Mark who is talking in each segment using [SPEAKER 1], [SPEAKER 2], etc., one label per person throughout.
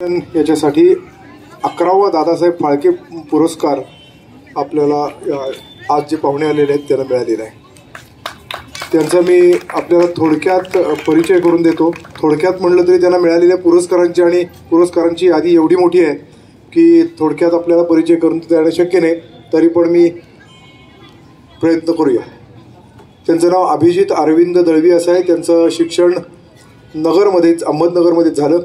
[SPEAKER 1] याच्यासाठी 11वा दादासाहेब फाळके पुरस्कार आपल्याला आज जे पाहुणे आलेले आहेत त्यांना मिळालेला आहे. त्यांचा मी आपल्याला थोडक्यात परिचय करून देतो. थोडक्यात म्हणलं तरी त्यांना मिळालेल्या पुरस्कारांची यादी एवढी मोठी आहे की थोडक्यात आपल्याला परिचय करून देणं शक्य नाही. तरी पण मी प्रयत्न करूया. त्यांचं नाव अभिजित अरविंद दळवी असं आहे. त्यांचं शिक्षण अहमदनगरमध्येच झालं.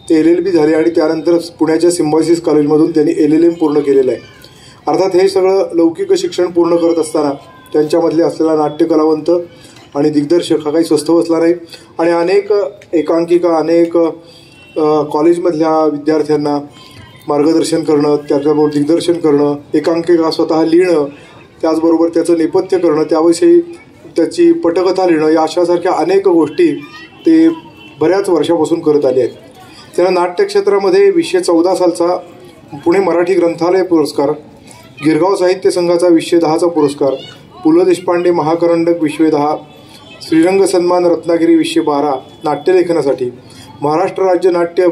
[SPEAKER 1] ते LLB झाले आणि त्यानंतर पुण्याच्या सिम्बायोसिस कॉलेजमधून त्यांनी LLM पूर्ण केलेलं आहे. अर्थात हे सगळं लौकिक शिक्षण पूर्ण करत असताना त्यांच्यामधले असलेला नाट्यकलावंत आणि दिग्दर्शक हा काही स्वस्थ बसला नाही आणि अनेक एकांकिका अनेक कॉलेजमधल्या विद्यार्थ्यांना मार्गदर्शन करणं, त्याच्याबरोबर दिग्दर्शन करणं, एकांकिका स्वतः लिहिणं, त्याचबरोबर त्याचं नेपथ्य करणं, त्याविषयी त्याची पटकथा लिहिणं या अशासारख्या अनेक गोष्टी ते बऱ्याच वर्षापासून करत आले आहेत. त्यांना नाट्यक्षेत्रामध्ये 2014 सालचा पुणे मराठी ग्रंथालय पुरस्कार, गिरगाव साहित्य संघाचा 2010चा पुरस्कार, पु ल देशपांडे महाकरंडक 2010, श्रीरंग सन्मान रत्नागिरी 2012 नाट्यलेखनासाठी, महाराष्ट्र राज्य नाट्य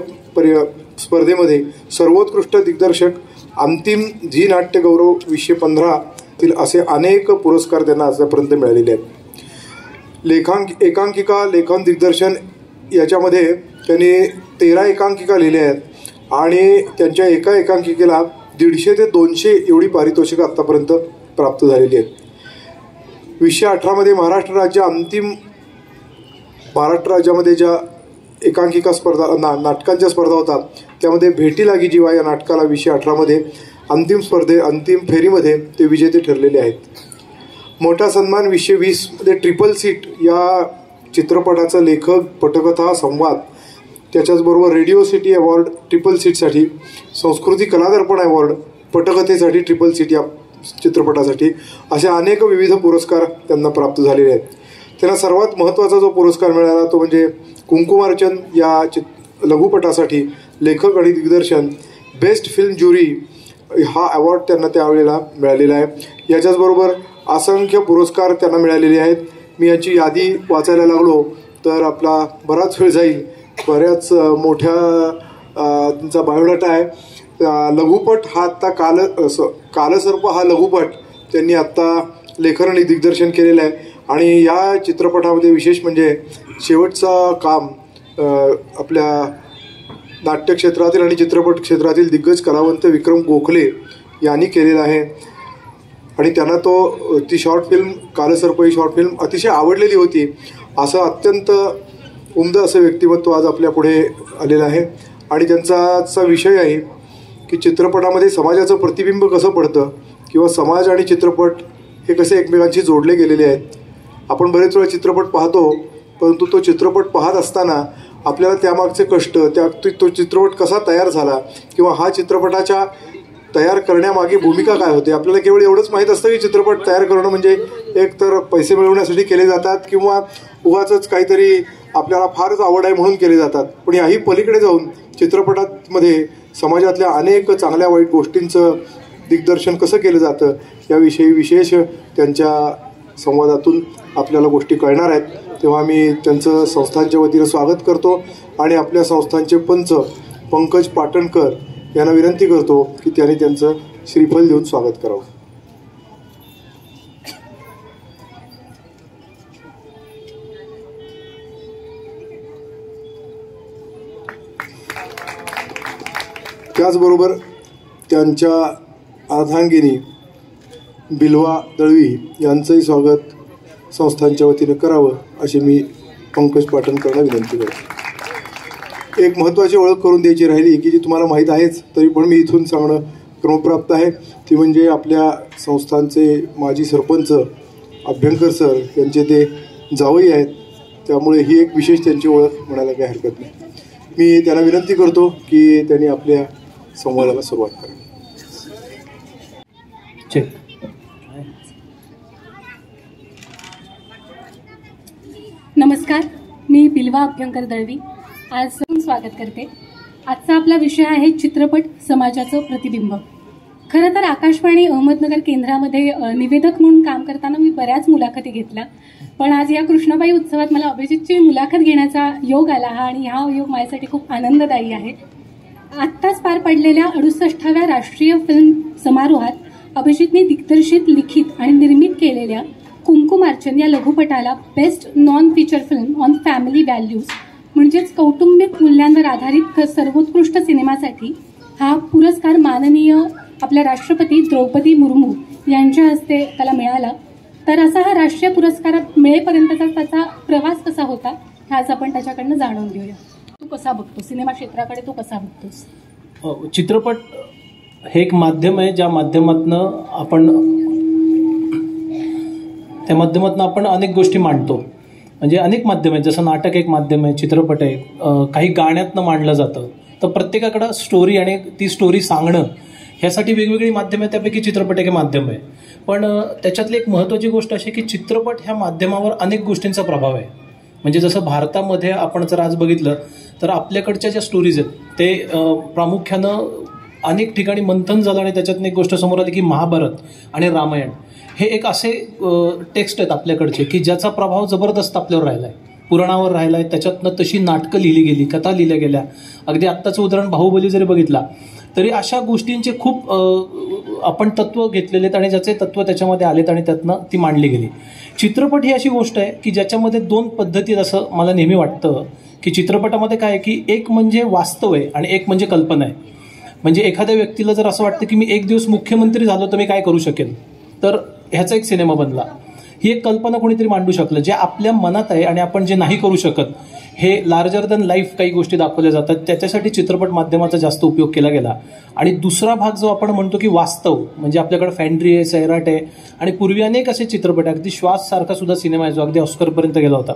[SPEAKER 1] स्पर्धेमध्ये सर्वोत्कृष्ट दिग्दर्शक, अंतिम झी नाट्य गौरव 2015 तील असे अनेक पुरस्कार त्यांना आजपर्यंत मिळालेले आहेत. एकांकिका लेखन दिग्दर्शन याच्यामध्ये त्यांनी 13 एकांकिका लिहिल्या आहेत आणि त्यांच्या एका एकांकिकेला 150 ते 200 एवढी पारितोषिकं आत्तापर्यंत प्राप्त झालेली आहेत. 2018 मध्ये महाराष्ट्र राज्यामध्ये ज्या एकांकिका स्पर्धा नाटकांच्या स्पर्धा होतात त्यामध्ये भेटी लागी जीवा या नाटकाला 2018 मध्ये अंतिम फेरीमध्ये ते विजेते ठरलेले आहेत. मोठा सन्मान 2020 मध्ये ट्रिपल सीट या चित्रपटाचा लेखक, पटकथा, संवाद, त्याच्याचबरोबर रेडिओ सिटी अवॉर्ड ट्रिपल सीटसाठी, संस्कृती कलादर्पण अवॉर्ड पटकथेसाठी ट्रिपल सीट या चित्रपटासाठी असे अनेक विविध पुरस्कार त्यांना प्राप्त झालेले आहेत. त्यांना सर्वात महत्त्वाचा जो पुरस्कार मिळाला तो म्हणजे कुंकुमार्चन या लघुपटासाठी लेखक आणि दिग्दर्शन, बेस्ट फिल्म ज्युरी हा अवॉर्ड त्यांना त्यावेळेला मिळालेला आहे. याच्याचबरोबर असंख्य पुरस्कार त्यांना मिळालेले आहेत. मी याची यादी वाचायला लागलो तर आपला बराच वेळ जाईल. बऱ्याच मोठ्या त्यांचा बायोडाटा आहे. लघुपट हा आत्ता कालसर्प हा लघुपट त्यांनी आत्ता लेखन आणि दिग्दर्शन केलेलं आहे आणि या चित्रपटामध्ये विशेष म्हणजे शेवटचं काम आपल्या नाट्यक्षेत्रातील आणि चित्रपट क्षेत्रातील दिग्गज कलावंत विक्रम गोखले यांनी केलेला आहे आणि त्यांना ती शॉर्ट फिल्म कालसर्प ही शॉर्ट फिल्म अतिशय आवडलेली होती. असं अत्यंत उमदं असं व्यक्तिमत्व आज आपल्या पुढे आलेलं आहे आणि त्यांचा विषय आहे की चित्रपटामध्ये समाजाचं प्रतिबिंब कसं पडतं किंवा समाज आणि चित्रपट हे कसे एकमेकांशी जोडले गेलेले आहेत. आपण बरेच वेळा चित्रपट पाहतो परंतु तो चित्रपट पाहत असताना आपल्याला त्यामागचे कष्ट, तो चित्रपट कसा तयार झाला किंवा हा चित्रपटाच्या तयार करण्यामागे भूमिका काय होते आपल्याला केवळ एवढंच माहीत असतं की चित्रपट तयार करणं म्हणजे एक तर पैसे मिळवण्यासाठी केले जातात किंवा उगाचच काहीतरी आपल्याला फारच आवड आहे म्हणून केले जातात. पण याही पलीकडे जाऊन चित्रपटामध्ये समाजातल्या अनेक चांगल्या वाईट गोष्टींचं दिग्दर्शन कसं केलं जातं याविषयी विशेष त्यांच्या संवादातून आपल्याला गोष्टी कळणार आहेत. तेव्हा मी त्यांचं संस्थांच्या वतीनं स्वागत करतो आणि आपल्या संस्थांचे पंच पंकज पाटणकर यांना विनंती करतो की त्यांनी त्यांचं श्रीफल देऊन स्वागत करावं. त्याचबरोबर त्यांच्या अर्धांगिनी बिल्वा दळवी यांचंही स्वागत संस्थांच्या वतीनं करावं अशी मी पंकज पाटणकरांना विनंती करतो. एक महत्त्वाची ओळख करून द्यायची राहिली की जी तुम्हाला माहीत आहेच तरी पण मी इथून सांगणं क्रमप्राप्त आहे. ती म्हणजे आपल्या संस्थांचे माजी सरपंच अभ्यंकर सर यांचे ते जावई आहेत. त्यामुळे ही एक विशेष त्यांची ओळख म्हणायला काही हरकत नाही. मी त्यांना विनंती करतो की त्यांनी आपल्या संवादाला सुरुवात करावी.
[SPEAKER 2] नमस्कार, मी बिल्वा अभ्यंकर दळवी आज स्वागत करते. आजचा आपला विषय आहे चित्रपट समाजाचं प्रतिबिंब. खरं तर आकाशवाणी अहमदनगर केंद्रामध्ये निवेदक म्हणून काम करताना मी बऱ्याच मुलाखती घेतल्या, पण आज या कृष्णाबाई उत्सवात मला अभिजितची मुलाखत घेण्याचा योग आला आणि हा योग माझ्यासाठी खूप आनंददायी आहे. आत्ताच पार पडलेल्या 68व्या राष्ट्रीय फिल्म समारोहात अभिजितने दिग्दर्शित, लिखित आणि निर्मित केलेल्या कुंकुमार्चन या लघुपटाला best non feature film on family values म्हणजेच कौटुंबिक मूल्यांवर आधारित सर्वोत्कृष्ट सिनेमासाठी हा पुरस्कार माननीय आपल्या राष्ट्रपती द्रौपदी मुर्मू यांच्या हस्ते त्याला मिळाला. तर असा हा राष्ट्रीय पुरस्कार मिळेपर्यंतचा त्याचा प्रवास कसा होता हे आज आपण त्याच्याकडनं जाणून घेऊया. तू कसा बघतो सिनेमा क्षेत्राकडे, तू कसा बघतोस?
[SPEAKER 3] चित्रपट हे एक माध्यम आहे ज्या माध्यमातनं आपण अनेक गोष्टी मांडतो. म्हणजे अनेक माध्यम आहेत, जसं नाटक एक माध्यम आहे, चित्रपट आहे, काही गाण्यातनं मांडलं जातं. तर प्रत्येकाकडं स्टोरी आणि ती स्टोरी सांगणं ह्यासाठी वेगवेगळी माध्यम आहे, त्यापैकी चित्रपट एक माध्यम आहे. पण त्याच्यातली एक महत्त्वाची गोष्ट अशी की चित्रपट ह्या माध्यमावर अनेक गोष्टींचा प्रभाव आहे. म्हणजे जसं भारतामध्ये आपण जर आज बघितलं तर आपल्याकडच्या ज्या स्टोरीज आहेत ते प्रामुख्यानं अनेक ठिकाणी मंथन झालं आणि त्याच्यातून एक गोष्ट समोर आली की महाभारत आणि रामायण हे एक असे टेक्स्ट आहेत आपल्याकडचे की ज्याचा प्रभाव जबरदस्त आपल्यावर राहिला आहे, पुराणावर राहिला आहे. त्याच्यातनं तशी नाटकं लिहिली गेली, कथा लिहिल्या गेल्या. अगदी आत्ताचं उदाहरण बाहुबली जरी बघितला तरी अशा गोष्टींचे खूप आपण तत्त्व घेतलेले आहेत आणि ज्याचे तत्त्व त्याच्यामध्ये आलेत आणि त्यातनं ती मांडली गेली. चित्रपट ही अशी गोष्ट आहे की ज्याच्यामध्ये दोन पद्धती, असं मला नेहमी वाटतं की चित्रपटामध्ये काय आहे की एक म्हणजे वास्तव आहे आणि एक म्हणजे कल्पना आहे. म्हणजे एखाद्या व्यक्तीला जर असं वाटतं की मी एक दिवस मुख्यमंत्री झालो तर मी काय करू शकेन, तर ह्याचा एक सिनेमा बनला. ही एक कल्पना कोणीतरी मांडू शकलं. जे आपल्या मनात आहे आणि आपण जे नाही करू शकत हे लार्जर दॅन लाईफ काही गोष्टी दाखवल्या जातात, त्याच्यासाठी चित्रपट माध्यमाचा जास्त उपयोग केला गेला. आणि दुसरा भाग जो आपण म्हणतो की वास्तव, म्हणजे आपल्याकडे फॅन्ड्री आहे, सैराट आहे आणि पूर्वी अनेक असे चित्रपट, अगदी श्वास सारखा सुद्धा सिनेमा आहे जो अगदी ऑस्करपर्यंत गेला होता.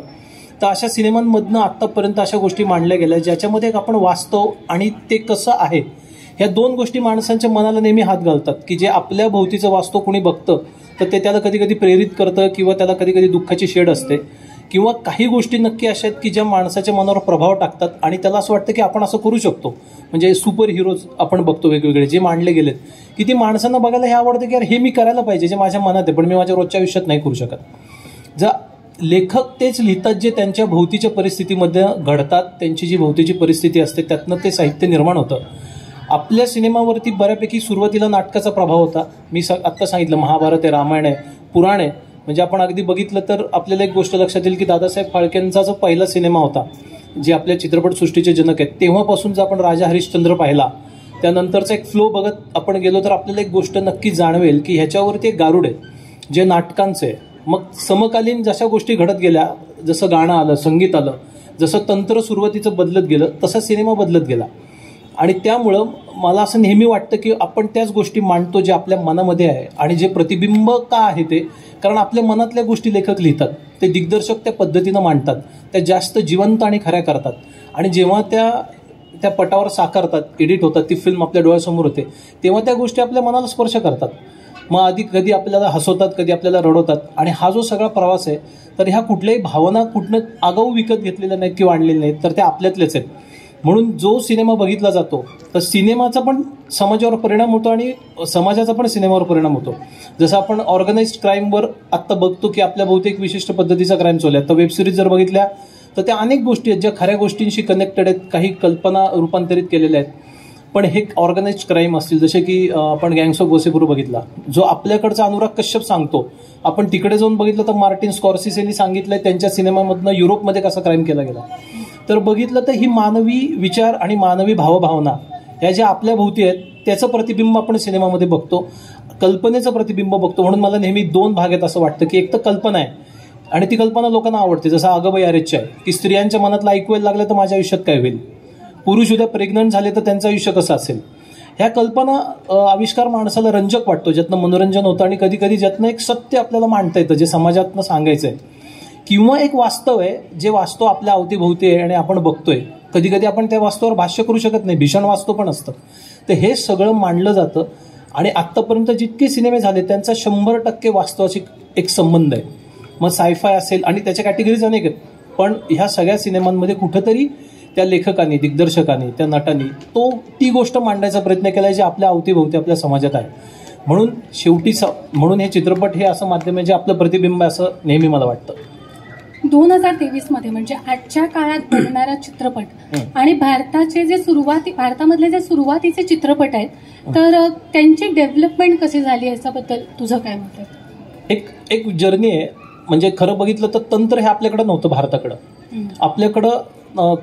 [SPEAKER 3] तर अशा सिनेमांमधनं आत्तापर्यंत अशा गोष्टी मांडल्या गेल्या ज्याच्यामध्ये आपण वास्तव आणि ते कसं आहे ह्या दोन गोष्टी माणसांच्या मनाला नेहमी हात घालतात. की जे आपल्या भोवतीचं वास्तव कोणी बघतं तर ते त्याला कधी कधी प्रेरित करतं किंवा त्याला कधी कधी दुःखाची शेड असते, किंवा काही गोष्टी नक्की अशा आहेत की ज्या माणसाच्या मनावर प्रभाव टाकतात आणि त्याला असं वाटतं की आपण असं करू शकतो. म्हणजे सुपर हिरोज आपण बघतो वेगवेगळे जे मांडले गेलेत की ती माणसांना बघायला हे आवडतं की यार हे मी करायला पाहिजे, जे माझ्या मनात आहे पण मी माझ्या रोजच्या आयुष्यात नाही करू शकत. जर लेखक तेच लिहितात जे त्यांच्या भोवतीच्या परिस्थितीमध्ये घडतात, त्यांची जी भोवतीची परिस्थिती असते त्यातनं ते साहित्य निर्माण होतं. आपल्या सिनेमावरती बऱ्यापैकी सुरुवातीला नाटकाचा प्रभाव होता. मी आत्ता सांगितलं महाभारत आहे, रामायण आहे, पुराण आहे. म्हणजे आपण अगदी बघितलं तर आपल्याला एक गोष्ट लक्षात येईल की दादासाहेब फाळकेंचा जो पहिला सिनेमा होता, जे आपल्या चित्रपटसृष्टीचे जनक आहेत, तेव्हापासून जर आपण राजा हरिश्चंद्र पाहिला, त्यानंतरचा एक फ्लो बघत आपण गेलो तर आपल्याला एक गोष्ट नक्की जाणवेल की ह्याच्यावरती एक गारुड आहे जे नाटकांचं आहे. मग समकालीन जशा गोष्टी घडत गेल्या, जसं गाणं आलं, संगीत आलं, जसं तंत्र सुरुवातीचं बदलत गेलं तसा सिनेमा बदलत गेला. आणि त्यामुळं मला असं नेहमी वाटतं की आपण त्याच गोष्टी मांडतो जे आपल्या मनामध्ये आहे. आणि जे प्रतिबिंब का आहे ते कारण आपल्या मनातल्या गोष्टी लेखक लिहितात, ते दिग्दर्शक त्या पद्धतीनं मांडतात, त्या जास्त जिवंत आणि खऱ्या करतात. आणि जेव्हा त्या पटावर साकारतात, एडिट होतात, ती फिल्म आपल्या डोळ्यासमोर होते, तेव्हा त्या गोष्टी आपल्या मनाला स्पर्श करतात. मग आधी कधी आपल्याला हसवतात, कधी आपल्याला रडवतात. आणि हा जो सगळा प्रवास आहे तर ह्या कुठल्याही भावना कुठनं आगाऊ विकत घेतलेल्या नाहीत किंवा आणलेल्या नाहीत, तर त्या आपल्यातलेच आहेत. म्हणून जो सिनेमा बघितला जातो तर सिनेमाचा पण समाजावर परिणाम होतो आणि समाजाचा पण सिनेमावर परिणाम होतो. जसं आपण ऑर्गनाइज्ड क्राईमवर आत्ता बघतो की आपल्या बहुतेक विशिष्ट पद्धतीचा क्राईम चालू आहे. तर वेबसिरीज जर बघितल्या तर त्या अनेक गोष्टी आहेत ज्या खऱ्या गोष्टींशी कनेक्टेड आहेत, काही कल्पना रूपांतरित केलेल्या आहेत. पण हे ऑर्गनाइज्ड क्राईम असतील, जसे की आपण गँग्स ऑफ वसेपुर बघितला, जो आपल्याकडचा अनुराग कश्यप सांगतो. आपण तिकडे जाऊन बघितलं तर मार्टिन स्कॉर्सिसेनी सांगितलंय त्यांच्या सिनेमामधनं युरोपमध्ये कसा क्राईम केला गेला. तर बघितलं तर ही मानवी विचार आणि मानवी भावभावना ह्या ज्या आपल्या भोवती आहेत त्याचं प्रतिबिंब आपण सिनेमामध्ये बघतो, कल्पनेचं प्रतिबिंब बघतो. म्हणून मला नेहमी दोन भाग आहेत असं वाटतं की एक तर कल्पना आहे आणि ती कल्पना लोकांना आवडते, जसं अगं बाई अरेच्चा आहे की स्त्रियांच्या मनातलं ऐकवायला लागलं तर माझ्या आयुष्यात काय होईल, पुरुष उद्या प्रेग्नंट झाले तर त्यांचं आयुष्य कसं असेल. ह्या कल्पना आविष्कार माणसाला रंजक वाटतो, ज्यातनं मनोरंजन होतं आणि कधी कधी ज्यातनं एक सत्य आपल्याला मांडता येतं जे समाजातनं सांगायचं आहे. किंवा एक वास्तव आहे जे वास्तव आपल्या अवतीभोवती आहे आणि आपण बघतोय. कधी कधी आपण त्या वास्तवावर भाष्य करू शकत नाही, भीषण वास्तव पण असतं. तर हे सगळं मांडलं जातं आणि आत्तापर्यंत जितके सिनेमे झाले त्यांचा 100% वास्तवाशी एक संबंध आहे. मग सायफाय असेल आणि त्याच्या कॅटेगरीज अनेक आहेत, पण ह्या सगळ्या सिनेमांमध्ये कुठंतरी त्या लेखकांनी, दिग्दर्शकांनी, त्या नटांनी ती गोष्ट मांडायचा प्रयत्न केला आहे जे आपल्या अवतीभोवती आपल्या समाजात आहे. म्हणून शेवटी म्हणून हे चित्रपट हे असं माध्यम आहे जे आपलं प्रतिबिंब आहे असं नेहमी मला वाटतं.
[SPEAKER 2] 2023 मध्ये म्हणजे आजच्या काळात बनणारा चित्रपट आणि भारतामधले जे सुरुवातीचे चित्रपट आहेत तर त्यांची डेव्हलपमेंट कशी झाली याच्याबद्दल तुझं काय मत आहे?
[SPEAKER 3] एक जर्नी आहे. म्हणजे खरं बघितलं तर तंत्र हे आपल्याकडे नव्हतं. भारताकडं आपल्याकडं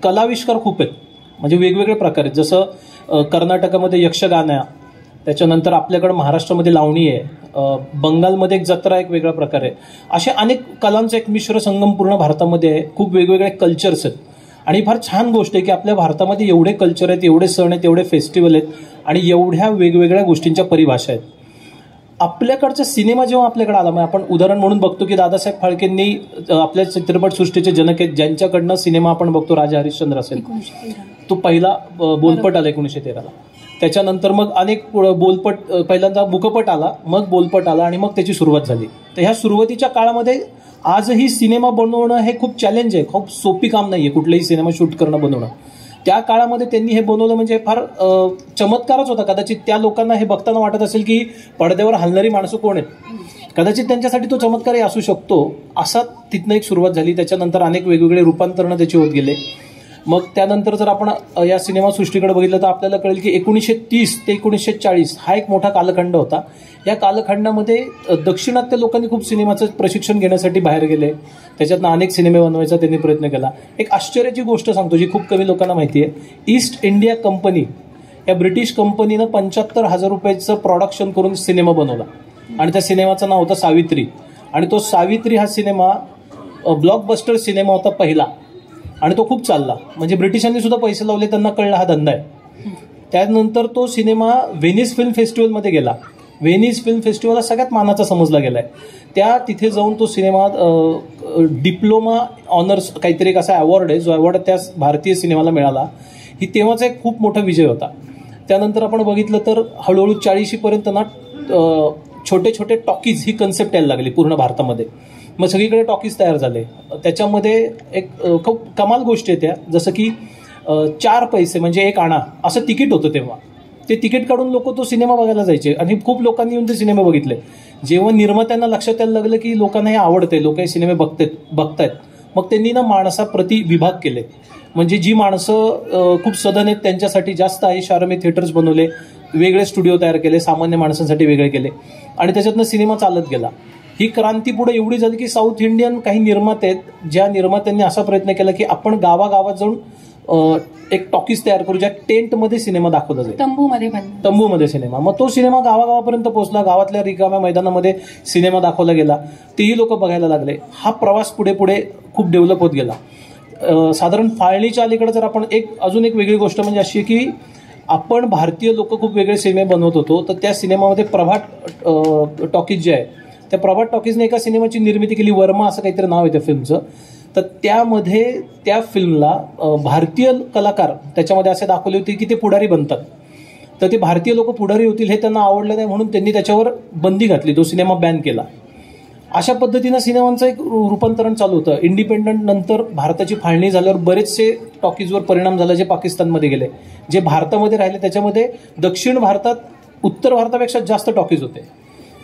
[SPEAKER 3] कलाविष्कार खूप आहेत. म्हणजे वेगवेगळे प्रकार आहेत. जसं कर्नाटकामध्ये यक्षगान आहे, त्याच्यानंतर आपल्याकडं महाराष्ट्रामध्ये लावणी आहे, बंगालमध्ये एक जत्रा एक वेगळा प्रकार आहे. अशा अनेक कलांचा एक मिश्र संगम पूर्ण भारतामध्ये आहे. खूप वेगवेगळे कल्चर्स आहेत आणि फार छान गोष्ट आहे की आपल्या भारतामध्ये एवढे कल्चर आहेत, एवढे सण आहेत, एवढे फेस्टिवल आहेत आणि एवढ्या वेगवेगळ्या गोष्टींच्या परिभाषा आहेत. आपल्याकडचा सिनेमा जेव्हा आपल्याकडे आला, मग आपण उदाहरण म्हणून बघतो की दादासाहेब फाळकेंनी आपल्या चित्रपटसृष्टीचे जनक आहेत, ज्यांच्याकडनं सिनेमा आपण बघतो. राजा हरिश्चंद्र असेल, तो पहिला बोलपट आला 1913ला. त्याच्यानंतर मग अनेक बोलपट, पहिल्यांदा मुखपट आला, मग बोलपट आला आणि मग त्याची सुरुवात झाली. तर ह्या सुरुवातीच्या काळामध्ये आजही सिनेमा बनवणं हे खूप चॅलेंज आहे. खूप सोपी काम नाहीये कुठलाही सिनेमा शूट करणं, बनवणं. त्या काळामध्ये त्यांनी हे बनवलं म्हणजे फार चमत्कारच होता. कदाचित त्या लोकांना हे बघताना वाटत असेल की पडद्यावर हलणारी माणसं कोण आहेत, कदाचित त्यांच्यासाठी तो चमत्कारही असू शकतो. असा तिथनं एक सुरुवात झाली. त्याच्यानंतर अनेक वेगवेगळे रूपांतरणं त्याची होत गेले. मग त्यानंतर जर आपण या सिनेमा सृष्टीकडे बघितलं तर आपल्याला कळेल की 1930 ते 1940 हा एक मोठा कालखंड होता. या कालखंडामध्ये दक्षिणात्य लोकांनी खूप सिनेमाचं प्रशिक्षण घेण्यासाठी बाहेर गेले. त्याच्यातनं अनेक सिनेमे बनवायचा त्यांनी प्रयत्न केला. एक आश्चर्याची गोष्ट सांगतो जी खूप कमी लोकांना माहिती आहे. ईस्ट इंडिया कंपनी या ब्रिटिश कंपनीनं 75,000 रुपयाचं प्रोडक्शन करून सिनेमा बनवला आणि त्या सिनेमाचं नाव होतं सावित्री. आणि तो सावित्री हा सिनेमा ब्लॉकबस्टर सिनेमा होता पहिला आणि तो खूप चालला. म्हणजे ब्रिटिशांनी सुद्धा पैसे लावले, त्यांना कळला हा धंदा आहे. त्यानंतर तो सिनेमा व्हेनिस फिल्म फेस्टिवलमध्ये गेला. व्हेनिस फिल्म फेस्टिवल हा सगळ्यात मानाचा समजला गेलाय. तिथे जाऊन तो सिनेमा डिप्लोमा ऑनर्स काहीतरी एक असा अवॉर्ड आहे, जो अवॉर्ड त्या भारतीय सिनेमाला मिळाला. ही तेव्हाचा एक खूप मोठा विजय होता. त्यानंतर आपण बघितलं तर हळूहळू 40 पर्यंत ना छोटे छोटे टॉकीज ही कन्सेप्ट यायला लागली पूर्ण भारतामध्ये. मग सगळीकडे टॉकीज तयार झाले. त्याच्यामध्ये एक खूप कमाल गोष्टी आहेत त्या, जसं की 4 पैसे म्हणजे 1 आणा असं तिकीट होतं तेव्हा. ते तिकीट काढून लोक तो सिनेमा बघायला जायचे आणि खूप लोकांनी येऊन ते सिनेमे बघितले. जेव्हा निर्मात्यांना लक्षात यायला लागलं की लोकांना हे आवडतंय, लोक हे सिनेमे बघतायत, मग त्यांनी ना माणसाप्रती विभाग केले. म्हणजे जी माणसं खूप सधन आहेत त्यांच्यासाठी जास्त आयशारामी थिएटर्स बनवले, वेगळे स्टुडिओ तयार केले, सामान्य माणसांसाठी वेगळे केले आणि त्याच्यातनं सिनेमा चालत गेला. ही क्रांती पुढे एवढी झाली की साऊथ इंडियन काही निर्माते आहेत, ज्या निर्मात्यांनी असा प्रयत्न केला की आपण गावागावात जाऊन एक टॉकीज तयार करू, ज्या टेंटमध्ये सिनेमा दाखवला जाईल, तंबूमध्ये सिनेमा. मग तो सिनेमा गावागावापर्यंत पोहोचला. गावातल्या रिकाम्या मैदानामध्ये सिनेमा दाखवला गेला, तेही लोक बघायला लागले. हा प्रवास पुढे पुढे खूप डेव्हलप होत गेला. साधारण फाळणीच्या अलीकडे जर आपण अजून एक वेगळी गोष्ट म्हणजे अशी की आपण भारतीय लोक खूप वेगळे सिनेमे बनवत होतो. तर त्या सिनेमामध्ये प्रभात टॉकीज जे आहे, त्या प्रभात टॉकीजने एका सिनेमाची निर्मिती केली, वर्मा असं काहीतरी नाव आहे त्या फिल्मचं. तर त्यामध्ये त्या फिल्मला भारतीय कलाकार त्याच्यामध्ये असे दाखवले होते की ते पुढारी बनतात. तर ते भारतीय लोक पुढारी होतील हे त्यांना आवडलं नाही, म्हणून त्यांनी त्याच्यावर बंदी घातली, तो सिनेमा बॅन केला. अशा पद्धतीनं सिनेमांचं एक रूपांतरण चालू होतं. इंडिपेंडंट नंतर भारताची फाळणी झाल्यावर बरेचसे टॉकीजवर परिणाम झाला जे पाकिस्तानमध्ये गेले. जे भारतामध्ये राहिले त्याच्यामध्ये दक्षिण भारतात उत्तर भारतापेक्षा जास्त टॉकीज होते.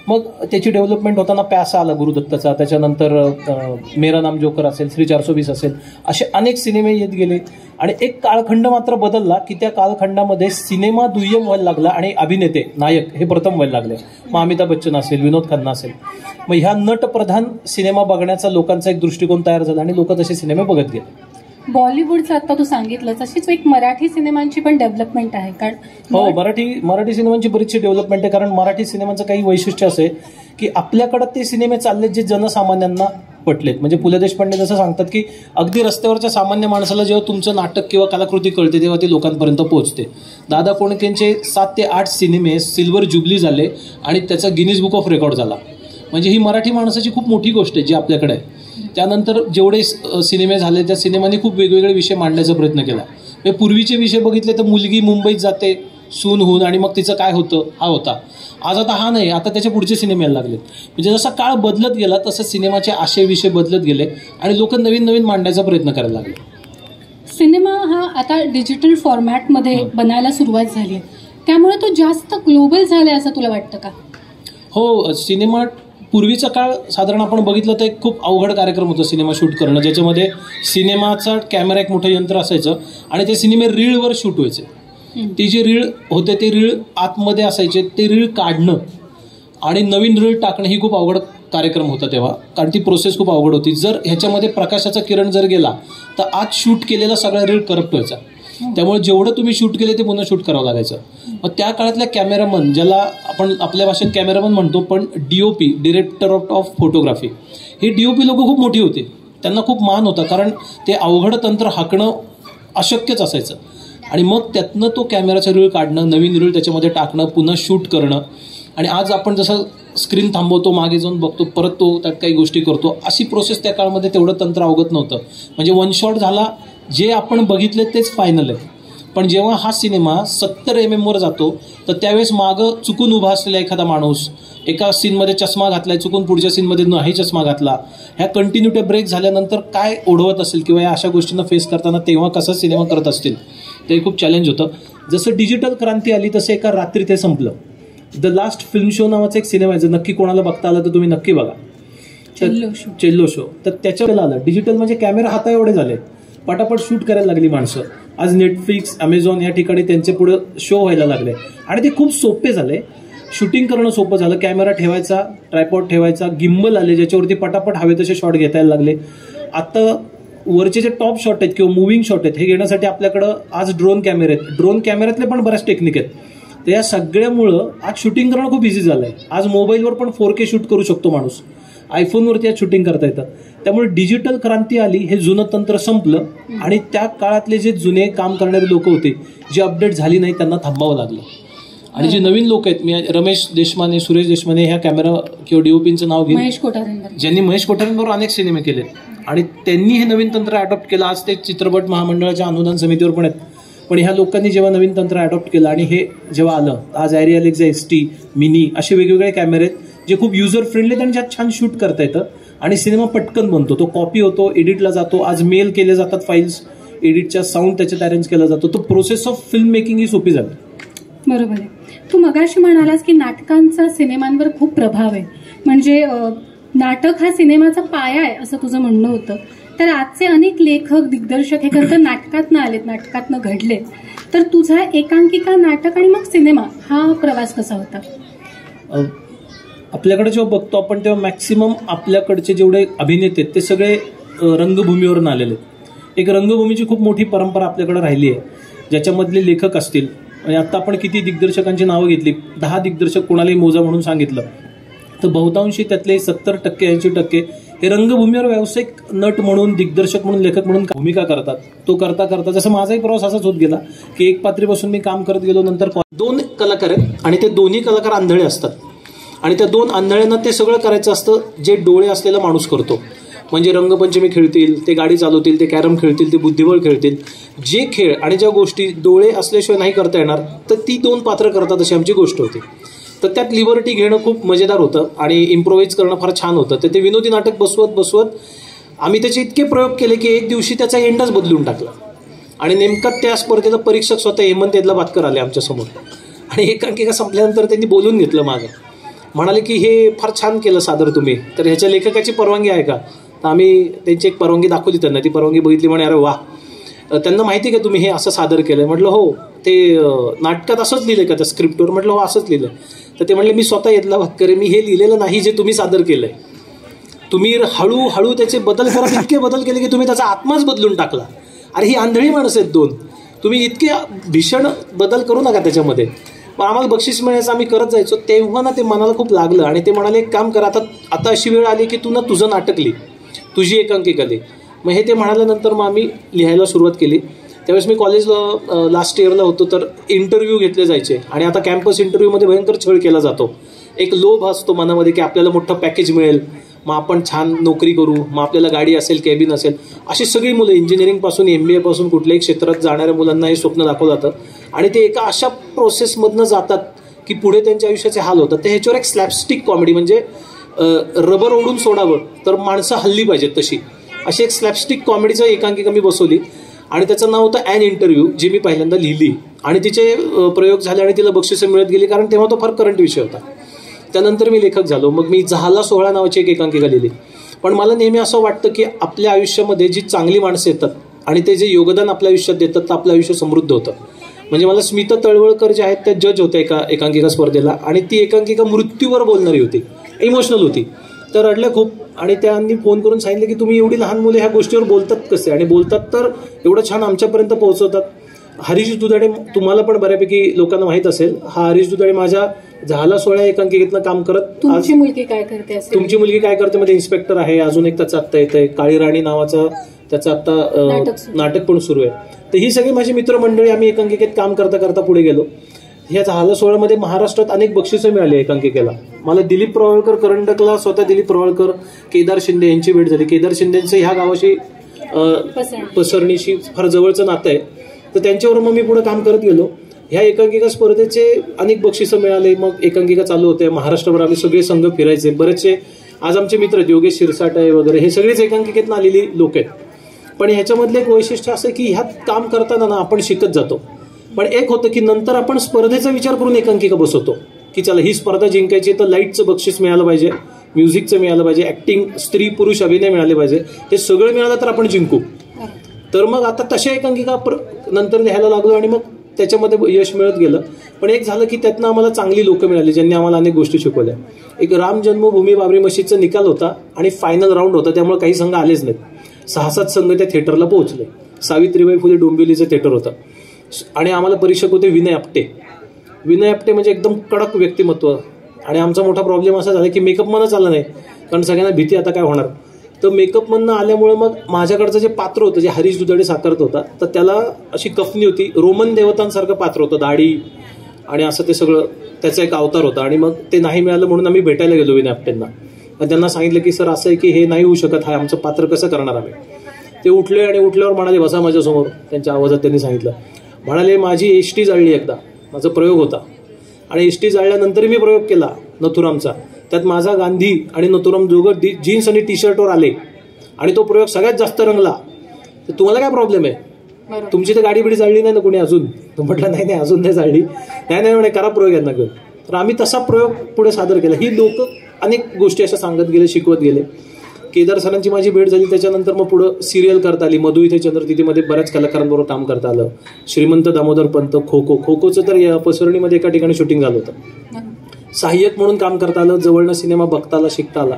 [SPEAKER 3] मग त्याची डेव्हलपमेंट होताना प्यासा आला गुरुदत्ताचा, त्याच्यानंतर मेरा नाम जोकर असेल, श्री 420 असेल, असे अनेक सिनेमे येत गेले. आणि एक कालखंड मात्र बदलला की त्या कालखंडामध्ये सिनेमा दुय्यम व्हायला लागला आणि अभिनेते नायक हे प्रथम व्हायला लागले. मग अमिताभ बच्चन असेल, विनोद खन्ना असेल. मग ह्या नटप्रधान सिनेमा बघण्याचा लोकांचा एक दृष्टिकोन तयार झाला आणि लोक तसे सिनेमे बघत गेले.
[SPEAKER 2] बॉलिवूडचं आता तू सांगितलं, तशीच एक मराठी सिनेमांची पण डेव्हलपमेंट आहे. कारण
[SPEAKER 3] हो, मराठी सिनेमांची बरीचशी डेव्हलपमेंट आहे. कारण मराठी सिनेमाचं काही वैशिष्ट्य असं आहे की आपल्याकडे ते सिनेमे चाललेत जे जनसामान्यांना पटलेत. म्हणजे पु ल देशपांडे जसं सांगतात की अगदी रस्त्यावरच्या सामान्य माणसाला जेव्हा तुमचं नाटक किंवा कलाकृती कळते तेव्हा ते लोकांपर्यंत पोहोचते. दादा कोंडकेंचे 7 ते 8 सिनेमे सिल्वर ज्युबली झाले आणि त्याचा गिनीज बुक ऑफ रेकॉर्ड झाला. म्हणजे ही मराठी माणसाची खूप मोठी गोष्ट आहे जी आपल्याकडे आहे. त्यानंतर जेवढे सिनेमे झाले त्या सिनेमांनी खूप वेगवेगळे विषय मांडण्याचा प्रयत्न केला. म्हणजे पूर्वीचे विषय बघितले तर मुलगी मुंबईत जाते सून होऊन आणि मग तिचं काय होतं हा होता. आज आता हा नाही, आता त्याच्या पुढचे सिनेमे यायला लागलेत. म्हणजे जसा काळ बदलत गेला तसं सिनेमाचे आशय विषय बदलत गेले आणि लोक नवीन नवीन मांडण्याचा प्रयत्न करायला लागले.
[SPEAKER 2] सिनेमा हा आता डिजिटल फॉर्मॅटमध्ये बनायला सुरुवात झाली आहे, त्यामुळे तो जास्त ग्लोबल झालाय असं तुला वाटतं का?
[SPEAKER 3] हो, सिनेमा पूर्वीचा काळ साधारण आपण बघितलं तर एक खूप अवघड कार्यक्रम होता सिनेमा शूट करणं, ज्याच्यामध्ये सिनेमाचा कॅमेरा एक मोठं यंत्र असायचं आणि ते सिनेमे रीळवर शूट व्हायचे. ती जी रीळ होते ते रीळ आतमध्ये असायचे, ते रीळ काढणं आणि नवीन रीळ टाकणं ही खूप अवघड कार्यक्रम होता तेव्हा, कारण ती प्रोसेस खूप अवघड होती. जर ह्याच्यामध्ये प्रकाशाचा किरण जर गेला तर आत शूट केलेला सगळा रीळ करप्ट व्हायचा. त्यामुळे जेवढं तुम्ही शूट केले ते पुन्हा शूट करावं लागायचं. मग त्या काळातल्या कॅमेरामन, ज्याला आपण आपल्या भाषेत कॅमेरामन म्हणतो, पण DOP, डिरेक्टर ऑफ फोटोग्राफी, हे DOP लोक खूप मोठी होती. त्यांना खूप मान होता, कारण ते अवघड तंत्र हाकणं अशक्यच असायचं. आणि मग त्यातनं तो कॅमेराचा रीळ काढणं, नवीन रीळ त्याच्यामध्ये टाकणं, पुन्हा शूट करणं. आणि आज आपण जसं स्क्रीन थांबवतो, मागे जाऊन बघतो, परत तो त्यात काही गोष्टी करतो, अशी प्रोसेस त्या काळामध्ये तेवढं तंत्र अवगत नव्हतं. म्हणजे वन शॉट झाला, जे आपण बघितले तेच फायनल आहे. पण जेव्हा हा सिनेमा 70 mm वर जातो तर त्यावेळेस मागं चुकून उभा असलेला एखादा माणूस, एका सीनमध्ये चष्मा घातलाय, चुकून पुढच्या सीनमध्ये नाही चष्मा घातला, ह्या कंटिन्युटी ब्रेक झाल्यानंतर काय ओढवत असेल किंवा या अशा गोष्टींना फेस करताना तेव्हा कसा सिनेमा करत असतील, ते खूप चॅलेंज होतं. जसं डिजिटल क्रांती आली तसं एका रात्री ते संपलं. द लास्ट फिल्म शो नावाचा एक सिनेमा आहे, जर नक्की कोणाला बघता आला तर तुम्ही नक्की बघा, चेल्लो शो. तर त्याच्यावर आलं डिजिटल, म्हणजे कॅमेरा हाता एवढे झाले, पटापट शूट करायला लागली माणसं. आज नेटफ्लिक्स, अमेझॉन या ठिकाणी त्यांचे पुढे शो व्हायला लागले आणि ते खूप सोपे झाले. शूटिंग करणं सोपं झालं, कॅमेरा ठेवायचा, ट्रायपॉड ठेवायचा, गिम्बल आले ज्याच्यावरती पटापट हवे तसे शॉट घेता यायला लागले. आता वरचे जे टॉप शॉट आहेत किंवा मुव्हिंग शॉट आहेत हे घेण्यासाठी आपल्याकडं आज ड्रोन कॅमेरे आहेत. ड्रोन कॅमेऱ्यातले पण बऱ्याच टेक्निक आहेत. तर या सगळ्यामुळं आज शूटिंग करणं खूप इझी झालं आहे. आज मोबाईलवर पण 4K शूट करू शकतो माणूस, आयफोनवरती आज शूटिंग करता येतं. त्यामुळे डिजिटल क्रांती आली, हे जुनं तंत्र संपलं आणि त्या काळातले जे जुने काम करणारे लोक होते, जे अपडेट झाली नाही त्यांना थांबावं लागलं. आणि जे नवीन लोक आहेत, मी रमेश देशमाने, सुरेश देशमाने ह्या कॅमेरा किंवा DOPचं नाव घेईन, ज्यांनी महेश कोठारेंबरोबर अनेक सिनेमे केले आणि त्यांनी हे नवीन तंत्र अडॉप्ट केलं. आज ते चित्रपट महामंडळाच्या अनुदान समितीवर पण आहेत. पण ह्या लोकांनी जेव्हा नवीन तंत्र अडॉप्ट केलं आणि हे जेव्हा आलं, आज Arri Alexa ST, मिनी असे वेगवेगळे कॅमेरे आहेत जे खूप युजर फ्रेंडली आहेत आणि ज्यात छान शूट करता येतं आणि सिनेमा पटकन बनतो. तो कॉपी होतो, एडिटला जातो. आज मेल केले जातात फाईल्स एडिटच्या, साऊंड त्याच्यात अरेंज केला जातो. तो प्रोसेस ऑफ फिल्म मेकिंग ही सोपी झाली.
[SPEAKER 2] बरोबर आहे. तू मगाशी म्हणालास की नाटकांचा सिनेमांवर खूप प्रभाव आहे, म्हणजे नाटक हा सिनेमाचा पाया आहे असं तुझं म्हणणं होतं. तर आजचे अनेक लेखक, दिग्दर्शक हे खरं तर नाटकातनं आलेत, नाटकातनं घडलेत. तर तुझा एकांकिका, नाटक आणि मग सिनेमा हा प्रवास कसा होता?
[SPEAKER 3] आपल्याकडे जेव्हा बघतो आपण तेव्हा मॅक्सिमम आपल्याकडचे जेवढे अभिनेते आहेत ते सगळे रंगभूमीवरून आलेले आहेत. एक रंगभूमीची खूप मोठी परंपरा आपल्याकडे राहिली आहे, ज्याच्यामधले लेखक असतील. म्हणजे आता आपण किती दिग्दर्शकांची नावं घेतली, 10 दिग्दर्शक कोणालाही मोजा म्हणून सांगितलं तर बहुतांशी त्यातले 70% 80% हे रंगभूमीवर व्यावसायिक नट म्हणून, दिग्दर्शक म्हणून, लेखक म्हणून भूमिका करतात. तो करता करता जसं माझाही प्रवास असाच होत गेला की एक पात्रीपासून मी काम करत गेलो. नंतर 2 कलाकार आहेत आणि ते दोन्ही कलाकार आंधळे असतात आणि त्या 2 आंधळ्यांना ते सगळं करायचं असतं जे डोळे असलेला माणूस करतो. म्हणजे रंगपंचमी खेळतील, ते गाडी चालवतील, ते कॅरम खेळतील, ते बुद्धिबळ खेळतील. जे खेळ आणि ज्या गोष्टी डोळे असल्याशिवाय नाही करता येणार तर ती 2 पात्र करतात, अशी आमची गोष्ट होती. तर त्यात लिबर्टी घेणं खूप मजेदार होतं आणि इम्प्रोव्हाइज करणं फार छान होतं. तर ते विनोदी नाटक बसवत आम्ही त्याचे इतके प्रयोग केले की एक दिवशी त्याचा एंडच बदलून टाकला. आणि नेमका त्या स्पर्धेला परीक्षक स्वतः हेमंत येदलाबादकर आले आमच्यासमोर आणि एकांकिका संपल्यानंतर त्यांनी बोलून घेतलं मागं. म्हणाले की हे फार छान केलं सादर तुम्ही, तर ह्याच्या लेखकाची परवानगी आहे का? तर आम्ही त्यांची एक परवानगी दाखवली त्यांना. ती परवानगी बघितली, म्हणे अरे वा, त्यांना माहिती आहे का तुम्ही हे असं सादर केलं? म्हटलं हो. ते नाटकात असंच लिहिलं का त्या स्क्रिप्टवर? म्हटलं हो असंच लिहिलं. तर ते म्हणले मी स्वतः येदलाबादकर आहे, मी हे लिहिलेलं नाही जे तुम्ही सादर केलंय. तुम्ही हळूहळू त्याचे बदल करत इतके बदल केले की तुम्ही त्याचा आत्माच बदलून टाकला. अरे ही आंधळी माणसं आहेत 2, तुम्ही इतके भीषण बदल करू नका त्याच्यामध्ये. मग आम्हाला बक्षीस मिळायचं, आम्ही करत जायचो. तेव्हा ना ते मनाला खूप लागलं आणि ते म्हणाले एक काम कर, आता अशी वेळ आली की तू ना तुझं नाटक लिही, तुझी एकांकिका लिही. मग हे ते म्हणाल्यानंतर मग आम्ही लिहायला सुरुवात केली. त्यावेळेस मी कॉलेजला लास्ट इयरला होतो, तर इंटरव्ह्यू घेतले जायचे आणि आता कॅम्पस इंटरव्ह्यूमध्ये भयंकर छळ केला जातो. एक लोभ असतो मनामध्ये की आपल्याला मोठं पॅकेज मिळेल, मग आपण छान नोकरी करू, मग आपल्याला गाडी असेल, कॅबिन असेल. अशी सगळी मुलं इंजिनिअरिंगपासून MBA पासून कुठल्याही क्षेत्रात जाणाऱ्या मुलांना हे स्वप्न दाखवलं जातं आणि ते एका अशा प्रोसेसमधनं जातात की पुढे त्यांच्या आयुष्याचे हाल होतात. तर ह्याच्यावर एक स्लॅपस्टिक कॉमेडी, म्हणजे रबर ओढून सोडावं तर माणसं हल्ली पाहिजेत तशी, अशी एक स्लॅपस्टिक कॉमेडीचं एकांकिका मी बसवली आणि त्याचं नाव होतं ॲन इंटरव्ह्यू, जी मी पहिल्यांदा लिहिली आणि तिचे प्रयोग झाले आणि तिला बक्षिसं मिळत गेली, कारण तेव्हा तो फार करंट विषय होता. त्यानंतर मी लेखक झालो. मग मी झाला 16 नावाची एक एकांकिका लिहिली. पण मला नेहमी असं वाटतं की आपल्या आयुष्यामध्ये जी चांगली माणसं येतात आणि ते जे योगदान आपल्या आयुष्यात देतात तर आपलं आयुष्य समृद्ध होतं. म्हणजे मला स्मिता तळवळकर ज्या आहेत त्या जज होत्या एका एकांकिका स्पर्धेला आणि ती एकांकिका मृत्यूवर बोलणारी होती, इमोशनल होती. तर रडल्या खूप आणि त्यांनी फोन करून सांगितलं की तुम्ही एवढी लहान मुले ह्या गोष्टीवर बोलतात कसे आणि बोलतात तर एवढं छान आमच्यापर्यंत पोहोचवतात. हरीश दुधाडे तुम्हाला पण बऱ्यापैकी लोकांना माहीत असेल, हा हरीश दुधाडे माझ्या झाला 16 एकांकिकेतनं काम करत.
[SPEAKER 2] तुमची मुलगी काय करते?
[SPEAKER 3] तुमची मुलगी काय करते मध्ये इन्स्पेक्टर आहे. अजून एक त्याचं आत्ता येत आहे काळी राणी नावाचं त्याचं आत्ता नाटक पण सुरू आहे. तर ही सगळी माझी मित्रमंडळी आम्ही एकांकिकेत काम करता करता पुढे गेलो. ह्या झाला 16 मध्ये महाराष्ट्रात अनेक बक्षिसं मिळाली एकांकिकेला. मला दिलीप प्रवाळकर करंडकला स्वतः दिलीप प्रवाळकर, केदार शिंदे यांची भेट झाली. केदार शिंदेचं ह्या गावाशी पसरणीशी फार जवळचं नातं आहे. तर त्यांच्यावर मग मी पुढे काम करत गेलो. ह्या एकांकिका स्पर्धेचे अनेक बक्षिसं मिळाले. मग एकांकिका चालू होते. महाराष्ट्रभर आम्ही सगळे संघ फिरायचे. बरेचसे आज आमचे मित्र आहेत, योगेश शिरसाटे वगैरे, हे सगळेच एकांकिकेतनं आलेली लोक आहेत. पण ह्याच्यामधलं एक वैशिष्ट्य असं की ह्यात काम करताना ना आपण शिकत जातो. पण एक होतं की नंतर आपण स्पर्धेचा विचार करून एकांकिका बसवतो की चला ही स्पर्धा जिंकायची तर लाईटचं बक्षीस मिळालं पाहिजे, म्युझिकचं मिळालं पाहिजे, ऍक्टिंग, स्त्री पुरुष अभिनय मिळाले पाहिजे. हे सगळं मिळालं तर आपण जिंकू. तर मग आता तशा एकांकिका नंतर लिहायला लागलो आणि मग त्याच्यामध्ये यश मिळत गेलं. पण एक झालं की त्यातनं आम्हाला चांगली लोकं मिळाली ज्यांनी आम्हाला अनेक गोष्टी शिकवल्या. एक राम जन्मभूमी बाबरी मशीदचा निकाल होता आणि फायनल राऊंड होता, त्यामुळे काही संघ आलेच नाहीत. 6-7 संघ त्या थिएटरला पोहोचले. सावित्रीबाई फुले डोंबिवलीचं थिएटर होतं आणि आम्हाला परीक्षक होते विनय आपटे. विनय आपटे म्हणजे एकदम कडक व्यक्तिमत्व. आणि आमचा मोठा प्रॉब्लेम असा झाला की मेकअप मनच आला नाही, कारण सगळ्यांना भीती आता काय होणार. तर मेकअप मधनं आल्यामुळे मग माझ्याकडचं जे पात्र होतं जे हरीश दुधाडे साकारत होता तर त्याला अशी कफनी होती, रोमन देवतांसारखं पात्र होतं, दाढी आणि असं ते सगळं त्याचा एक अवतार होता. आणि मग ते नाही मिळालं म्हणून आम्ही भेटायला गेलो विनय आपटेंना. त्यांना सांगितलं की सर असं आहे की हे नाही होऊ शकत, हा आमचं पात्र कसं करणार आम्ही. ते उठले आणि उठल्यावर म्हणाले बसा माझ्यासमोर. त्यांच्या आवाजात त्यांनी सांगितलं, म्हणाले माझी एसटी जाळली एकदा, माझा प्रयोग होता आणि एसटी जाळल्यानंतर मी प्रयोग केला नथुरामचा. त्यात माझा गांधी आणि नथुराम दोघं जीन्स आणि टी शर्टवर आले आणि तो प्रयोग सगळ्यात जास्त रंगला. तर तुम्हाला काय प्रॉब्लेम आहे, तुमची तर गाडी बिडी जाळली नाही ना कोणी अजून. तर म्हटलं नाही अजून नाही जाळली. नाही म्हणे करा प्रयोग यांना घेऊन. तर आम्ही तसा प्रयोग पुढे सादर केला. ही लोक अनेक गोष्टी अशा सांगत गेले, शिकवत गेले. केदार सरांची माझी भेट झाली. त्याच्यानंतर मग पुढं सिरियल करता आली. मधु इथे चंद्रतिथीमध्ये बऱ्याच कलाकारांबरोबर काम करता आलं. श्रीमंत दामोदर पंत, खोखोचं तर या पसरणीमध्ये एका ठिकाणी शूटिंग झालं होतं. सहाय्यक म्हणून काम करता आलं. जवळनं सिनेमा बघता आला, शिकता आला.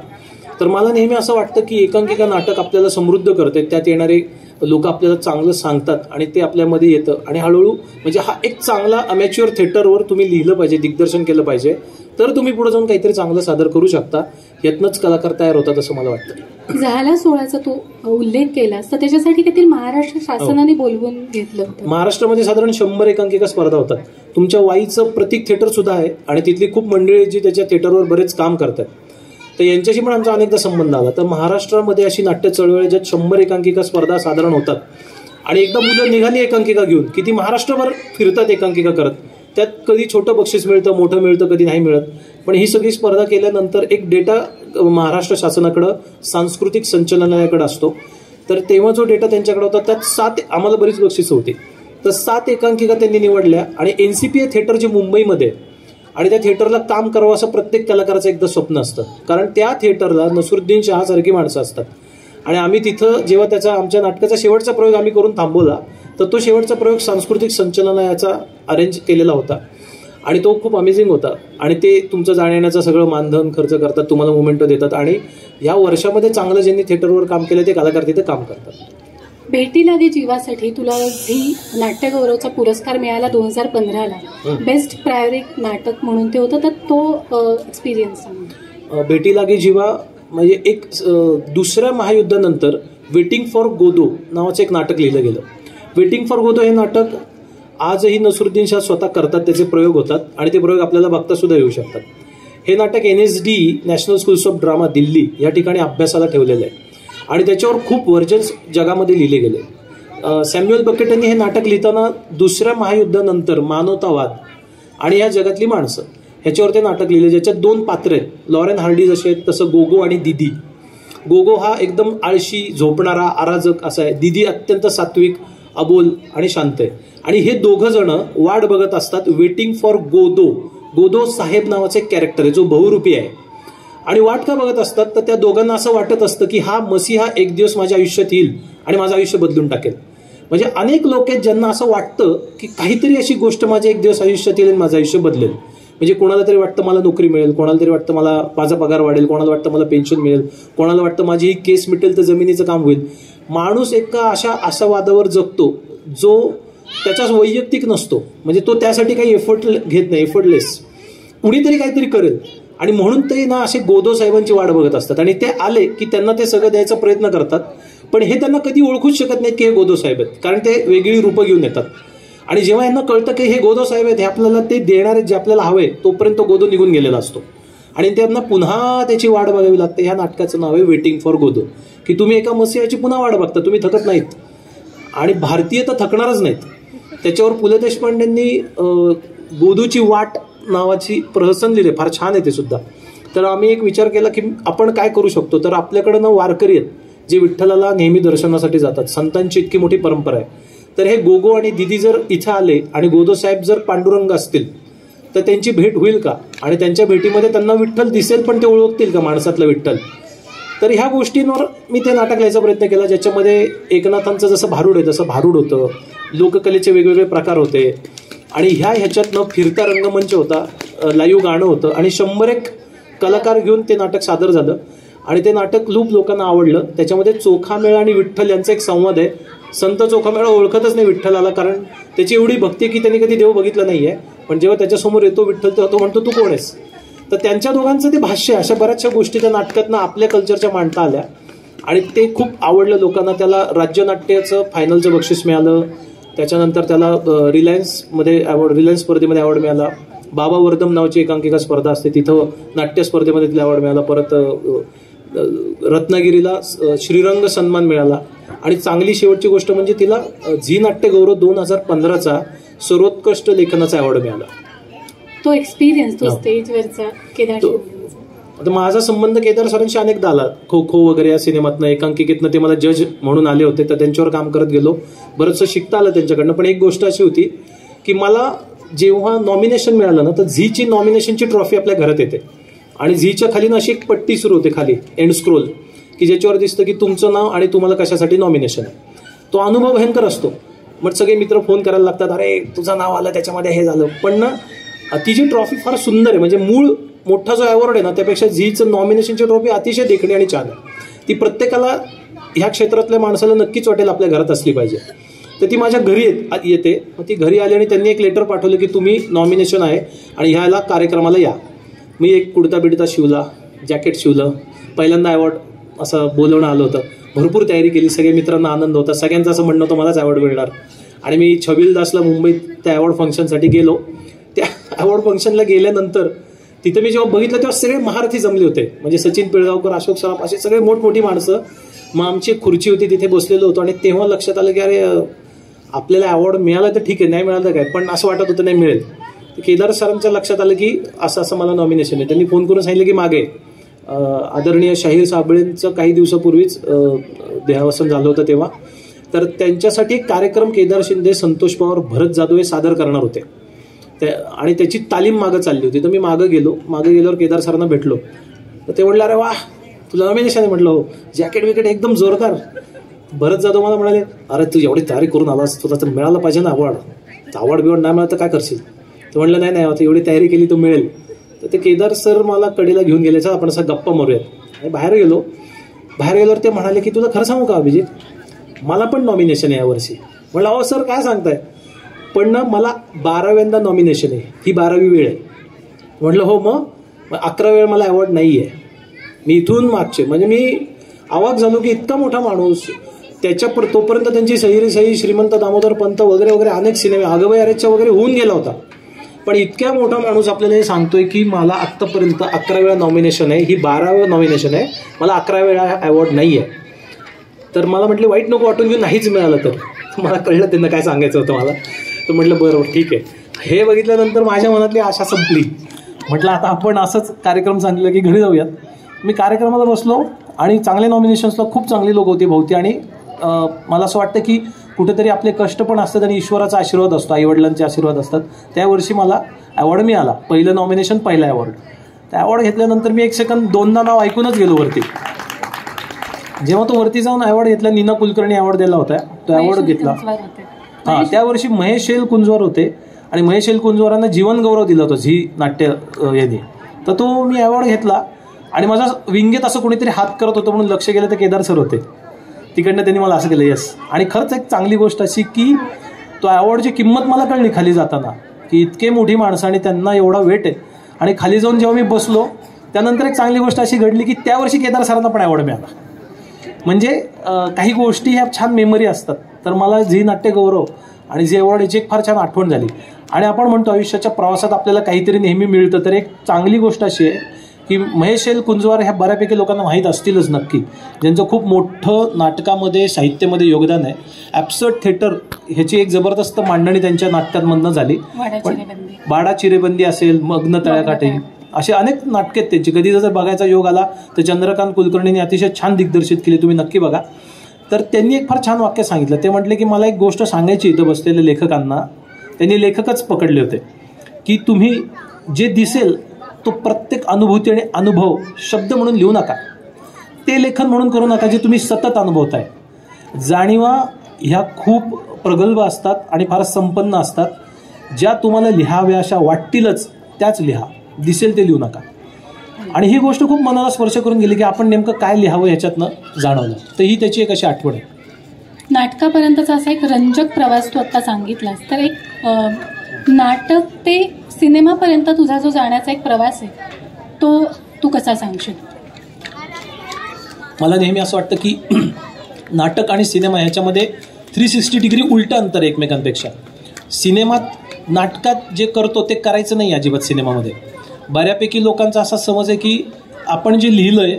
[SPEAKER 3] तर मला नेहमी असं वाटतं की एकांकिका नाटक आपल्याला समृद्ध करते. त्यात येणारे लोक आपल्याला चांगलं सांगतात आणि ते आपल्यामध्ये येतं. आणि हळूहळू म्हणजे हा एक चांगला अमॅच्युअर थिएटरवर तुम्ही लिहिलं पाहिजे, दिग्दर्शन केलं पाहिजे, तर तुम्ही पुढे जाऊन काहीतरी चांगलं सादर करू शकता. यातनंच कलाकार तयार होतात असं मला वाटतं.
[SPEAKER 2] झाला 16चा तो उल्लेख केलास तर त्याच्यासाठी काहीतरी महाराष्ट्र शासनाने बोलवून घेतलं होतं.
[SPEAKER 3] महाराष्ट्रामध्ये साधारण 100 एकांकिका स्पर्धा होतात. तुमच्या वाईचं प्रतीक थिएटर सुद्धा आहे आणि तिथली खूप मंडळी जी त्याच्या थिएटरवर बरेच काम करतात. तर यांच्याशी पण आमचा अनेकदा संबंध आला. तर महाराष्ट्रामध्ये अशी नाट्य चळवळ ज्यात 100 एकांकिका स्पर्धा साधारण होतात आणि एकदा मुलं निघाली एकांकिका घेऊन की ती महाराष्ट्रभर फिरतात एकांकिका करत. त्यात कधी छोटं बक्षीस मिळतं, मोठं मिळतं, कधी नाही मिळत. पण ही सगळी स्पर्धा केल्यानंतर एक डेटा महाराष्ट्र शासनाकडं सांस्कृतिक संचालनालयाकडे असतो. तर तेव्हा जो डेटा त्यांच्याकडे होता त्यात 7 आम्हाला बरीच बक्षिसं होती. तर 7 एकांकिका त्यांनी निवडल्या आणि NCPA थिएटर जे मुंबईमध्ये आणि त्या थिएटरला काम करावं असं प्रत्येक कलाकाराचं एकदा स्वप्न असतं. कारण त्या थिएटरला नसरुद्दीन शहासारखी माणसं असतात. आणि आम्ही तिथं जेव्हा आमच्या नाटकाचा शेवटचा प्रयोग आम्ही करून थांबवला तर तो शेवटचा प्रयोग सांस्कृतिक संचालनालयाचा अरेंज केलेला होता आणि तो खूप अमेझिंग होता. आणि ते तुमचं जाण्याचं सगळं मानधन खर्च करतात, तुम्हाला मोमेंटो देतात आणि या वर्षामध्ये चांगलं ज्यांनी थिएटरवर काम केलं ते कलाकार तिथे काम करतात.
[SPEAKER 2] भेटी लागे जीवासाठी तुला झी नाट्यगौरवचा पुरस्कार मिळाला 2015ला बेस्ट प्रायोरिक नाटक म्हणून ते होतं. तर तो एक्सपिरियन्स
[SPEAKER 3] भेटी लागे जीवा म्हणजे एक दुसऱ्या महायुद्धानंतर वेटिंग फॉर गोदो नावाचं एक नाटक लिहिलं गेलं. वेटिंग फॉर गोदो हे नाटक आजही नसरुद्दीन शाह स्वतः करतात, त्याचे प्रयोग होतात आणि ते प्रयोग आपल्याला बघता सुद्धा येऊ शकतात. हे नाटक NSD national schools of drama Delhi या ठिकाणी अभ्यासाला ठेवलेलं आहे आणि त्याच्यावर खूप व्हर्जन्स जगामध्ये लिहिले गेले. सॅम्युअल बकेट यांनी हे नाटक लिहिताना दुसऱ्या महायुद्धानंतर मानवतावाद आणि या जगातली माणसं ह्याच्यावर ते नाटक लिहिले, ज्याच्यात 2 पात्र आहेत. लॉरेन हार्डी जसे आहेत तसं गोगो आणि दिदी. गोगो हा एकदम आळशी, झोपणारा, अराजक असा आहे. दिदी अत्यंत सात्विक, अबोल आणि शांत आहे. आणि हे दोघं जण वाट बघत असतात वेटिंग फॉर गोदो गोदो साहेब नावाचं एक कॅरेक्टर आहे जो बहुरूपी आहे. आणि वाट का बघत असतात तर त्या दोघांना असं वाटत असतं की हा मसीहा एक दिवस माझ्या आयुष्यात येईल आणि माझं आयुष्य बदलून टाकेल. म्हणजे अनेक लोक आहेत ज्यांना असं वाटतं की काहीतरी अशी गोष्ट माझ्या एक दिवस आयुष्यात येईल आणि माझं आयुष्य बदलेल. म्हणजे कोणाला तरी वाटतं मला नोकरी मिळेल, कोणाला तरी वाटतं मला माझा पगार वाढेल, कोणाला वाटतं मला पेन्शन मिळेल, कोणाला वाटतं माझी ही केस मिटेल तर जमिनीचं काम होईल. माणूस एका अशा आशावादावर जगतो जो त्याचा वैयक्तिक नसतो. म्हणजे तो त्यासाठी काही एफर्ट घेत नाही, एफर्टलेस. कुणीतरी काहीतरी करेल आणि म्हणून ते ना असे गोदो साहेबांची वाट बघत असतात. आणि ते आले की त्यांना ते सगळं द्यायचा प्रयत्न करतात, पण हे त्यांना कधी ओळखूच शकत नाहीत की हे गोदो साहेब आहेत, कारण ते वेगळी रूपं घेऊन येतात. आणि जेव्हा यांना कळतं की हे गोदो साहेब आहेत, हे आपल्याला ते देणारे जे आपल्याला हवे तोपर्यंत गोदो निघून गेलेला असतो आणि त्यांना पुन्हा त्याची वाट बघावी लागते. ह्या नाटकाचं नाव आहे वेटिंग फॉर गोदो, की तुम्ही एका मसीहाची पुन्हा वाट बघता, तुम्ही थकत नाहीत. आणि भारतीय तर थकणारच नाहीत. त्याच्यावर पु ल देशपांडेंनी गोदूची वाट नावाची प्रहसन लिहिले, फार छान आहे ते सुद्धा. तर आम्ही एक विचार केला की आपण काय करू शकतो. तर आपल्याकडं ना वारकरी आहेत जे विठ्ठलाला नेहमी दर्शनासाठी जातात, संतांची इतकी मोठी परंपरा आहे. तर हे गोगो आणि दिदी जर इथं आले आणि गोदो साहेब जर पांडुरंग असतील तर त्यांची भेट होईल का, आणि त्यांच्या भेटीमध्ये त्यांना विठ्ठल दिसेल पण ते ओळखतील का माणसातलं विठ्ठल. तर ह्या गोष्टींवर मी ते नाटक लिहायचा प्रयत्न केला, ज्याच्यामध्ये एकनाथांचं जसं भारूड आहे तसं भारूड होतं, लोककलेचे वेगवेगळे प्रकार होते आणि ह्याच्यातनं फिरता रंगमंच होता, लाईव्ह गाणं होतं आणि 101 कलाकार घेऊन ते नाटक सादर झालं. आणि ते नाटक खूप लोकांना आवडलं. त्याच्यामध्ये चोखामेळा आणि विठ्ठल यांचा एक संवाद आहे. संत चोखामेळा ओळखतच नाही विठ्ठलाला, कारण त्याची एवढी भक्ती की त्यांनी कधी देव बघितला नाहीये, पण जेव्हा त्याच्यासमोर येतो विठ्ठल तेव्हा तो म्हणतो तू कोण आहेस. तर त्यांच्या दोघांचं ते भाष्य, अशा बऱ्याचशा गोष्टी त्या नाटकातनं आपल्या कल्चरच्या मांडता आल्या आणि ते खूप आवडलं लोकांना. त्याला राज्यनाट्याचं फायनलचं बक्षीस मिळालं. त्याच्यानंतर त्याला रिलायन्स स्पर्धेमध्ये अवॉर्ड मिळाला. बाबा वर्दम नावाची एकांकिका स्पर्धा असते तिथं नाट्य स्पर्धेमध्ये तिला अवॉर्ड मिळाला. परत रत्नागिरीला श्रीरंग सन्मान मिळाला. आणि चांगली शेवटची गोष्ट म्हणजे तिला झी नाट्य गौरव 2015चा सर्वोत्कृष्ट लेखनाचा अवॉर्ड मिळाला.
[SPEAKER 2] तो एक्सपिरियन्स, तो स्टेजवरचा केदार.
[SPEAKER 3] आता माझा संबंध केदार सरांशी अनेकदा आला. खो खो वगैरे या सिनेमातनं एकांकिकेतनं ते मला जज म्हणून आले होते, तर त्यांच्यावर काम करत गेलो. बरंचसं शिकता आलं त्यांच्याकडनं. पण एक गोष्ट अशी होती की मला जेव्हा नॉमिनेशन मिळालं ना, तर झीची नॉमिनेशनची ट्रॉफी आपल्या घरात येते आणि झीच्या खाली ना अशी एक पट्टी सुरू होते खाली, एंड स्क्रोल, की ज्याच्यावर दिसतं की तुमचं नाव आणि तुम्हाला कशासाठी नॉमिनेशन आहे. तो अनुभव भयंकर असतो. मग सगळे मित्र फोन करायला लागतात, अरे तुझं नाव आलं त्याच्यामध्ये हे झालं. पण ना ती जी ट्रॉफी फार सुंदर आहे. म्हणजे मूळ मोठा जो अवॉर्ड आहे ना त्यापेक्षा झीचं नॉमिनेशनची ट्रॉफी अतिशय देखणी आणि छान आहे. ती प्रत्येकाला ह्या क्षेत्रातल्या माणसाला नक्कीच वाटेल आपल्या घरात असली पाहिजे. तर ती माझ्या घरी येते. मग ती घरी आली आणि त्यांनी एक लेटर पाठवलं की तुम्ही नॉमिनेशन आहे आणि ह्याला कार्यक्रमाला या. मी एक कुडता बिडता शिवला, जॅकेट शिवलं. पहिल्यांदा अवॉर्ड असं बोलवणं आलं होतं. भरपूर तयारी केली. सगळे मित्रांना आनंद होता. सगळ्यांचं असं म्हणणं होतं मलाच अवॉर्ड मिळणार. आणि मी छबिलदासला मुंबईत त्या अवॉर्ड फंक्शनसाठी गेलो. त्या अवॉर्ड फंक्शनला गेल्यानंतर तिथं मी जेव्हा बघितलं तेव्हा सगळे महारथी जमले होते. म्हणजे सचिन पिळगावकर, अशोक सराफ असे सगळे मोठमोठी माणसं. मग आमची एक खुर्ची होती तिथे बसलेलो होतो आणि तेव्हा लक्षात आलं की अरे आपल्याला अवॉर्ड मिळाला तर ठीक आहे, नाही मिळालं तर काय, पण असं वाटत होतं नाही मिळेल. केदार सरांच्या लक्षात आलं की असं असं मला नॉमिनेशन आहे. त्यांनी फोन करून सांगितलं की मागे आदरणीय शाहीर साबळेंचं काही दिवसापूर्वीच देहावसन झालं होतं तेव्हा, तर त्यांच्यासाठी एक कार्यक्रम केदार शिंदे, संतोष पवार, भरत जाधव हे सादर करणार होते आणि त्याची तालीम मागं चालली होती. तर मी मागं गेल्यावर केदार सरांना भेटलो. तर ते म्हटलं अरे वा तुला नॉमिनेशन आहे. म्हटलं हो. जॅकेट विकेट एकदम जोरदार. भरत जाधव मला म्हणाले अरे तू एवढी तयारी करून आलास, तुला तर मिळालं पाहिजे ना अवॉर्ड. अवॉर्ड बिवॉर्ड नाही मिळालं तर काय करशील. तर म्हटलं नाही आता एवढी तयारी केली तर मिळेल. तर ते केदार सर मला कडेला घेऊन गेल्याचा आपण असं गप्पा मारूयात. आणि बाहेर गेल्यावर ते म्हणाले की तुला खरं सांगू का अभिजित, मला पण नॉमिनेशन आहे यावर्षी. म्हटलं अहो सर काय सांगताय, पण ना मला 12व्यांदा नॉमिनेशन आहे, ही 12वी वेळ आहे. म्हटलं हो मग 11 वेळ मला अवॉर्ड नाही आहे. मी इथून मागचे म्हणजे मी अवाक झालो की इतका मोठा माणूस, तोपर्यंत त्यांची सही श्रीमंत दामोदर पंत वगैरे वगैरे अनेक सिनेमे आगबाई अरेच्या वगैरे होऊन गेला होता. पण इतक्या मोठा माणूस आपल्याला हे सांगतोय की मला आत्तापर्यंत 11 वेळा नॉमिनेशन आहे, ही 12वें नॉमिनेशन आहे, मला 11 वेळा अवॉर्ड नाही आहे. तर मला म्हटलं वाईट नको वाटून घेऊन नाहीच मिळालं. तर मला कळलं त्यांना काय सांगायचं होतं मला. तर म्हटलं बरं ठीक आहे. हे बघितल्यानंतर माझ्या मनातली आशा संपली. म्हटलं आता आपण असंच कार्यक्रम सांगितलं की घरी जाऊयात. मी कार्यक्रमाला बसलो आणि चांगले नॉमिनेशन्सला खूप चांगली लोक होती भोवती. आणि मला असं वाटतं की कुठेतरी आपले कष्ट पण असतात आणि ईश्वराचा आशीर्वाद असतो, आईवडिलांचे आशीर्वाद असतात. त्या वर्षी मला अवॉर्ड मिळाला, पहिलं नॉमिनेशन, पहिला अवॉर्ड. त्या अवॉर्ड घेतल्यानंतर मी 1 सेकंद 2दा नाव ऐकूनच गेलो वरती. जेव्हा तो वरती जाऊन अवॉर्ड घेतला, नीना कुलकर्णी अवॉर्ड दिला होता, तो अवॉर्ड घेतला. हां, त्या वर्षी महेश एल कुंजवार होते आणि महेश एल कुंजवारांना जीवन गौरव दिला होता झी नाट्य यांनी. तर तो मी अवॉर्ड घेतला आणि माझा विंगेत असं कोणीतरी हात करत होतं म्हणून लक्ष गेलं तर केदार सर होते. तिकडनं त्यांनी मला असं केलं, येस. आणि खरंच एक चांगली गोष्ट अशी की तो अवॉर्डची किंमत मला कळली खाली जाताना, की इतके मोठी माणसं आणि त्यांना एवढा वेट आहे. आणि खाली जाऊन जेव्हा मी बसलो त्यानंतर एक चांगली गोष्ट अशी घडली की त्या वर्षी केदार सरांना पण अवॉर्ड मिळाला. म्हणजे काही गोष्टी ह्या छान मेमरी असतात. तर मला झी नाट्य गौरव आणि झी अवॉर्ड याची एक फार छान आठवण झाली. आणि आपण म्हणतो आयुष्याच्या प्रवासात आपल्याला काहीतरी नेहमी मिळतं, तर एक चांगली गोष्ट अशी आहे की महेश एल कुंजवार ह्या बऱ्यापैकी लोकांना माहीत असतीलच नक्की, ज्यांचं खूप मोठं नाटकामध्ये साहित्यामध्ये योगदान आहे. ॲब्सर्ड थिएटर ह्याची एक जबरदस्त मांडणी त्यांच्या नाटकांमधनं झाली. बाडा चिरेबंदी असेल, मग्न तळ्याकाठी, असे अनेक नाटके आहेत त्यांची. कधी जर बघायचा योग आला तर चंद्रकांत कुलकर्णींनी अतिशय छान दिग्दर्शित केली, तुम्ही नक्की बघा. तर त्यांनी एक फार छान वाक्य सांगितलं. ते म्हटले की मला एक गोष्ट सांगायची इथं बसलेल्या लेखकांना. त्यांनी लेखकच पकडले होते की तुम्ही जे दिसेल तो प्रत्येक अनुभूती आणि अनुभव शब्द म्हणून लिहू नका, ते लेखन म्हणून करू नका जे तुम्ही सतत अनुभवताय. जाणीवा ह्या खूप प्रगल्भ असतात आणि फार संपन्न असतात. ज्या तुम्हाला लिहाव्या अशा वाटतीलच त्याच लिहा, दिसेल ते लिहू नका. आणि ही गोष्ट खूप मनाला स्पर्श करून गेली की आपण नेमकं काय लिहावं ह्याच्यातनं जाणवलं. तर ही त्याची एक अशी आठवण आहे.
[SPEAKER 2] नाटकापर्यंतचा असा एक रंजक प्रवास तू आत्ता सांगितलास, तर एक नाटक ते सिनेमापर्यंत तुझा जो जाण्याचा एक प्रवास आहे तो तू कसा सांगशील?
[SPEAKER 3] मला नेहमी असं वाटतं की नाटक आणि सिनेमा ह्याच्यामध्ये 360 डिग्री उलटं अंतर आहे एकमेकांपेक्षा. सिनेमात नाटकात जे करतो ते करायचं नाही अजिबात सिनेमामध्ये. बऱ्यापैकी लोकांचा असा समज आहे की आपण जे लिहिलं आहे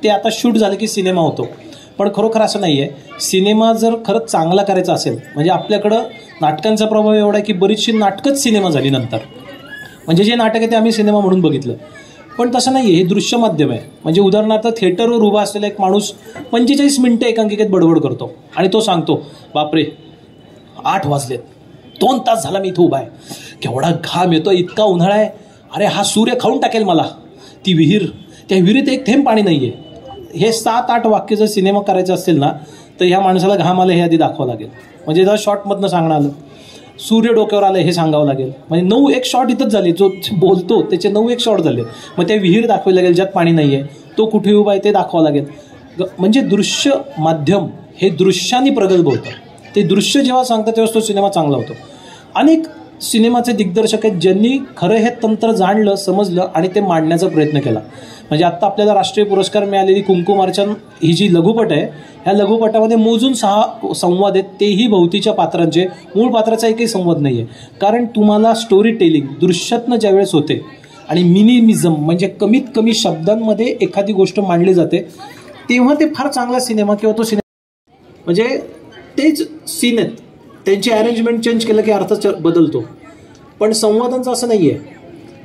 [SPEAKER 3] ते आता शूट झालं की सिनेमा होतो, पण खरोखर असं नाही आहे. सिनेमा जर खरंच चांगला करायचा असेल, म्हणजे आपल्याकडं नाटकांचा प्रभाव एवढा आहे की बरीचशी नाटकंच सिनेमा झाली नंतर. म्हणजे जे नाटक आहे ते आम्ही सिनेमा म्हणून बघितलं, पण तसं नाही आहे. हे दृश्य माध्यम आहे. म्हणजे उदाहरणार्थ थिएटरवर उभा असलेला एक माणूस 45 मिनिटं एकांकिकेत बडबड करतो आणि तो सांगतो, बापरे 8 वाजलेत, 2 तास झाला मी इथं उभा आहे, केवढा घाम येतो, इतका उन्हाळा आहे, अरे हा सूर्य खाऊन टाकेल मला, ती विहीर, त्या विहिरीत एक थेंब पाणी नाही आहे. हे 7-8 वाक्य जर सिनेमा करायचं असेल ना तर ह्या माणसाला घाम आलं हे आधी दाखवावं लागेल. म्हणजे जर शॉर्टमधनं सांगणं आलं, सूर्य डोक्यावर आलं हे सांगावं लागेल. म्हणजे 9 एक शॉट इथंच झाले, जो बोलतो त्याचे 9 एक शॉट झाले. मग त्या विहीर दाखवावी लागेल ज्यात पाणी नाही आहे, तो कुठे उभा आहे ते दाखवावं लागेल. म्हणजे दृश्य माध्यम हे दृश्याने प्रगल्भ होतं. ते दृश्य जेव्हा सांगतं तेव्हा तो सिनेमा चांगला होतो. अनेक सिनेमाचे दिग्दर्शक आहेत ज्यांनी खरं हे तंत्र जाणलं, समजलं आणि ते मांडण्याचा प्रयत्न केला. म्हणजे आत्ता आपल्याला राष्ट्रीय पुरस्कार मिळालेली कुंकुमार्चन ही जी लघुपट आहे, ह्या लघुपटामध्ये मोजून 6 संवाद आहेत, तेही भोवतीच्या पात्रांचे. मूळ पात्राचा एकही संवाद नाही आहे. कारण तुम्हाला स्टोरी टेलिंग दृश्यातनं ज्यावेळेस होते आणि मिनिमिझम म्हणजे कमीत कमी शब्दांमध्ये एखादी गोष्ट मांडली जाते, तेव्हा ते फार चांगला सिनेमा किंवा तो सिनेमा. म्हणजे तेच सीन आहेत, त्यांची अरेंजमेंट चेंज केलं की अर्थ बदलतो. पण संवादांचं असं नाही आहे.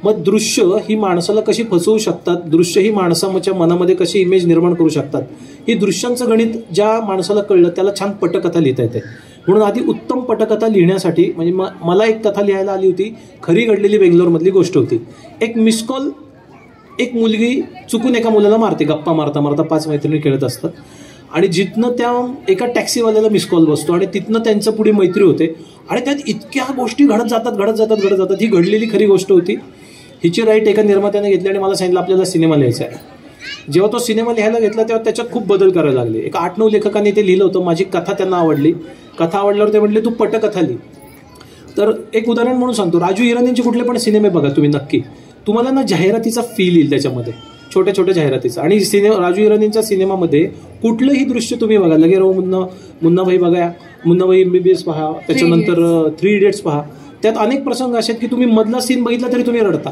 [SPEAKER 3] मग दृश्य ही माणसाला कशी फसवू शकतात, दृश्य ही माणसाच्या मनामध्ये कशी इमेज निर्माण करू शकतात, ही दृश्यांचं गणित ज्या माणसाला कळलं त्याला छान पटकथा लिहिता येते. म्हणून आधी उत्तम पटकथा लिहिण्यासाठी म्हणजे मला एक कथा लिहायला आली होती, खरी घडलेली बेंगलोरमधली गोष्ट होती. एक मिस कॉल, एक मुलगी चुकून एका मुलाला मारते, गप्पा मारता मारता 5 मैत्रिणी खेळत असतात आणि जिथनं त्या एका टॅक्सीवाल्याला मिस कॉल बसतो आणि तिथनं त्यांचं पुढे मैत्री होते आणि त्यात इतक्या गोष्टी घडत जातात. ही घडलेली खरी गोष्ट होती. हिची राईट एका निर्मात्याने घेतली आणि मला सांगितलं आपल्याला सिनेमा लिहायचा आहे. जेव्हा तो सिनेमा लिहायला घेतला तेव्हा त्याच्यात खूप बदल करायला लागले. एक 8-9 लेखकांनी ते लिहिलं होतं. माझी कथा त्यांना आवडली. कथा आवडल्यावर ते म्हटले तू पटकथा लिही. तर एक उदाहरण म्हणून सांगतो, राजू हिरानींचे कुठले पण सिनेमे बघा तुम्ही नक्की, तुम्हाला ना जाहिरातीचा फील येईल त्याच्यामध्ये, छोट्या छोट्या जाहिरातीचा. आणि राजू हिरानींच्या सिनेमामध्ये कुठलंही दृश्य तुम्ही बघा, लगे राव मुन्नाभाई बघा, मुन्नाभाई MBBS पहा, त्याच्यानंतर 3 इडियट्स पहा. त्यात अनेक प्रसंग असे आहेत की तुम्ही मधला सीन बघितला तरी तुम्ही रडता.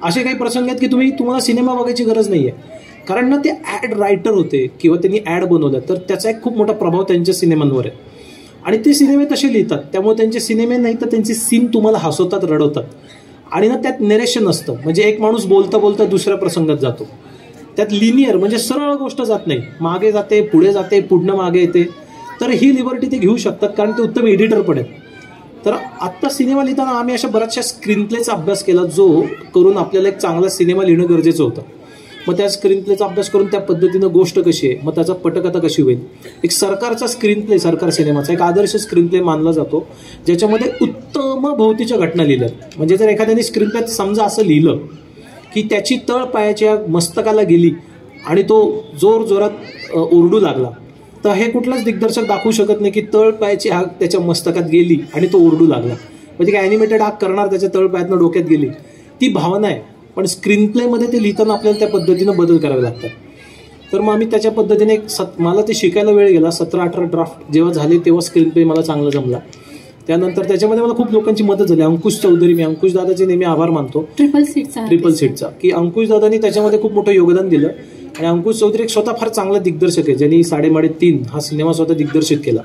[SPEAKER 3] असे काही प्रसंग आहेत की तुम्हाला सिनेमा बघायची गरज नाही आहे. कारण ना ते ॲड रायटर होते किंवा त्यांनी ॲड बनवलं, तर त्याचा एक खूप मोठा प्रभाव त्यांच्या सिनेमांवर आहे. आणि ते सिनेमे तसे लिहितात, त्यामुळे त्यांचे सिनेमे नाही तर त्यांचे सीन तुम्हाला हसवतात, रडवतात. आणि ना त्यात नरेशन असतं, म्हणजे एक माणूस बोलता बोलता दुसऱ्या प्रसंगात जातो. त्यात लिनियर म्हणजे सरळ गोष्ट जात नाही, मागे जाते, पुढे जाते, पुढनं मागे येते. तर ही लिबर्टी ते घेऊ शकतात कारण ते उत्तम एडिटर पण आहेत. तर आत्ता सिनेमा लिहिताना आम्ही अशा बऱ्याचशा स्क्रीन प्लेचा अभ्यास केला, जो करून आपल्याला एक चांगला सिनेमा लिहिणं गरजेचं होतं. मग त्या स्क्रीन प्लेचा अभ्यास करून त्या पद्धतीनं गोष्ट कशी आहे, मग त्याचा पटकथा कशी होईल. एक सरकारचा स्क्रीन प्ले, सरकार सिनेमाचा एक आदर्श स्क्रीन प्ले मानला जातो, ज्याच्यामध्ये उत्तम भोवतीच्या घटना लिहिल्यात. म्हणजे जर एखाद्याने स्क्रीन प्ले समजा असं लिहिलं की त्याची तळ पायाच्या मस्तकाला गेली आणि तो जोर जोरात ओरडू लागला, तर हे कुठलाच दिग्दर्शक दाखवू शकत नाही की तळ पायाची आग त्याच्या मस्तकात गेली आणि तो ओरडू लागला. म्हणजे काय ॲनिमेटेड आग करणार, त्याच्या तळ पायातनं डोक्यात गेली, ती भावना आहे. पण स्क्रीन प्लेमध्ये ते लिहिताना आपल्याला त्या पद्धतीनं बदल करावे लागतात. तर मग आम्ही त्याच्या पद्धतीने मला ते शिकायला वेळ गेला. 17-18 ड्राफ्ट जेव्हा झाले तेव्हा स्क्रीन प्ले मला चांगला जमला. त्यानंतर त्याच्यामध्ये मला खूप लोकांची मदत झाली. अंकुश चौधरी, मी अंकुश दादाचे नेहमी आभार मानतो, ट्रिपल सीटचा, की अंकुश दादांनी त्याच्यामध्ये खूप मोठं योगदान दिलं. आणि अंकुश चौधरी एक स्वतः फार चांगला दिग्दर्शक आहे, ज्यांनी 3.5 हा सिनेमा स्वतः दिग्दर्शित केला.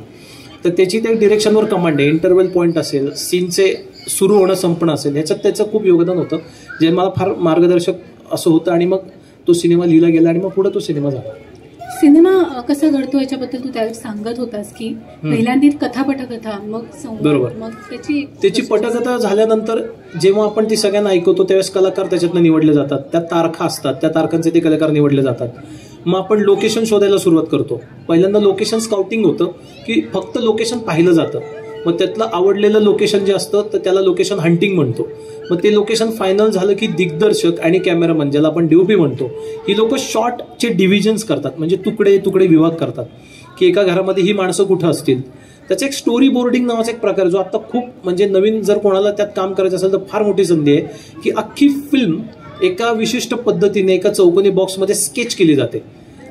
[SPEAKER 3] तर त्याची त्या डिरेक्शनवर कमांड आहे. इंटरव्हल पॉईंट असेल, सीनचे सुरू होणं संपणं असेल, ह्याच्यात त्याचं खूप योगदान होतं, जे मला फार मार्गदर्शक असं होतं. आणि मग तो सिनेमा लिहिला गेला आणि मग पुढे तो सिनेमा झाला.
[SPEAKER 2] सिनेमा कसा घडतो याच्याबद्दल तू त्यावेळेस सांगत होतास की पहिल्यांदा कथा पटकथा, मग
[SPEAKER 3] बरोबर,
[SPEAKER 2] मग त्याची
[SPEAKER 3] पटकथा झाल्यानंतर जेव्हा आपण ती सगळ्यांना ऐकवतो त्यावेळेस कलाकार त्याच्यातनं निवडले जातात. त्या तारखा असतात, त्या तारखांचे ते कलाकार निवडले जातात. मग आपण लोकेशन शोधायला सुरुवात करतो. पहिल्यांदा लोकेशन स्काउटिंग होतं, की फक्त लोकेशन पाहिलं जातं. मग त्यातलं आवडलेलं लोकेशन जे असतं तर त्याला लोकेशन हंटिंग म्हणतो. मग ते लोकेशन फायनल झालं की दिग्दर्शक आणि कॅमेरामन, ज्याला आपण डीओपी म्हणतो, ही लोक शॉटचे डिव्हिजन्स करतात. म्हणजे तुकडे विभाग करतात की एका घरामध्ये ही माणसं कुठं असतील. त्याचं एक स्टोरी बोर्डिंग नावाचा एक प्रकार जो आता खूप म्हणजे नवीन, जर कोणाला त्यात काम करायचं असेल तर फार मोठी संधी आहे की अख्खी फिल्म एका विशिष्ट पद्धतीने एका चौकोनी बॉक्समध्ये स्केच केली जाते.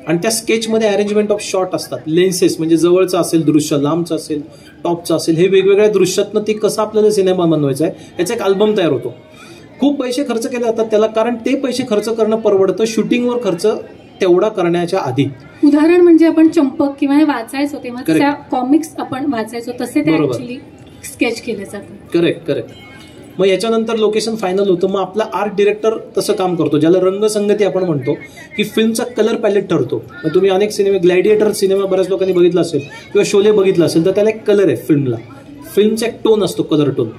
[SPEAKER 3] आणि त्या स्केचमध्ये अरेंजमेंट ऑफ शॉट असतात, लेन्सेस, म्हणजे जवळचं असेल दृश्य, लांबचं असेल, टॉपचं असेल, हे वेगवेगळ्या दृश्यातनं ते कसं आपल्याला सिनेमा बनवायचा आहे याचा एक अल्बम तयार होतो. खूप पैसे खर्च केले जातात त्याला, कारण ते पैसे खर्च करणं परवडतं शूटिंगवर खर्च तेवढा करण्याच्या आधी.
[SPEAKER 2] उदाहरण म्हणजे आपण चंपक किंवा हे वाचायचो तेव्हा त्या कॉमिक्स आपण वाचायचो तसे ते ऍक्च्युअली स्केच केले जातात.
[SPEAKER 3] करेक्ट. मग याच्यानंतर लोकेशन फायनल होतं. मग आपला आर्ट डिरेक्टर तसं काम करतो, ज्याला रंगसंगती आपण म्हणतो, की फिल्मचा कलर पॅलेट ठरतो. मग तुम्ही अनेक सिनेमे, ग्लॅडिएटर सिनेमा बऱ्याच लोकांनी बघितला असेल किंवा शोले बघितला असेल, तर त्याला एक कलर आहे फिल्मला. फिल्मचा एक टोन असतो, कलर टोन.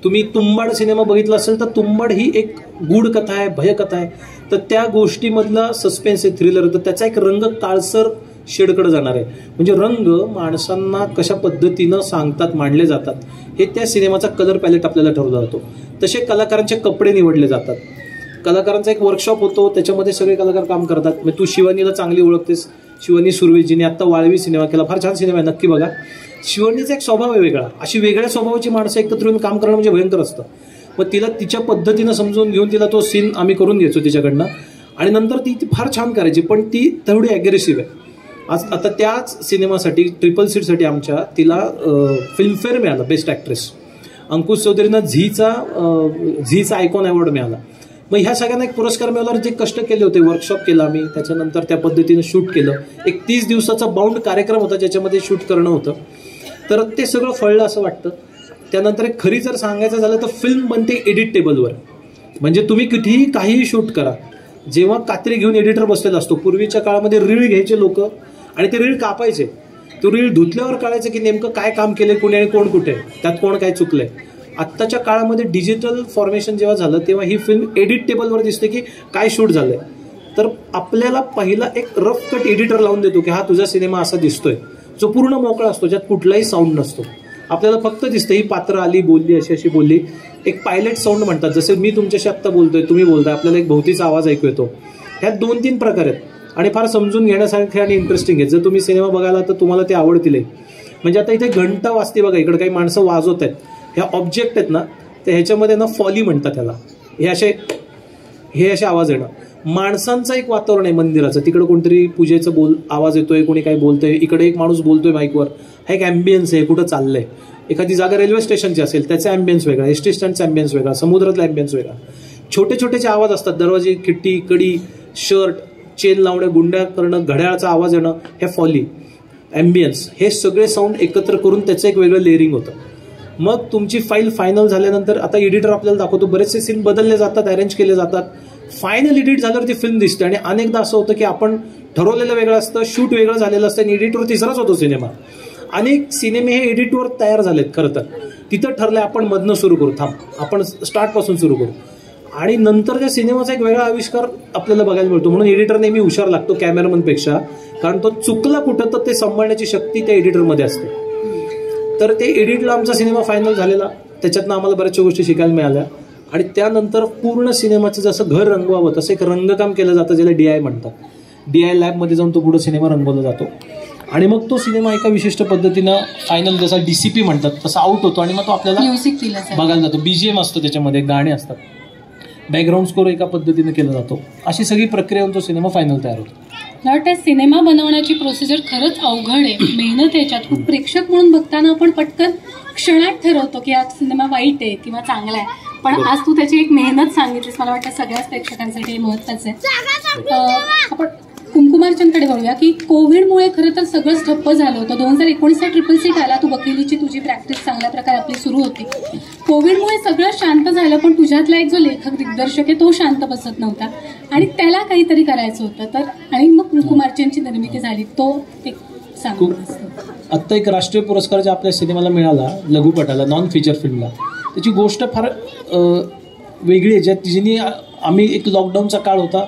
[SPEAKER 3] तुम्ही तुंबाड सिनेमा बघितला असेल तर तुंबाड ही एक गूढ कथा आहे, भयकथा आहे. तर त्या गोष्टीमधला सस्पेन्स आहे, थ्रिलर, तर त्याचा एक रंग काळसर शेडकडे जाणार आहे. म्हणजे रंग माणसांना कशा पद्धतीनं सांगतात, मांडले जातात, हे त्या सिनेमाचा कलर पॅलेट आपल्याला ठरवला जातो. तसे कलाकारांचे कपडे निवडले जातात. कलाकारांचा एक वर्कशॉप होतो, त्याच्यामध्ये सगळे कलाकार काम करतात. म्हणजे तू शिवानीला चांगली ओळखतेस, शिवानी सुर्वे, जिने आता वाळवी सिनेमा केला, फार छान सिनेमा आहे, नक्की बघा. शिवानीचा एक स्वभाव आहे वेगळा. अशी वेगळ्या स्वभावाची माणसं एकत्र येऊन काम करणं म्हणजे भयंकर असतं. मग तिला तिच्या पद्धतीनं समजून घेऊन तिला तो सीन आम्ही करून घ्यायचो तिच्याकडनं, आणि नंतर ती फार छान करायची. पण ती तेवढी ॲग्रेसिव्ह आहे. आता त्याच सिनेमासाठी, ट्रिपल सीटसाठी आमच्या तिला फिल्मफेअर मिळाला बेस्ट ॲक्ट्रेस. अंकुश चौधरींना झीचा आयकॉन अवॉर्ड मिळाला. मग ह्या सगळ्यांना एक पुरस्कार मिळाल्यावर जे कष्ट केले होते, वर्कशॉप केला आम्ही, त्याच्यानंतर त्या पद्धतीनं शूट केलं. एक 30 दिवसाचा बाउंड कार्यक्रम होता ज्याच्यामध्ये शूट करणं होतं. तर ते सगळं फळलं असं वाटतं. त्यानंतर एक खरी जर सांगायचं झालं तर फिल्म बनते एडिट टेबलवर. म्हणजे तुम्ही कुठेही काहीही शूट करा, जेव्हा कात्री घेऊन एडिटर बसलेला असतो. पूर्वीच्या काळामध्ये रीळ घ्यायचे लोक आणि ते रीळ कापायचे. तो रीळ धुतल्यावर कळायचं की नेमकं काय काम केलंय कोणी आणि कोण कुठे, त्यात कोण काय चुकलंय. आत्ताच्या काळामध्ये डिजिटल फॉर्मेशन जेव्हा झालं तेव्हा ही फिल्म एडिट टेबलवर दिसते की काय शूट झालंय. तर आपल्याला पहिला एक रफ कट एडिटर लावून देतो की हा तुझा सिनेमा असा दिसतोय, जो पूर्ण मोकळा असतो, ज्यात कुठलाही साऊंड नसतो. आपल्याला फक्त दिसतं ही पात्र आली, बोलली, अशी बोलली. एक पायलट साऊंड म्हणतात, जसे मी तुमच्याशी आत्ता बोलतोय, तुम्ही बोलताय, आपल्याला एक भोवतीचा आवाज ऐकू येतो. ह्यात 2-3 प्रकार आहेत आणि फार समजून घेण्यासारखे आणि इंटरेस्टिंग आहेत. जर तुम्ही सिनेमा बघायला तर तुम्हाला ते आवडतील. म्हणजे आता इथे घंटा वाजते बघा, इकडे काही माणसं वाजवत आहेत, ह्या ऑब्जेक्ट आहेत ना, तर ह्याच्यामध्ये ना फॉली म्हणतात त्याला. हे असे आवाज येणं. माणसांचं एक वातावरण आहे मंदिराचं, तिकडे कोणतरी पूजेचं आवाज येतोय, कोणी काही बोलतोय, इकडे एक माणूस बोलतोय माईकवर, हा एक ॲम्बियन्स आहे, कुठं चाललंय. एखादी जागा रेल्वे स्टेशनची असेल त्याचा ॲम्बियन्स वेगळा, एस टी स्टँडचा ॲम्बियन्स वेगळा, समुद्रातला ॲम्बियन्स वेगळा. छोटे छोटे जे आवाज असतात, दरवाजे, खिडकी, कडी, शर्ट, चेन लावणं, गुंड्या करणं, घड्याळाचा आवाज येणं, हे फॉली, ॲम्बियन्स, हे सगळे साऊंड एकत्र करून त्याचं एक वेगळं लेअरिंग होतं. मग तुमची फाईल फायनल झाल्यानंतर आता एडिटर आपल्याला दाखवतो, बरेचसे सीन बदलले जातात, अरेंज केले जातात. फायनल एडिट झाल्यावर ती फिल्म दिसते. आणि अनेकदा असं होतं की आपण ठरवलेलं वेगळं असतं, शूट वेगळं झालेलं असतं आणि एडिटवर तिसराच होतो सिनेमा. अनेक सिनेमे हे एडिटवर तयार झालेत. खरं तर तिथं ठरलंय आपण मधनं सुरू करू, थांब आपण स्टार्टपासून सुरू करू, आणि नंतर त्या सिनेमाचा एक वेगळा आविष्कार आपल्याला बघायला मिळतो. म्हणून एडिटर नेहमी हुशार लागतो कॅमेरामनपेक्षा, कारण तो चुकला कुठं तर ते सांभाळण्याची शक्ती त्या एडिटरमध्ये असते. तर ते एडिटला आमचा सिनेमा फायनल झालेला, त्याच्यातनं आम्हाला बऱ्याचशा गोष्टी शिकायला मिळाल्या. आणि त्यानंतर पूर्ण सिनेमाचं जसं घर रंगवावं तसं एक रंगकाम केलं जातं, ज्याला DI म्हणतात. DI लॅबमध्ये जाऊन तो पुढे सिनेमा रंगवला जातो आणि मग तो सिनेमा एका विशिष्ट पद्धतीनं फायनल, जसा DCP म्हणतात तसा आउट होतो आणि मग तो आपल्याला
[SPEAKER 2] म्युझिक
[SPEAKER 3] बघायला जातो. BGM असतो त्याच्यामध्ये, गाणे असतात, बॅकग्राऊंड स्कोर एका पद्धतीने केला जातो. अशी सगळी प्रक्रिया तो सिनेमा फायनल तयार होतो.
[SPEAKER 2] मला वाटतं सिनेमा बनवण्याची प्रोसिजर खरंच अवघड आहे, मेहनत याच्यात खूप. प्रेक्षक म्हणून बघताना आपण पटकन क्षणात ठरवतो की हा सिनेमा वाईट आहे किंवा चांगला आहे, पण आज तू त्याची एक मेहनत सांगितलीस. मला वाटतं सगळ्याच प्रेक्षकांसाठी हे महत्त्वाचं आहे. आपण कुमकुमार्चनकडे बघूया की कोविडमुळे खरं तर सगळंच ठप्प झालं होतं. 2019 ट्रिपल सीट आला, तू वकिलीची तुझी प्रॅक्टिस चांगल्या प्रकारे आपली सुरू होती. कोविडमुळे सगळं शांत झालं, पण तुझ्यातला एक जो लेखक दिग्दर्शक आहे तो शांत बसत नव्हता आणि त्याला काहीतरी करायचं होतं. तर आणि मग कुमकुमार्चनची निर्मिती झाली. तो एक सांगू.
[SPEAKER 3] आत्ता एक राष्ट्रीय पुरस्कार जो आपल्या सिनेमाला मिळाला, लघुपटाला, नॉन फीचर फिल्मला, त्याची गोष्ट फार वेगळी आहे. ज्यात तिने आम्ही एक लॉकडाऊनचा काळ होता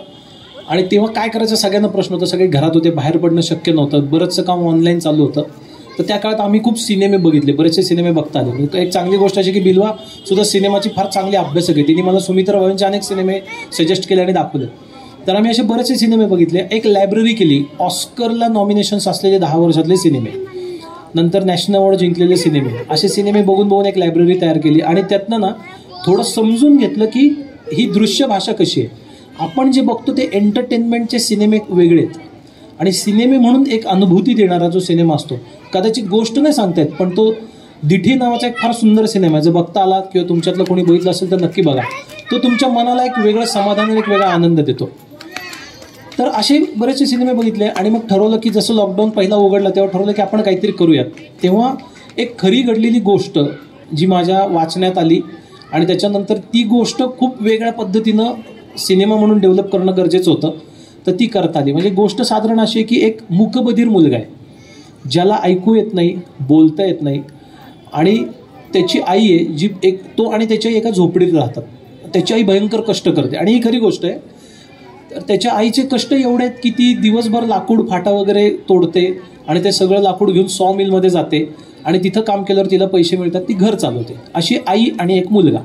[SPEAKER 3] आणि तेव्हा काय करायचं सगळ्यांना प्रश्न होता. सगळे घरात होते, बाहेर पडणं शक्य नव्हतं, बरंचसं काम ऑनलाईन चालू होतं. तर त्या काळात आम्ही खूप सिनेमे बघितले, बरेचसे सिनेमे बघता आले. एक चांगली गोष्ट अशी की बिल्वा सुद्धा सिनेमाची फार चांगली अभ्यासक आहे. तिने मला सुमित्रा भावेंचे अनेक सिनेमे सजेस्ट केले आणि दाखवले. तर आम्ही असे बरेचसे सिनेमे बघितले. एक लायब्ररी केली, ऑस्करला नॉमिनेशन्स असलेले 10 वर्षातले सिनेमे, नंतर नॅशनल अवॉर्ड जिंकलेले सिनेमे, असे सिनेमे बघून बघून एक लायब्ररी तयार केली. आणि त्यातनं ना थोडं समजून घेतलं की ही दृश्य भाषा कशी आहे. आपण जे बघतो ते एंटरटेनमेंटचे सिनेमे वेगळे आहेत आणि सिनेमे म्हणून एक अनुभूती देणारा जो सिनेमा असतो, कदाचित गोष्ट नाही सांगता येत, पण तो दिठी नावाचा एक फार सुंदर सिनेमा आहे. जर बघता आला किंवा तुमच्यातलं कोणी बघितलं असेल तर नक्की बघा. तो तुमच्या मनाला एक वेगळं समाधान आणि एक वेगळा आनंद देतो. तर असे बरेचसे सिनेमे बघितले आणि मग ठरवलं की जसं लॉकडाऊन पहिला उघडला तेव्हा ठरवलं की आपण काहीतरी करूयात. तेव्हा एक खरी घडलेली गोष्ट जी माझ्या वाचण्यात आली आणि त्याच्यानंतर ती गोष्ट खूप वेगळ्या पद्धतीनं सिनेमा म्हणून डेव्हलप करणं गरजेचं होतं, तर ती करता आली. म्हणजे गोष्ट साधारण अशी आहे की एक मूकबधीर मुलगा आहे, ज्याला ऐकू येत नाही, बोलता येत नाही, आणि त्याची आई आहे जी एक, तो आणि त्याच्या एका झोपडीत राहतात. त्याची आई भयंकर कष्ट करते आणि ही खरी गोष्ट आहे. तर त्याच्या आईचे कष्ट एवढे आहेत की ती दिवसभर लाकूड फाटा वगैरे तोडते आणि ते सगळं लाकूड घेऊन सॉ मिलमध्ये जाते आणि तिथं काम केल्यावर तिला पैसे मिळतात, ती घर चालवते. अशी आई आणि एक मुलगा.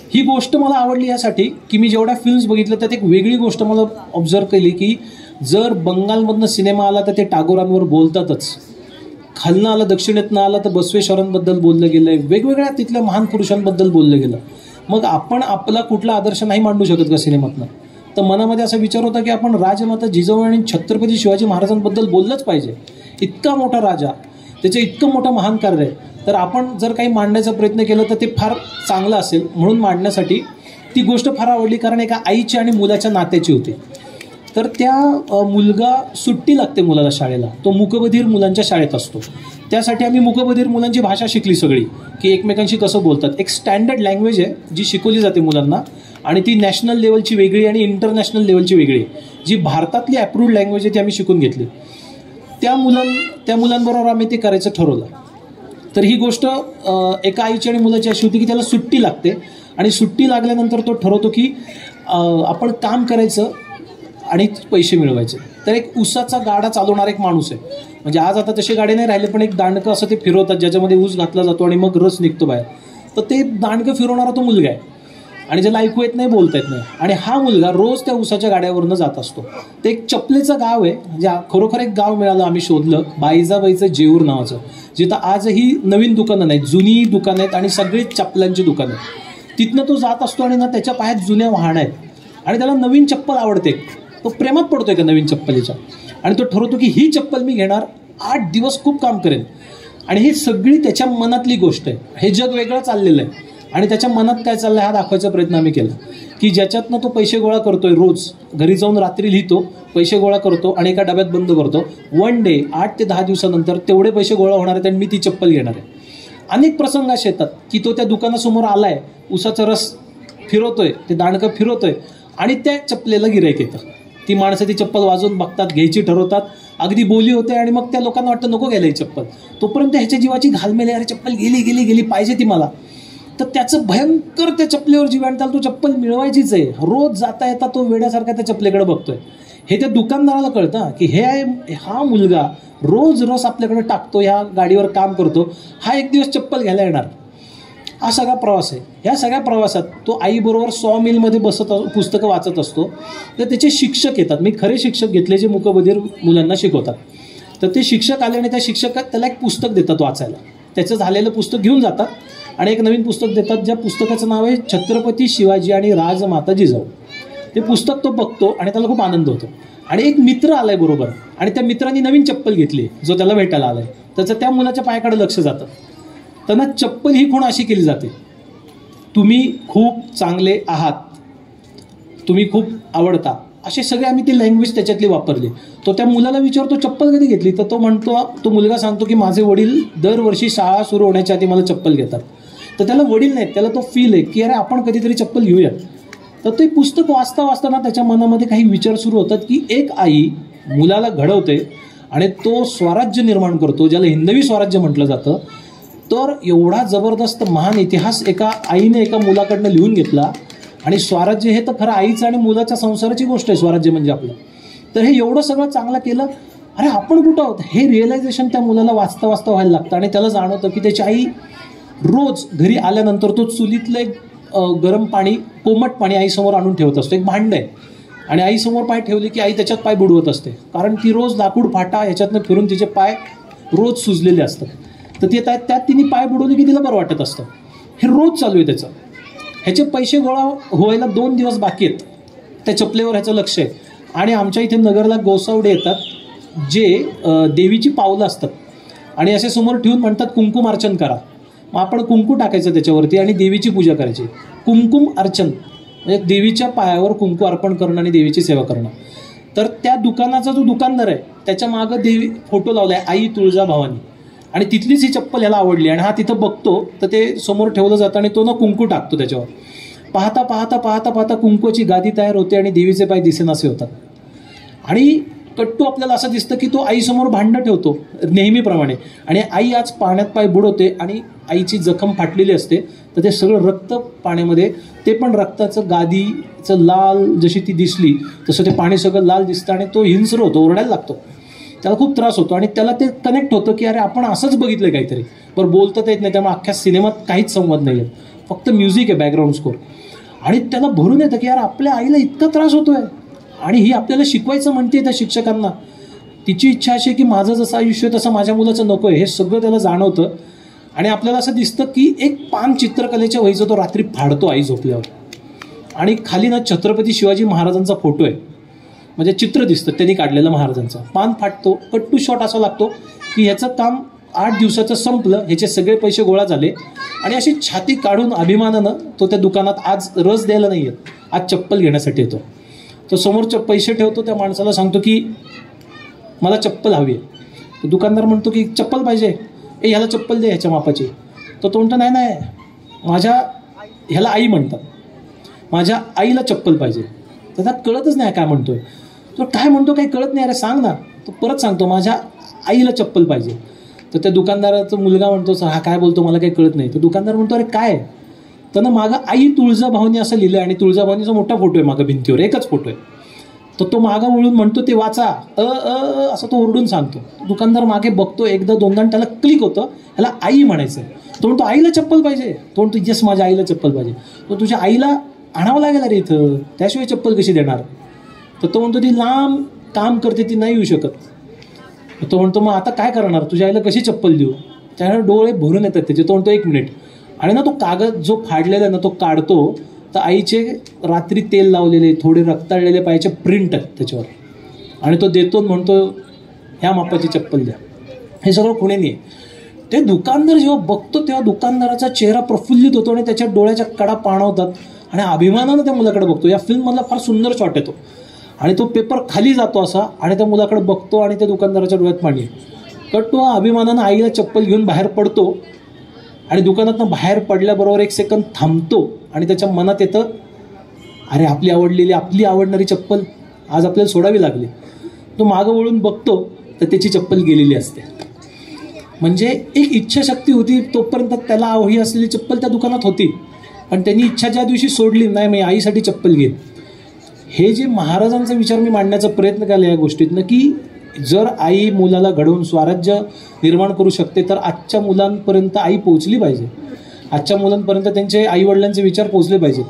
[SPEAKER 3] ही गोष्ट मला आवडली यासाठी की मी जेवढ्या फिल्म्स बघितल्या त्यात एक वेगळी गोष्ट मला ऑब्झर्व केली की जर बंगालमधनं सिनेमा आला तर ते टागोरांवर बोलतातच, खालनं आला, दक्षिणेतनं आला तर बसवेश्वरांबद्दल बोललं गेलं आहे, वेगवेगळ्या तिथल्या महान पुरुषांबद्दल बोललं गेलं. मग आपण आपला कुठला आदर्श नाही मांडू शकत का सिनेमातनं? तर मनामध्ये असा विचार होता की आपण राजमाता जिजाऊ आणि छत्रपती शिवाजी महाराजांबद्दल बोललंच पाहिजे. इतका मोठा राजा, त्याचं इतकं मोठं महान कार्य आहे, तर आपण जर काही मांडण्याचा प्रयत्न केला तर ते फार चांगलं असेल. म्हणून मांडण्यासाठी ती गोष्ट फार आवडली, कारण एका आईची आणि मुलाच्या नात्याची होती. तर त्या मुलगा सुट्टी लागते मुलाला शाळेला, तो मूकबधीर मुलांच्या शाळेत असतो. त्यासाठी आम्ही मूकबधीर मुलांची भाषा शिकली सगळी, की एकमेकांशी कसं बोलतात. एक स्टँडर्ड लँग्वेज आहे जी शिकवली जाते मुलांना, आणि ती नॅशनल लेवलची वेगळी आणि इंटरनॅशनल लेवलची वेगळी. जी भारतातली अप्रूव्ड लँग्वेज आहे ती आम्ही शिकून घेतली. त्या मुलांबरोबर आम्ही ते करायचं ठरवलं. तर ही गोष्ट एका आईची आणि मुलाची अशी होती की त्याला सुट्टी लागते आणि सुट्टी लागल्यानंतर तो ठरवतो की आपण काम करायचं आणि पैसे मिळवायचे. तर एक ऊसाचा गाडा चालवणारा एक माणूस आहे. म्हणजे आज आता तसे गाडे नाही राहिले, पण एक दांडकं असं ते फिरवतात ज्याच्यामध्ये ऊस घातला जातो आणि मग रस निघतो बाहेर. तर ते दांडकं फिरवणारा तो मुलगा आहे आणि ज्याला ऐकू येत नाही, बोलता येत नाही. आणि हा मुलगा रोज त्या ऊसाच्या गाड्यावरनं जात असतो. ते एक चपलेचं गाव आहे, म्हणजे खरोखर एक गाव मिळालं आम्ही शोधलं, बाईजाबाईचं जेऊर नावाचं, जिथं आजही नवीन दुकानं नाहीत, जुनी दुकानं आहेत आणि सगळी चप्पलांची दुकानं आहेत. तिथनं तो जात असतो आणि ना त्याच्या पायात जुन्या वाहनं आहेत आणि त्याला नवीन चप्पल आवडते. तो प्रेमात पडतोय का नवीन चप्पलीच्या, आणि तो ठरवतो की ही चप्पल मी घेणार, 8 दिवस खूप काम करेन. आणि ही सगळी त्याच्या मनातली गोष्ट आहे. हे जग वेगळं चाललेलं आहे आणि त्याच्या मनात काय चाललं हा दाखवायचा प्रयत्न आम्ही केला. की ज्याच्यातनं तो पैसे गोळा करतोय, रोज घरी जाऊन रात्री लिहितो, पैसे गोळा करतो आणि एका डब्यात बंद करतो. 1 डे 8 ते 10 दिवसानंतर तेवढे पैसे गोळा होणार आहेत आणि मी ती चप्पल घेणार आहे. अनेक प्रसंग असे येतात की तो त्या दुकानासमोर आलाय, उसाचा रस फिरवतोय, ते दांडकं फिरवतोय आणि त्या चप्पलेला गिऱ्हाईक येतं. ती माणसं ती चप्पल वाजवून बघतात, घ्यायची ठरवतात, अगदी बोली होते आणि मग त्या लोकांना वाटतं नको घ्यायला ही चप्पल. तोपर्यंत ह्याच्या जीवाची घालमेल, अरे चप्पल गेली गेली गेली पाहिजे ती मला. तर त्याचं भयंकर त्या चप्पलेवर जीव आणि त्याला तो चप्पल मिळवायचीच आहे. रोज जाता येता तो वेड्यासारखा त्या चप्पलेकडे बघतोय. हे त्या दुकानदाराला कळतं की हा मुलगा रोज रस आपल्याकडे टाकतो, ह्या गाडीवर काम करतो, हा एक दिवस चप्पल घ्यायला येणार. हा सगळा प्रवास आहे. ह्या सगळ्या प्रवासात तो आईबरोबर 100 मिलमध्ये बसत पुस्तकं वाचत असतो. तर त्याचे शिक्षक येतात. मी खरे शिक्षक घेतले जे मूकबधीर मुलांना शिकवतात. तर ते शिक्षक आले आणि त्या शिक्षकात त्याला एक पुस्तक देतात वाचायला. त्याचं झालेलं पुस्तक घेऊन जातात आणि एक नवीन पुस्तक देतात, ज्या पुस्तकाचं नाव आहे छत्रपती शिवाजी आणि राजमाता जिजाऊ. ते पुस्तक तो बघतो आणि त्याला खूप आनंद होतो. आणि एक मित्र आलाय बरोबर आणि त्या मित्रांनी नवीन चप्पल घेतली जो त्याला भेटायला आलाय. त्याचं त्या मुलाच्या पायाकडे लक्ष जातं. त्यांना चप्पल ही खूण अशी केली जाते, तुम्ही खूप चांगले आहात, तुम्ही खूप आवडता, असे सगळे आम्ही ती लँग्वेज त्याच्यातली वापरली. तो त्या मुलाला विचारतो चप्पल कधी घेतली, तर तो मुलगा सांगतो की माझे वडील दरवर्षी शाळा सुरू होण्याच्या आधी मला चप्पल घेतात. तर त्याला वडील नाहीत, त्याला तो फील आहे की अरे आपण कधीतरी चप्पल घेऊया. तर ते पुस्तक वाचताना त्याच्या मनामध्ये काही विचार सुरू होतात की एक आई मुलाला घडवते आणि तो स्वराज्य निर्माण करतो, ज्याला हिंदवी स्वराज्य म्हटलं जातं. तर एवढा जबरदस्त महान इतिहास एका आईने एका मुलाकडनं लिहून घेतला. आणि स्वराज्य हे तर खरं आईचं आणि मुलाच्या संसाराची गोष्ट आहे, स्वराज्य म्हणजे आपलं. तर हे एवढं सगळं चांगलं केलं, अरे आपण कुठं आहोत हे रिअलायझेशन त्या मुलाला वाचता व्हायला लागतं. आणि त्याला जाणवतं की त्याची आई रोज घरी आल्यानंतर तो चुलीतलं एक गरम पाणी, कोमट पाणी आईसमोर आणून ठेवत असतो. एक भांड आहे आणि आईसमोर पाय ठेवले की आई त्याच्यात पाय बुडवत असते, कारण ती रोज लाकूड फाटा ह्याच्यातनं फिरून तिचे पाय रोज सुजलेले असतात. तर ते त्यात तिने पाय बुडवले की तिला बरं वाटत असतं. हे रोज चालू आहे त्याचं. ह्याचे पैसे गोळा व्हायला 2 दिवस बाकी आहेत. त्या चपलेवर ह्याचं लक्ष आहे. आणि आमच्या इथे नगरला गोसावडे येतात जे देवीची पावलं असतात आणि असे समोर ठेवून म्हणतात कुंकुम अर्चन करा. मग आपण कुंकू टाकायचं त्याच्यावरती आणि देवीची पूजा करायची. कुंकुम अर्चन म्हणजे देवीच्या पायावर कुंकू अर्पण करणं आणि देवीची सेवा करणं. तर त्या दुकानाचा जो दुकानदार आहे त्याच्या मागं देवी फोटो लावला आहे, आई तुळजाभवानी. आणि तिथलीच ही चप्पल ह्याला आवडली आणि हा तिथं बघतो तर ते समोर ठेवलं जातं आणि तो ना कुंकू टाकतो त्याच्यावर. पाहता पाहता पाहता पाहता कुंकूची गादी तयार होते आणि देवीचे पाय दिसेनासे होतात. आणि कट्टू आपल्याला असं दिसतं की तो आईसमोर भांडं ठेवतो नेहमीप्रमाणे आणि आई आज पाण्यात पाय बुडवते आणि आईची जखम फाटलेली असते. तर ते सगळं रक्त पाण्यामध्ये, ते पण रक्ताचं गादीचं लाल जशी ती दिसली तसं ते पाणी सगळं लाल दिसतं आणि तो हिंस्र होतो, ओरडायला लागतो. त्याला खूप त्रास होतो आणि त्याला ते कनेक्ट होतं की अरे आपण असंच बघितलं काहीतरी. बरं बोलता येत नाही, त्यामुळे अख्ख्या सिनेमात काहीच संवाद नाही आहे, फक्त म्युझिक आहे, बॅकग्राऊंड स्कोर. आणि त्याला भरून येतं की यार आपल्या आईला इतका त्रास होतोय आणि ही आपल्याला शिकवायचं म्हणते त्या शिक्षकांना. तिची इच्छा अशी आहे की माझं जसं आयुष्य तसं माझ्या मुलाचं नको आहे, हे सगळं त्याला जाणवतं. आणि आपल्याला असं दिसतं की एक पान चित्रकलेच्या वहीचं तो रात्री फाडतो आई झोपल्यावर. आणि खाली ना छत्रपती शिवाजी महाराजांचा फोटो आहे, म्हणजे चित्र दिसतं त्यांनी काढलेलं महाराजांचं. पान फाटतो, कट्टू शॉट असा लागतो की ह्याचं काम 8 दिवसाचं संपलं, ह्याचे सगळे पैसे गोळा झाले. आणि अशी छाती काढून अभिमानानं तो त्या दुकानात आज रस द्यायला नाही येत, आज चप्पल घेण्यासाठी येतो. तो समोरचे पैसे ठेवतो, त्या माणसाला सांगतो की मला चप्पल हवी आहे. दुकानदार म्हणतो की चप्पल पाहिजे, ह्याला चप्पल दे ह्याच्या मापाची. तो म्हणतो नाही ह्याला आई म्हणतात, माझ्या आईला चप्पल पाहिजे. त्याला कळतच नाही काय म्हणतोय तो, काय म्हणतो काही कळत नाही, अरे सांग ना. तो परत सांगतो माझ्या आईला चप्पल पाहिजे. तर त्या दुकानदाराचा मुलगा म्हणतो हा काय बोलतो मला काही कळत नाही. तो दुकानदार म्हणतो अरे काय. त्यानं मागं आई तुळजाभवानी असं लिहिलं आणि तुळजाभवानीचा मोठा फोटो आहे मागं भिंतीवर, एकच फोटो आहे. तर तो मागं वळून म्हणतो ते वाचा, असं तो ओरडून सांगतो. दुकानदार मागे बघतो एकदा दोनदा, त्याला क्लिक होतं ह्याला आई म्हणायचं. तो म्हणतो आईला चप्पल पाहिजे. तो म्हणतो येस माझ्या आईला चप्पल पाहिजे. तो तुझ्या आईला आणावं लागेल अरे इथं, त्याशिवाय चप्पल कशी देणार. तर तो म्हणतो ती लांब काम करते, ती नाही येऊ शकत. तो म्हणतो मग आता काय करणार, तुझ्या आईला कशी चप्पल देऊ. त्याला डोळे भरून येतात त्याचे. तो म्हणतो 1 मिनिट. आणि ना तो कागद जो फाडलेला आहे ना तो काढतो, तर आईचे रात्री तेल लावलेले थोडे रक्ताळलेले पायाचे प्रिंट आहेत त्याच्यावर. आणि तो देतो म्हणतो ह्या मापाची चप्पल द्या. हे सगळं खुणेनी आहे. ते दुकानदार जेव्हा बघतो तेव्हा दुकानदाराचा चेहरा प्रफुल्लित होतो आणि त्याच्या डोळ्याच्या कडा पाणवतात आणि अभिमानानं त्या मुलाकडे बघतो. या फिल्ममधला फार सुंदर शॉट येतो आणि तो पेपर खाली जातो असा आणि त्या मुलाकडे बघतो आणि त्या दुकानदाराच्या डोळ्यात पाणी आहे. तर तो अभिमानानं आईला चप्पल घेऊन बाहेर पडतो आणि दुकानातनं बाहेर पडल्याबरोबर 1 सेकंद थांबतो आणि त्याच्या मनात येतं अरे आपली आवडणारी चप्पल आज आपल्याला सोडावी लागली. तो मागं वळून बघतो तर त्याची चप्पल गेलेली असते. म्हणजे एक इच्छाशक्ती होती, तोपर्यंत त्याला हवी असलेली चप्पल त्या दुकानात होती, पण त्यांनी इच्छा ज्या दिवशी सोडली, नाही मी आईसाठी चप्पल घेईन. हे जे महाराजांचा विचार मी मांडण्याचा प्रयत्न केला या गोष्टीतनं, की जर आई मुलाला घडवून स्वराज्य निर्माण करू शकते तर आजच्या मुलांपर्यंत आई पोहोचली पाहिजे, आजच्या मुलांपर्यंत त्यांचे आईवडिलांचे विचार पोहोचले पाहिजेत.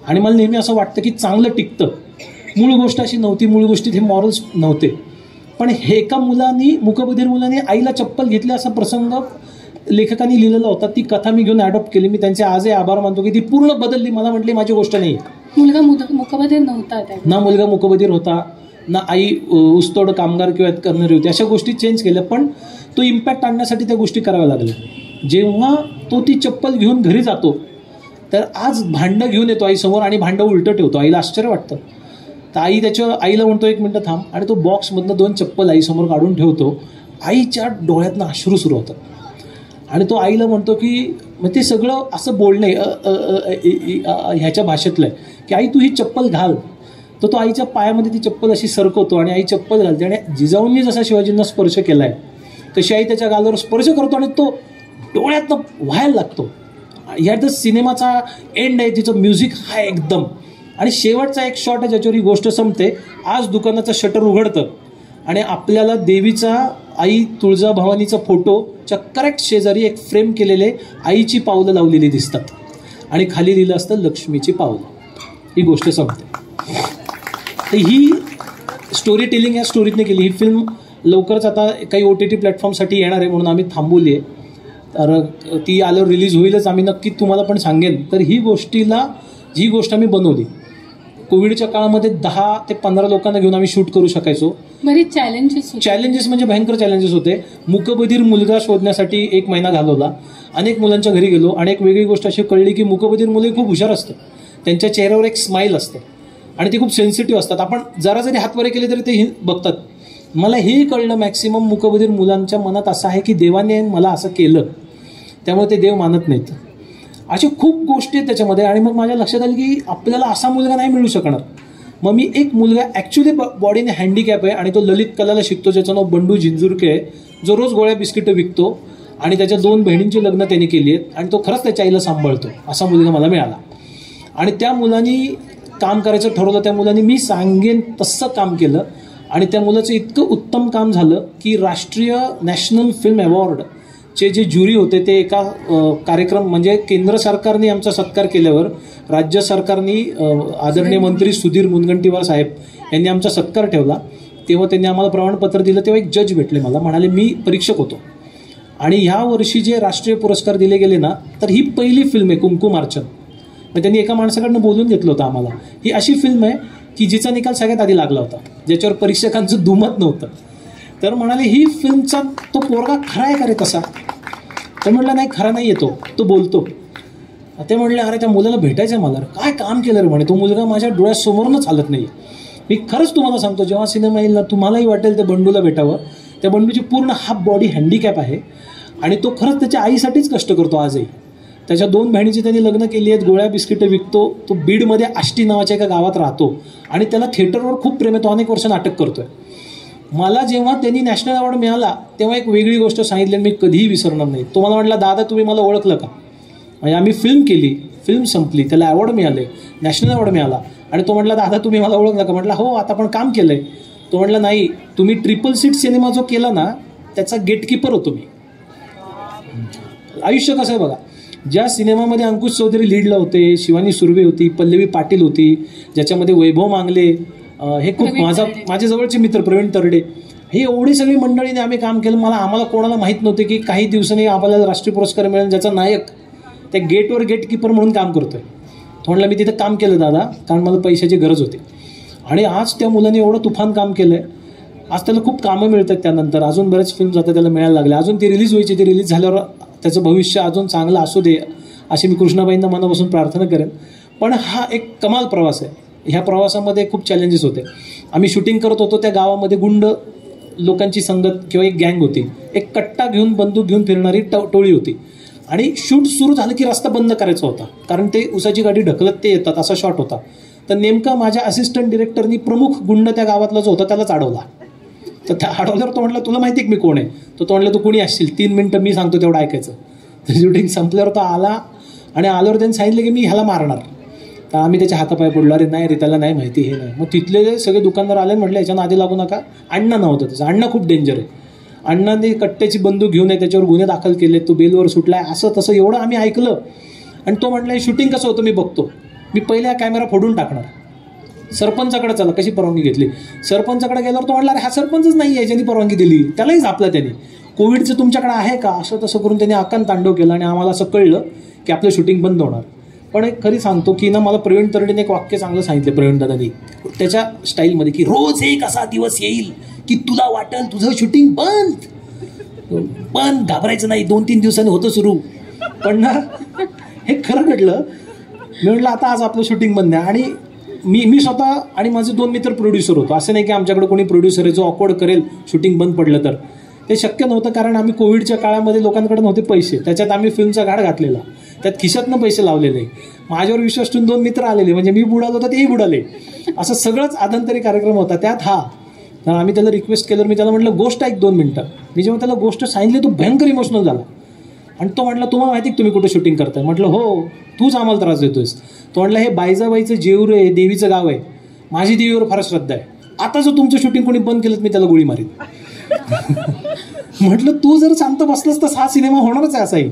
[SPEAKER 3] आणि मला नेहमी असं वाटतं की चांगलं टिकतं. मूळ गोष्ट अशी नव्हती, मूळ गोष्टीत हे मॉरल्स नव्हते, पण हे एका मुलांनी, मूकबधीर मुलाने आईला चप्पल घेतली असा प्रसंग लेखकांनी लिहिलेला होता. ती कथा मी घेऊन ॲडॉप्ट केली. मी त्यांचे आजही आभार मानतो की ती पूर्ण बदलली. मला म्हटली माझी गोष्ट नाही.
[SPEAKER 2] मुलगा मूकबधीर नव्हता,
[SPEAKER 3] ना मुलगा मूकबधीर होता, ना आई ऊसतोड कामगार किंवा करणारी होती. अशा गोष्टी चेंज केल्या, पण तो इम्पॅक्ट आणण्यासाठी त्या गोष्टी कराव्या लागल्या. जेव्हा तो ती चप्पल घेऊन घरी जातो तर आज भांडं घेऊन येतो आईसमोर आणि भांडं उलटं ठेवतो. आईला आश्चर्य वाटतं. तर आईला म्हणतो 1 मिनिटं थांब, आणि तो बॉक्समधनं 2 चप्पल आईसमोर काढून ठेवतो. आईच्या डोळ्यातनं अश्रू सुरू होतं आणि तो आईला म्हणतो की मग ते सगळं असं बोलणं ह्याच्या भाषेतलं आहे की आई तू ही चप्पल घाल. तर तो आईच्या पायामध्ये ती चप्पल अशी सरकवतो आणि आई चप्पल घालते. आणि जिजाऊंनी जसा शिवाजींना स्पर्श केला आहे तशी आई त्याच्या गालावर स्पर्श करतो आणि तो डोळ्यातनं व्हायला लागतो. ह्यात सिनेमाचा एंड आहे, तिचं म्युझिक हा एकदम, आणि शेवटचा एक शॉट आहे ज्याच्यावर ही गोष्ट संपते. आज दुकानाचं शटर उघडतं आणि आपल्याला देवीचा, आई तुळजाभवानीचा फोटोच्या करेक्ट शेजारी एक फ्रेम केलेले आईची पावलं लावलेली दिसतात आणि खाली लिहिलं असतं लक्ष्मीची पावलं. ही गोष्ट संपते. तर ही स्टोरी टेलिंग या स्टोरीतने केली. ही फिल्म लवकरच आता काही OTT प्लॅटफॉर्मसाठी येणार आहे म्हणून आम्ही थांबवली आहे. तर ती आल्यावर रिलीज होईलच. आम्ही नक्की तुम्हाला पण सांगेन. तर ही गोष्ट आम्ही बनवली. कोविडच्या काळामध्ये 10 ते 15 लोकांना घेऊन आम्ही शूट करू शकायचो.
[SPEAKER 2] बरेच
[SPEAKER 3] चॅलेंजेस म्हणजे भयंकर चॅलेंजेस होते. मूकबधीर मुलगा शोधण्यासाठी 1 महिना घालवला. अनेक मुलांच्या घरी गेलो आणि एक वेगळी गोष्ट अशी कळली की मूकबधीर मुले खूप हुशार असतात. त्यांच्या चेहऱ्यावर एक स्माईल असते आणि ते खूप सेन्सिटिव्ह असतात. आपण जरा जरी हातवरे केले तरी ते बघतात. मला हेही कळलं मॅक्सिमम मूकबधीर मुलांच्या मनात असं आहे की देवाने मला असं केलं त्यामुळे ते देव मानत नाहीत. अशा खूप गोष्टी आहेत त्याच्यामध्ये. आणि मग माझ्या लक्षात आलं की आपल्याला असा मुलगा नाही मिळू शकणार. मग मी एक मुलगा ॲक्च्युली बॉडीने हँडिकॅप आहे आणि तो ललित कलाला शिकतो, ज्याचं नाव बंडू झिंजुरके आहे, जो रोज गोळ्या बिस्किटं विकतो आणि त्याच्या 2 बहिणींची लग्न त्यांनी केली आहेत आणि तो खरंच त्याच्या आईला सांभाळतो. असा मुलगा मला मिळाला आणि त्या मुलांनी काम करायचं ठरवलं. त्या मुलांनी मी सांगेन तसं काम केलं आणि त्या मुलाचं इतकं उत्तम काम झालं की राष्ट्रीय नॅशनल फिल्म अवॉर्डचे जे ज्युरी होते ते एका कार्यक्रम, म्हणजे केंद्र सरकारने आमचा सत्कार केल्यावर राज्य सरकारने आदरणीय मंत्री सुधीर मुनगंटीवार साहेब यांनी आमचा सत्कार ठेवला. तेव्हा त्यांनी आम्हाला प्रमाणपत्र दिलं. तेव्हा एक जज भेटले मला, म्हणाले मी परीक्षक होतो आणि ह्या वर्षी जे राष्ट्रीय पुरस्कार दिले गेले ना, तर ही पहिली फिल्म आहे कुंकुमार्चन. मग त्यांनी एका माणसाकडनं बोलून घेतलं होतं आम्हाला. ही अशी फिल्म आहे की जिचा निकाल सगळ्यात आधी लागला होता, ज्याच्यावर परीक्षकांचं दुमत नव्हतं. तर म्हणाले ही फिल्मचा तो पोरगा खरा आहे का रे तसा? तर म्हटलं नाही, खरा नाही येतो, तो बोलतो. ते म्हणले अरे त्या मुलाला भेटायचं आहे मला. काय काम केलं रे म्हणे, तो मुलगा माझ्या डोळ्यासमोरूनच चालत नाही. मी खरंच तुम्हाला सांगतो, जेव्हा सिनेमा येईल ना तुम्हालाही वाटेल त्या बंडूला भेटावं. त्या बंडूची पूर्ण हाफ बॉडी हँडिकॅप आहे आणि तो खरंच त्याच्या आईसाठीच कष्ट करतो आजही. त्याच्या 2 बहिणीची त्यांनी लग्न केली आहेत, गोळ्या बिस्किटं विकतो. तो बीडमध्ये आष्टी नावाच्या एका गावात राहतो आणि त्याला थिएटरवर खूप प्रेम आहे. तो अनेक वर्ष नाटक करतोय. मला जेव्हा त्यांनी नॅशनल अवॉर्ड मिळाला तेव्हा एक वेगळी गोष्ट सांगितली, मी कधीही विसरणार नाही. तो मला म्हटला दादा तुम्ही मला ओळखलं का? म्हणजे आम्ही फिल्म केली, फिल्म संपली, त्याला अवॉर्ड मिळाले, नॅशनल अवॉर्ड मिळाला आणि तो म्हटला दादा तुम्ही मला ओळखलं का? म्हटलं हो, आता पण काम केलं आहे. तो म्हटला नाही, तुम्ही 666 सीट सिनेमा जो केला ना त्याचा गेटकीपर होतो मी. आयुष्य कसं आहे बघा. ज्या सिनेमामध्ये अंकुश चौधरी लीडला होते, शिवानी सुर्वे होती, पल्लवी पाटील होती, ज्याच्यामध्ये वैभव मांगले, हे खूप माझे जवळचे मित्र प्रवीण तरडे, हे एवढी सगळी मंडळीने आम्ही काम केलं. आम्हाला कोणाला माहीत नव्हते की काही दिवसांनी आम्हाला राष्ट्रीय पुरस्कार मिळेल, ज्याचा नायक त्या गेटवर गेटकीपर म्हणून काम करतोय. तो म्हटलं मी तिथं काम केलं दादा, कारण मला पैशाची गरज होती. आणि आज त्या मुलाने एवढं तुफान काम केलं आहे. आज त्याला खूप कामं मिळतात. त्यानंतर अजून बरेच फिल्म्स आता त्याला मिळायला लागल्या. अजून ती रिलीज व्हायची. ती रिलीज झाल्यावर त्याचं भविष्य अजून चांगलं असू दे अशी मी कृष्णाबाईंना मनापासून प्रार्थना करेन. पण हा एक कमाल प्रवास आहे. ह्या प्रवासामध्ये खूप चॅलेंजेस होते. आम्ही शूटिंग करत होतो त्या गावामध्ये गुंड लोकांची संगत किंवा एक गँग होती. एक कट्टा घेऊन बंदूक घेऊन फिरणारी टोळी होती आणि शूट सुरू झालं की रस्ता बंद करायचा होता, कारण ते उसाची गाडी ढकलत ते येतात असा शॉट होता. तर नेमका माझ्या असिस्टंट डिरेक्टरनी प्रमुख गुंड त्या गावातला जो होता त्यालाच अडवला. तर त्या अडवल्यावर तो म्हटलं तुला माहिती आहे की मी कोण आहे. तो म्हटलं तू कोणी असशील, 3 मिनटं मी सांगतो तेवढं ऐकायचं. तर शूटिंग संपल्यावर तो आला आणि आल्यावर त्यांनी सांगितलं की मी ह्याला मारणार. तर आम्ही त्याच्या हातापाय पडलो, अरे नाही रे त्याला नाही माहिती, हे नाही. मग तिथले सगळे दुकानदार आले म्हटलं याच्यानं आधी लागू नका. अण्णा नव्हतं त्याचं, अण्णा खूप डेंजर आहे. अण्णाने कट्ट्याची बंदूक घेऊन त्याच्यावर गुन्हे दाखल केले, तो बेलवर सुटलाय, असं तसं एवढं आम्ही ऐकलं. आणि तो म्हटलं शूटिंग कसं होतं मी बघतो, मी पहिल्या कॅमेरा फोडून टाकणार. सरपंचाकडे चला, कशी परवानगी घेतली. सरपंचाकडे गेल्यावर तो म्हटला अरे हा सरपंचच नाही आहे ज्यांनी परवानगी दिली, त्यालाही झापलं त्यांनी. कोविडचं तुमच्याकडे आहे का, असं तसं करून त्यांनी आकांत तांडव केलं आणि आम्हाला असं कळलं की आपलं शूटिंग बंद होणार. पण एक खरी सांगतो की ना मला प्रवीण तरडेने एक वाक्य चांगलं सांगितलं प्रवीण दादानी त्याच्या स्टाईलमध्ये, की रोज एक असा दिवस येईल की तुला वाटेल तुझं शूटिंग बंद, पण घाबरायचं नाही, 2-3 दिवसांनी होतं सुरू. पण ना हे खरं घडलं. मी म्हटलं आता आज आपलं शूटिंग बंद आहे. आणि मी स्वतः आणि माझे 2 मित्र प्रोड्युसर होतो. असं नाही की आमच्याकडे कोणी प्रोड्युसर आहे जो ऑकवर्ड करेल शूटिंग बंद पडलं तर. ते शक्य नव्हतं, कारण आम्ही कोविडच्या काळामध्ये लोकांकडे नव्हते पैसे, त्याच्यात आम्ही फिल्मचा घाट घातलेला, त्यात खिशातनं पैसे लावलेले. माझ्यावर विश्वास ठेवून 2 मित्र आलेले, म्हणजे मी बुडालो तर तेही बुडाले. असं सगळंच आदंतरी कार्यक्रम होता. त्यात तर आम्ही त्याला रिक्वेस्ट केलं, मी त्याला म्हटलं गोष्ट ऐक 2 मिनटं. मी जेव्हा त्याला गोष्ट सांगितली तो भयंकर इमोशनल झाला. आणि तो म्हटलं तुम्हाला माहिती तुम्ही कुठे शूटिंग करताय. म्हटलं हो, तूच आम्हाला त्रास देतोयस. तो म्हटलं हे बायजाबाईचं जेऊर आहे, देवीचं गाव आहे, माझी देवीवर फार श्रद्धा आहे, आता जर तुमचं शूटिंग कोणी बंद केलं मी त्याला गोळी मारीन. म्हटलं तू जर शांत बसलास तर हा सिनेमा होणारच आहे असाही.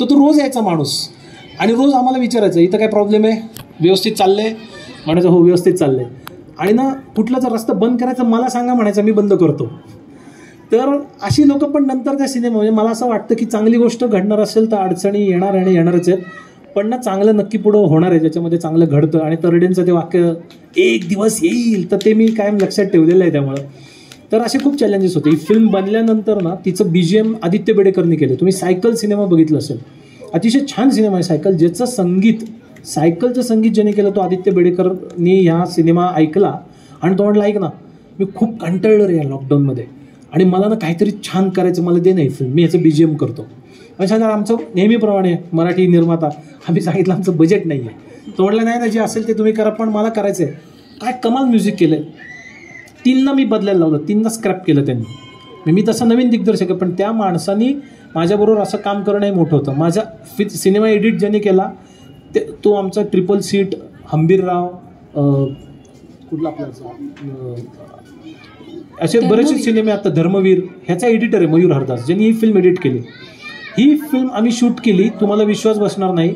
[SPEAKER 3] तो रोज यायचा माणूस आणि रोज आम्हाला विचारायचं इथं काय प्रॉब्लेम आहे, व्यवस्थित चाललंय. म्हणायचं हो व्यवस्थित चाललंय. आणि ना कुठला जर रस्ता बंद करायचा मला सांगा म्हणायचं, मी बंद करतो. तर अशी लोक पण नंतर त्या सिनेमा, म्हणजे मला असं वाटतं की चांगली गोष्ट घडणार असेल तर अडचणी येणार आणि येणारच आहेत, पण ना चांगलं नक्की पुढं होणार आहे ज्याच्यामध्ये चांगलं घडतं. आणि तरडेंचं ते वाक्य एक दिवस येईल, तर ते मी कायम लक्षात ठेवलेलं आहे. त्यामुळं तर असे खूप चॅलेंजेस होते. ही फिल्म बनल्यानंतर ना तिचं BGM आदित्य बेडेकरनी केलं. तुम्ही सायकल सिनेमा बघितलं असेल, अतिशय छान सिनेमा आहे सायकल, ज्याचं संगीत, सायकलचं संगीत ज्याने केलं तो आदित्य बेडेकरनी ह्या सिनेमा ऐकला आणि तो म्हटलं ऐक ना मी खूप कंटाळलो रे या लॉकडाऊनमध्ये आणि मला ना काहीतरी छान करायचं, मला दे नाही फिल्म, मी ह्याचं BGM करतो. म्हणजे आमचं नेहमीप्रमाणे मराठी निर्माता, आम्ही सांगितलं आमचं बजेट नाही आहे. तो म्हटलं नाही ना जे असेल ते तुम्ही करा, पण मला करायचं आहे. काय कमाल म्युझिक केलं आहे. 3दा मी बदलायला लावलं, 3दा स्क्रॅप केलं त्यांनी. मी तसं नवीन दिग्दर्शक आहे, पण त्या माणसानी माझ्याबरोबर असं काम करणंही मोठं होतं. माझा सिनेमा एडिट ज्यांनी केला तो आमचा ट्रिपल सीट हंबीरराव, कुठला आपला असे बरेचसे सिनेमे, आता धर्मवीर ह्याचा एडिटर आहे मयूर हरदास, ज्यांनी ही फिल्म एडिट केली. ही फिल्म आम्ही शूट केली, तुम्हाला विश्वास बसणार नाही,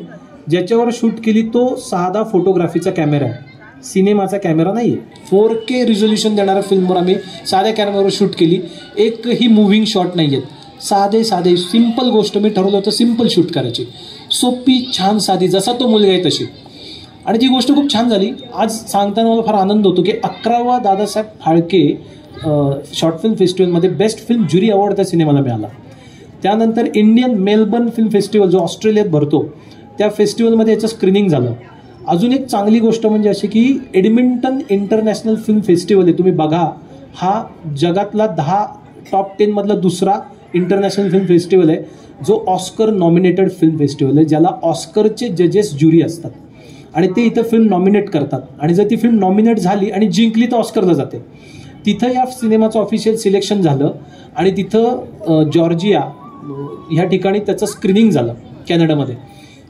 [SPEAKER 3] ज्याच्यावर शूट केली तो साधा फोटोग्राफीचा कॅमेरा आहे, सिनेमाचा कॅमेरा नाही आहे. 4K रिझोल्युशन देणाऱ्या फिल्मवर आम्ही साध्या कॅमेऱ्यावर शूट केली. एकही मुव्हिंग शॉट नाही आहेत, साधे सिम्पल गोष्ट. मी ठरवलं होतं सिम्पल शूट करायची, सोपी छान साधी, जसा तो मुलगा आहे तशी. आणि ती गोष्ट खूप छान झाली. आज सांगताना मला फार आनंद होतो की 11वा दादासाहेब फाळके शॉर्ट फिल्म फेस्टिवलमध्ये बेस्ट फिल्म ज्युरी अवॉर्ड त्या सिनेमाला मिळाला. त्यानंतर इंडियन मेलबर्न फिल्म फेस्टिवल जो ऑस्ट्रेलियात भरतो त्या फेस्टिवलमध्ये याचं स्क्रीनिंग झालं. अजून एक चांगली गोष्ट म्हणजे अशी की एडमिंटन इंटरनॅशनल फिल्म फेस्टिवल आहे, तुम्ही बघा, हा जगातला 10 टॉप 10 मधला दुसरा इंटरनॅशनल फिल्म फेस्टिवल आहे, जो ऑस्कर नॉमिनेटेड फिल्म फेस्टिवल आहे, ज्याला ऑस्करचे जजेस ज्युरी असतात आणि ते इथं फिल्म नॉमिनेट करतात. आणि जर ती फिल्म नॉमिनेट झाली आणि जिंकली तर ऑस्करला जाते. तिथं या सिनेमाचं ऑफिशियल सिलेक्शन झालं आणि तिथं जॉर्जिया ह्या ठिकाणी त्याचं स्क्रीनिंग झालं कॅनडामध्ये.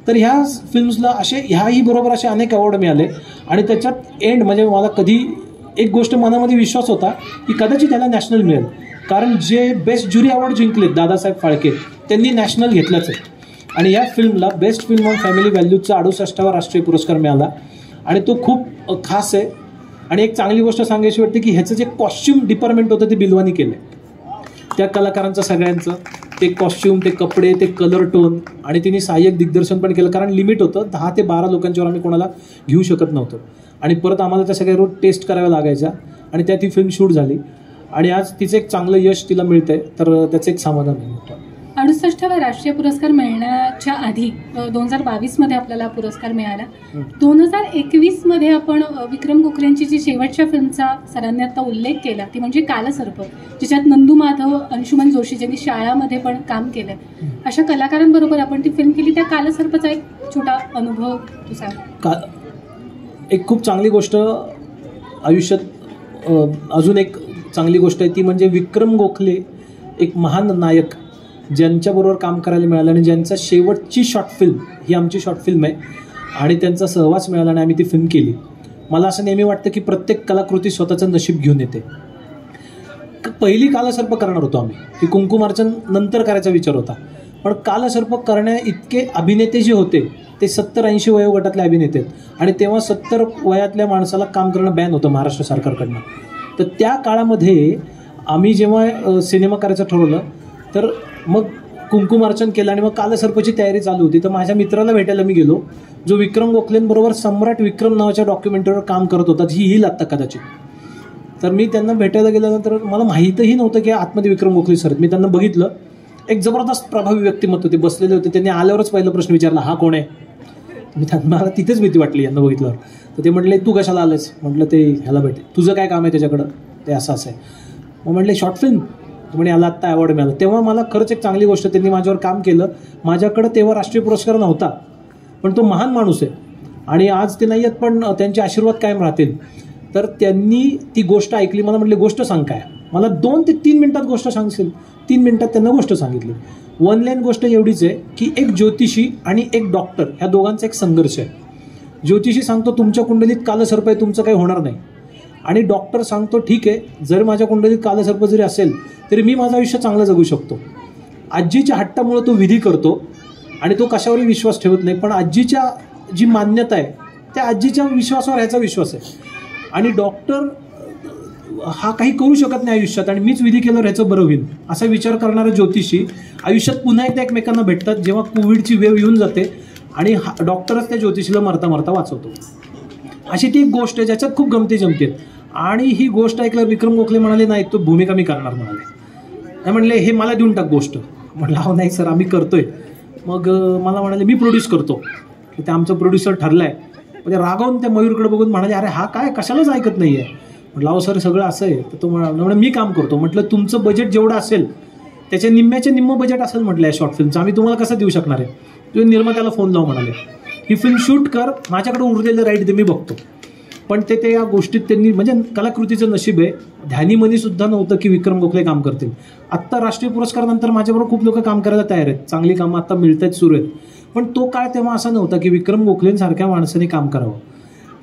[SPEAKER 3] तर ह्या फिल्म्सला ह्याही बरोबर असे अनेक अवॉर्ड मिळाले. आणि त्याच्यात एंड म्हणजे मला कधी एक गोष्ट मनामध्ये विश्वास होता की कदाचित त्याला नॅशनल मिळेल, कारण जे बेस्ट ज्युरी अवॉर्ड जिंकलेत दादासाहेब फाळके त्यांनी नॅशनल घेतलंच आहे. आणि या फिल्मला बेस्ट फिल्म ऑन फॅमिली व्हॅल्यूजचा 68वा राष्ट्रीय पुरस्कार मिळाला आणि तो खूप खास आहे. आणि एक चांगली गोष्ट सांगायची वाटते की ह्याचं जे कॉस्ट्युम डिपार्टमेंट होतं ते बिलवानी केलं, त्या कलाकारांचं सगळ्यांचं, ते कॉस्ट्युम, ते कपडे, ते कलर टोन, आणि तिने सहाय्यक दिग्दर्शन पण केलं, कारण लिमिट होतं 10 ते 12 लोकांच्यावर आम्ही कोणाला घेऊ शकत नव्हतो. आणि परत आम्हाला त्या सगळ्या रोज टेस्ट कराव्या लागायच्या आणि त्यात ही फिल्म शूट झाली आणि आज तिचं एक चांगलं यश तिला मिळतंय, तर त्याचं एक समाधान आहे.
[SPEAKER 2] 68वा राष्ट्रीय पुरस्कार मिळण्याच्या आधी 2022मध्ये आपल्याला पुरस्कार मिळाला. 2021मध्ये आपण विक्रम गोखलेंची जी शेवटच्या फिल्मचा सरांनी आता उल्लेख केला ती म्हणजे कालसर्प, ज्याच्यात नंदू माधव, अंशुमन जोशी ज्यांनी शाळामध्ये पण काम केलं, अशा कलाकारांबरोबर आपण ती फिल्म केली. त्या कालसर्पचा एक छोटा अनुभव तू सांग.
[SPEAKER 3] एक खूप चांगली गोष्ट आयुष्यात अजून एक चांगली गोष्ट आहे ती म्हणजे विक्रम गोखले एक महान नायक ज्यांच्याबरोबर काम करायला मिळालं आणि ज्यांचा शेवटची शॉर्ट फिल्म ही आमची शॉर्ट फिल्म आहे आणि त्यांचा सहवास मिळाला आणि आम्ही ती फिल्म केली. मला असं नेहमी वाटतं की प्रत्येक कलाकृती स्वतःचं नशीब घेऊन येते. पहिली कालसर्प करणार होतो आम्ही, की कुंकुमार्चन नंतर करायचा विचार होता, पण कालसर्प करण्या इतके अभिनेते जे होते ते 70-80 वयोगटातले अभिनेते आहेत आणि तेव्हा 70 वयातल्या माणसाला काम करणं बॅन होतं महाराष्ट्र सरकारकडनं. तर त्या काळामध्ये आम्ही जेव्हा सिनेमा करायचं ठरवलं तर मग कुंकुमार्चन केलं आणि मग कालसर्पची तयारी चालू होती. तर माझ्या मित्राला भेटायला मी गेलो जो विक्रम गोखलेंबरोबर सम्राट विक्रम नावाच्या डॉक्युमेंटरीवर काम करत होता, ही येईल आत्ता कदाचित. तर मी त्यांना भेटायला गेल्यानंतर मला माहीतही नव्हतं की आतमध्ये विक्रम गोखले सर आहेत. मी त्यांना बघितलं, एक जबरदस्त प्रभावी व्यक्तिमत्व होते, बसलेले होते. त्यांनी आल्यावरच पहिला प्रश्न विचारला, हा कोण आहे? मी त्यांना मला तिथेच भीती वाटली यांना बघितल्यावर. तर ते म्हटले, तू कशाला आलेस? म्हटलं ते ह्याला भेटे, तुझं काय काम आहे त्याच्याकडं? ते असं आहे. मग म्हटले शॉर्ट फिल्म, म्हणे याला आत्ता अवॉर्ड मिळाला. तेव्हा मला खरंच एक चांगली गोष्ट, त्यांनी माझ्यावर काम केलं. माझ्याकडं तेव्हा राष्ट्रीय पुरस्कार नव्हता, पण तो महान माणूस आहे आणि आज ते नाही आहेत पण त्यांचे आशीर्वाद कायम राहतील. तर त्यांनी ती गोष्ट ऐकली. मला म्हटले गोष्ट सांग काय? मला 2 ते 3 मिनिटात गोष्ट सांगशील? 3 मिनिटात त्यांना गोष्ट सांगितली. 1 लाईन गोष्ट एवढीच आहे की एक ज्योतिषी आणि एक डॉक्टर ह्या दोघांचा एक संघर्ष आहे. ज्योतिषी सांगतो तुमच्या कुंडलीत कालसर्प आहे, तुमचं काही होणार नाही. आणि डॉक्टर सांगतो ठीक आहे, जर माझ्या कुंडलीत कालसर्प जरी असेल तरी मी माझं आयुष्य चांगलं जगू शकतो. आजीच्या हट्टामुळे तो विधी करतो आणि तो कशावरही विश्वास ठेवत नाही, पण आजीच्या जी मान्यता आहे त्या आजीच्या विश्वासावर ह्याचा विश्वास आहे. आणि डॉक्टर हा काही करू शकत नाही आयुष्यात आणि मीच विधी केल्यावर ह्याचं बरं होईल असा विचार करणारा ज्योतिषी आयुष्यात पुन्हा एकदा एकमेकांना भेटतात जेव्हा कोविडची वेव येऊन जाते आणि डॉक्टरच त्या ज्योतिषीला मरता मरता वाचवतो. अशी ती एक गोष्ट आहे ज्याच्यात खूप गमती जमते. आणि ही गोष्ट ऐकल्यावर विक्रम गोखले म्हणाले, नाही तो भूमिका मी करणार म्हणाले. नाही म्हणले हे मला देऊन टाक गोष्ट. म्हटलं हो नाही सर आम्ही करतोय. मग मला म्हणाले मी प्रोड्यूस करतो. ते आमचं प्रोड्युसर ठरलं आहे. म्हणजे रागावून त्या मयूरकडे बघून म्हणाले, अरे हा काय कशालाच ऐकत नाही आहे. म्हटलं अहो सर सगळं असं आहे. तर तो म्हणाला मी काम करतो. म्हटलं तुमचं बजेट जेवढं असेल त्याच्या निम्म बजेट असेल म्हटलं या शॉर्ट फिल्मचं, आम्ही तुम्हाला कसं देऊ शकणार आहे? तुम्ही निर्मात्याला फोन लावू म्हणाले, ही फिल्म शूट कर, माझ्याकडे उरलेलं राईट दे, मी बघतो. पण ते या गोष्टीत त्यांनी म्हणजे कलाकृतीचं नशीब आहे. ध्यानीमनीसुद्धा नव्हतं की विक्रम गोखले काम करतील. आत्ता राष्ट्रीय पुरस्कारानंतर माझ्याबरोबर खूप लोक काम करायला तयार आहेत, चांगली कामं आत्ता मिळत आहेत, सुरू आहेत. पण तो काळ तेव्हा असा नव्हता की विक्रम गोखलेंसारख्या माणसाने काम करावं.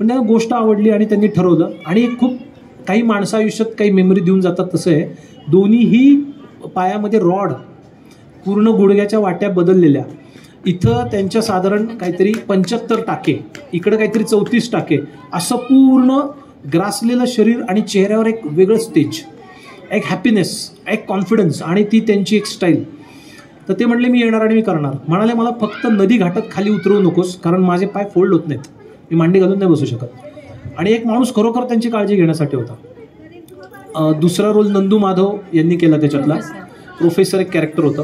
[SPEAKER 3] पण त्यांना गोष्ट आवडली आणि त्यांनी ठरवलं. आणि खूप काही माणसं आयुष्यात काही मेमरी देऊन जातात, तसं आहे. दोन्हीही पायामध्ये रॉड पूर्ण गुडघ्याच्या वाट्या बदललेल्या, इथं त्यांच्या साधारण काहीतरी 75 टाके, इकडं काहीतरी 34 टाके, असं पूर्ण ग्रासलेलं शरीर आणि चेहऱ्यावर एक वेगळंच तेज, एक हॅपीनेस, एक कॉन्फिडन्स आणि ती त्यांची एक स्टाईल. तर ते म्हणले मी येणार आणि मी करणार. म्हणाले मला फक्त नदी घाटात खाली उतरवू नकोस, कारण माझे पाय फोल्ड होत नाहीत, मी मांडी घालून नाही बसू शकत. आणि एक माणूस खरोखर त्यांची काळजी घेण्यासाठी होता. दुसरा रोल नंदू माधव यांनी केला, त्याच्यातला प्रोफेसर एक कॅरेक्टर होतं.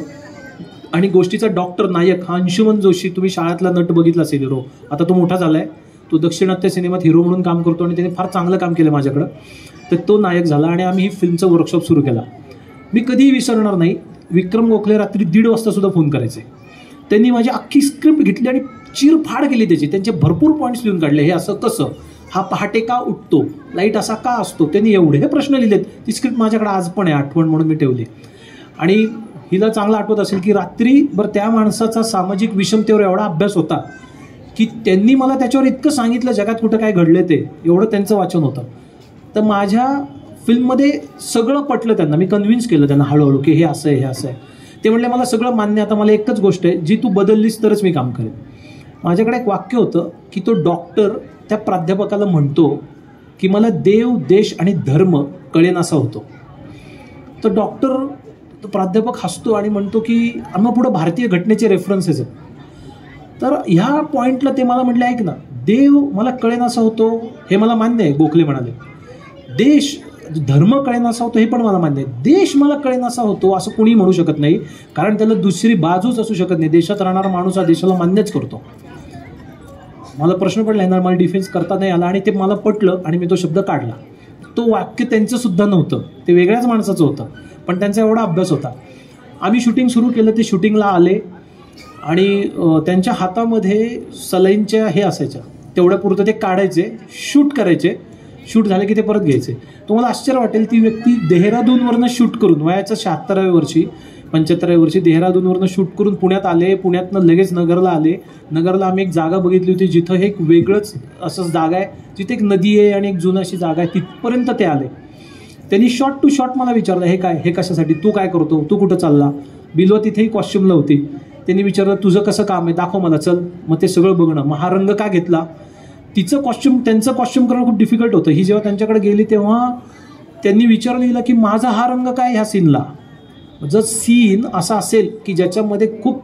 [SPEAKER 3] आणि गोष्टीचा डॉक्टर नायक हा अंशुमन जोशी, तुम्ही शाळेतला नट बघितला असेल हिरो, आता तो मोठा झाला आहे, तो दक्षिणात्य सिनेमात हिरो म्हणून काम करतो आणि त्याने फार चांगलं काम केलं माझ्याकडं. तर तो नायक झाला आणि आम्ही ही फिल्मचं वर्कशॉप सुरू केला. मी कधीही विसरणार नाही, विक्रम गोखले रात्री 1:30 वाजता सुद्धा फोन करायचे. त्यांनी माझी अख्खी स्क्रिप्ट घेतली आणि चिरफाड केली त्याची, त्यांचे भरपूर पॉईंट्स लिहून काढले. हे असं कसं, हा पहाटे का उठतो, लाईट असा का असतो, त्यांनी एवढे प्रश्न लिहिलेत. ती स्क्रिप्ट माझ्याकडे आज पण आहे, आठवण म्हणून मी ठेवली. आणि हिला चांगलं आठवत असेल की रात्री त्या माणसाचा सामाजिक विषमतेवर एवढा अभ्यास होता की त्यांनी मला त्याच्यावर इतकं सांगितलं जगात कुठं काय घडलं ते, एवढं त्यांचं वाचन होतं. तर माझ्या फिल्ममध्ये सगळं पटलं त्यांना. मी कन्व्हिन्स केलं त्यांना हळूहळू की हे असं आहे, हे असं आहे. ते म्हणले मला सगळं मान्य, आता मला एकच गोष्ट आहे, जी तू बदललीस तरच मी काम करेन. माझ्याकडे एक वाक्य होतं की तो डॉक्टर त्या प्राध्यापकाला म्हणतो की मला देव, देश आणि धर्म कळेनासा होतो. तर डॉक्टर, तो प्राध्यापक हसतो आणि म्हणतो की आम्हा पुढं भारतीय घटनेचे रेफरन्सेस आहेत. तर ह्या पॉईंटला ते मला म्हटले, ऐक ना, देव मला कळेनासा होतो हे मला मान्य आहे, गोखले म्हणाले. देश, धर्म कळेनासा होतो हे पण मला मान्य आहे. देश मला कळेनासा होतो असं कोणी म्हणू शकत नाही, कारण त्याला दुसरी बाजूच असू शकत नाही. देशात राहणारा माणूस हा देशाला मान्यच करतो. मला प्रश्न पडला येणार, मला डिफेन्स करता नाही आला आणि ते मला पटलं आणि मी तो शब्द काढला. तो वाक्य त्यांचं सुद्धा नव्हतं, ते वेगळ्याच माणसाचं होतं, पण त्यांचा एवढा अभ्यास होता. आम्ही शूटिंग सुरू केलं, ते शूटिंगला आले आणि त्यांच्या हातामध्ये सलाईनच्या हे असायच्या, तेवढ्यापुरतं ते काढायचे, शूट करायचे, शूट झाले की ते परत घ्यायचे. तुम्हाला आश्चर्य वाटेल, ती व्यक्ती देहरादूनवरनं शूट करून वयाच्या 76व्या वर्षी 75व्या वर्षी देहरादूनवरनं शूट करून पुण्यात आले. पुण्यातनं लगेच नगरला आले. नगरला आम्ही एक जागा बघितली होती जिथं हे एक वेगळंच असं जागा आहे, जिथे एक नदी आहे आणि एक जुनं अशी जागा आहे, तिथपर्यंत ते आले. त्यांनी शॉट टू शॉट मला विचारलं, हे काय, हे कशासाठी, तू काय करतो, तू कुठं चालला. बिलवा तिथेही कॉस्ट्युमला होती. त्यांनी विचारलं, तुझं कसं काम आहे, दाखव मला, चल. मग ते सगळं बघणं. मग हा रंग का घेतला, तिचं कॉस्ट्युम, त्यांचं कॉस्ट्युम करणं खूप डिफिकल्ट होतं. ही जेव्हा त्यांच्याकडे गेली तेव्हा त्यांनी विचारलं हिला की माझा हा रंग काय ह्या सीनला. जर सीन असा असेल की ज्याच्यामध्ये खूप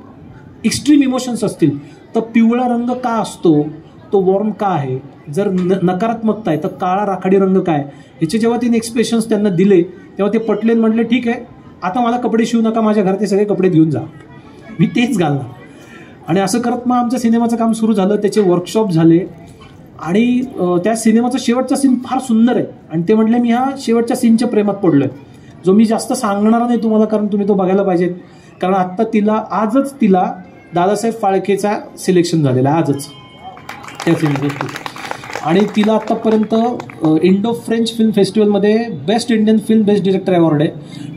[SPEAKER 3] एक्स्ट्रीम इमोशन्स असतील तर पिवळा रंग का असतो, तो वॉर्म का आहे. जर नकारात्मकता आहे तर काळा राखाडी रंग काय. ह्याचे जेव्हा तिने एक्सप्रेशन्स त्यांना दिले तेव्हा ते पटले, म्हटले ठीक आहे, आता मला कपडे शिवू नका, माझ्या घरात ते सगळे कपडे घेऊन जा, मी तेच घालणार. आणि असं करत मग आमच्या सिनेमाचं काम सुरू झालं. त्याचे वर्कशॉप झाले आणि त्या सिनेमाचा शेवटचा सीन फार सुंदर आहे. आणि ते म्हटले, मी ह्या शेवटच्या सीनच्या प्रेमात पडलोय, जो मी जास्त सांगणार नाही तुम्हाला, कारण तुम्ही तो बघायला पाहिजे. कारण आत्ता आजच तिला दादासाहेब फाळकेचा सिलेक्शन झालेला आहे, आजच त्या सिनेमात. आणि तिला आत्तापर्यंत इंडो फ्रेंच फिल्म फेस्टिवलमध्ये best Indian film best director award आहे.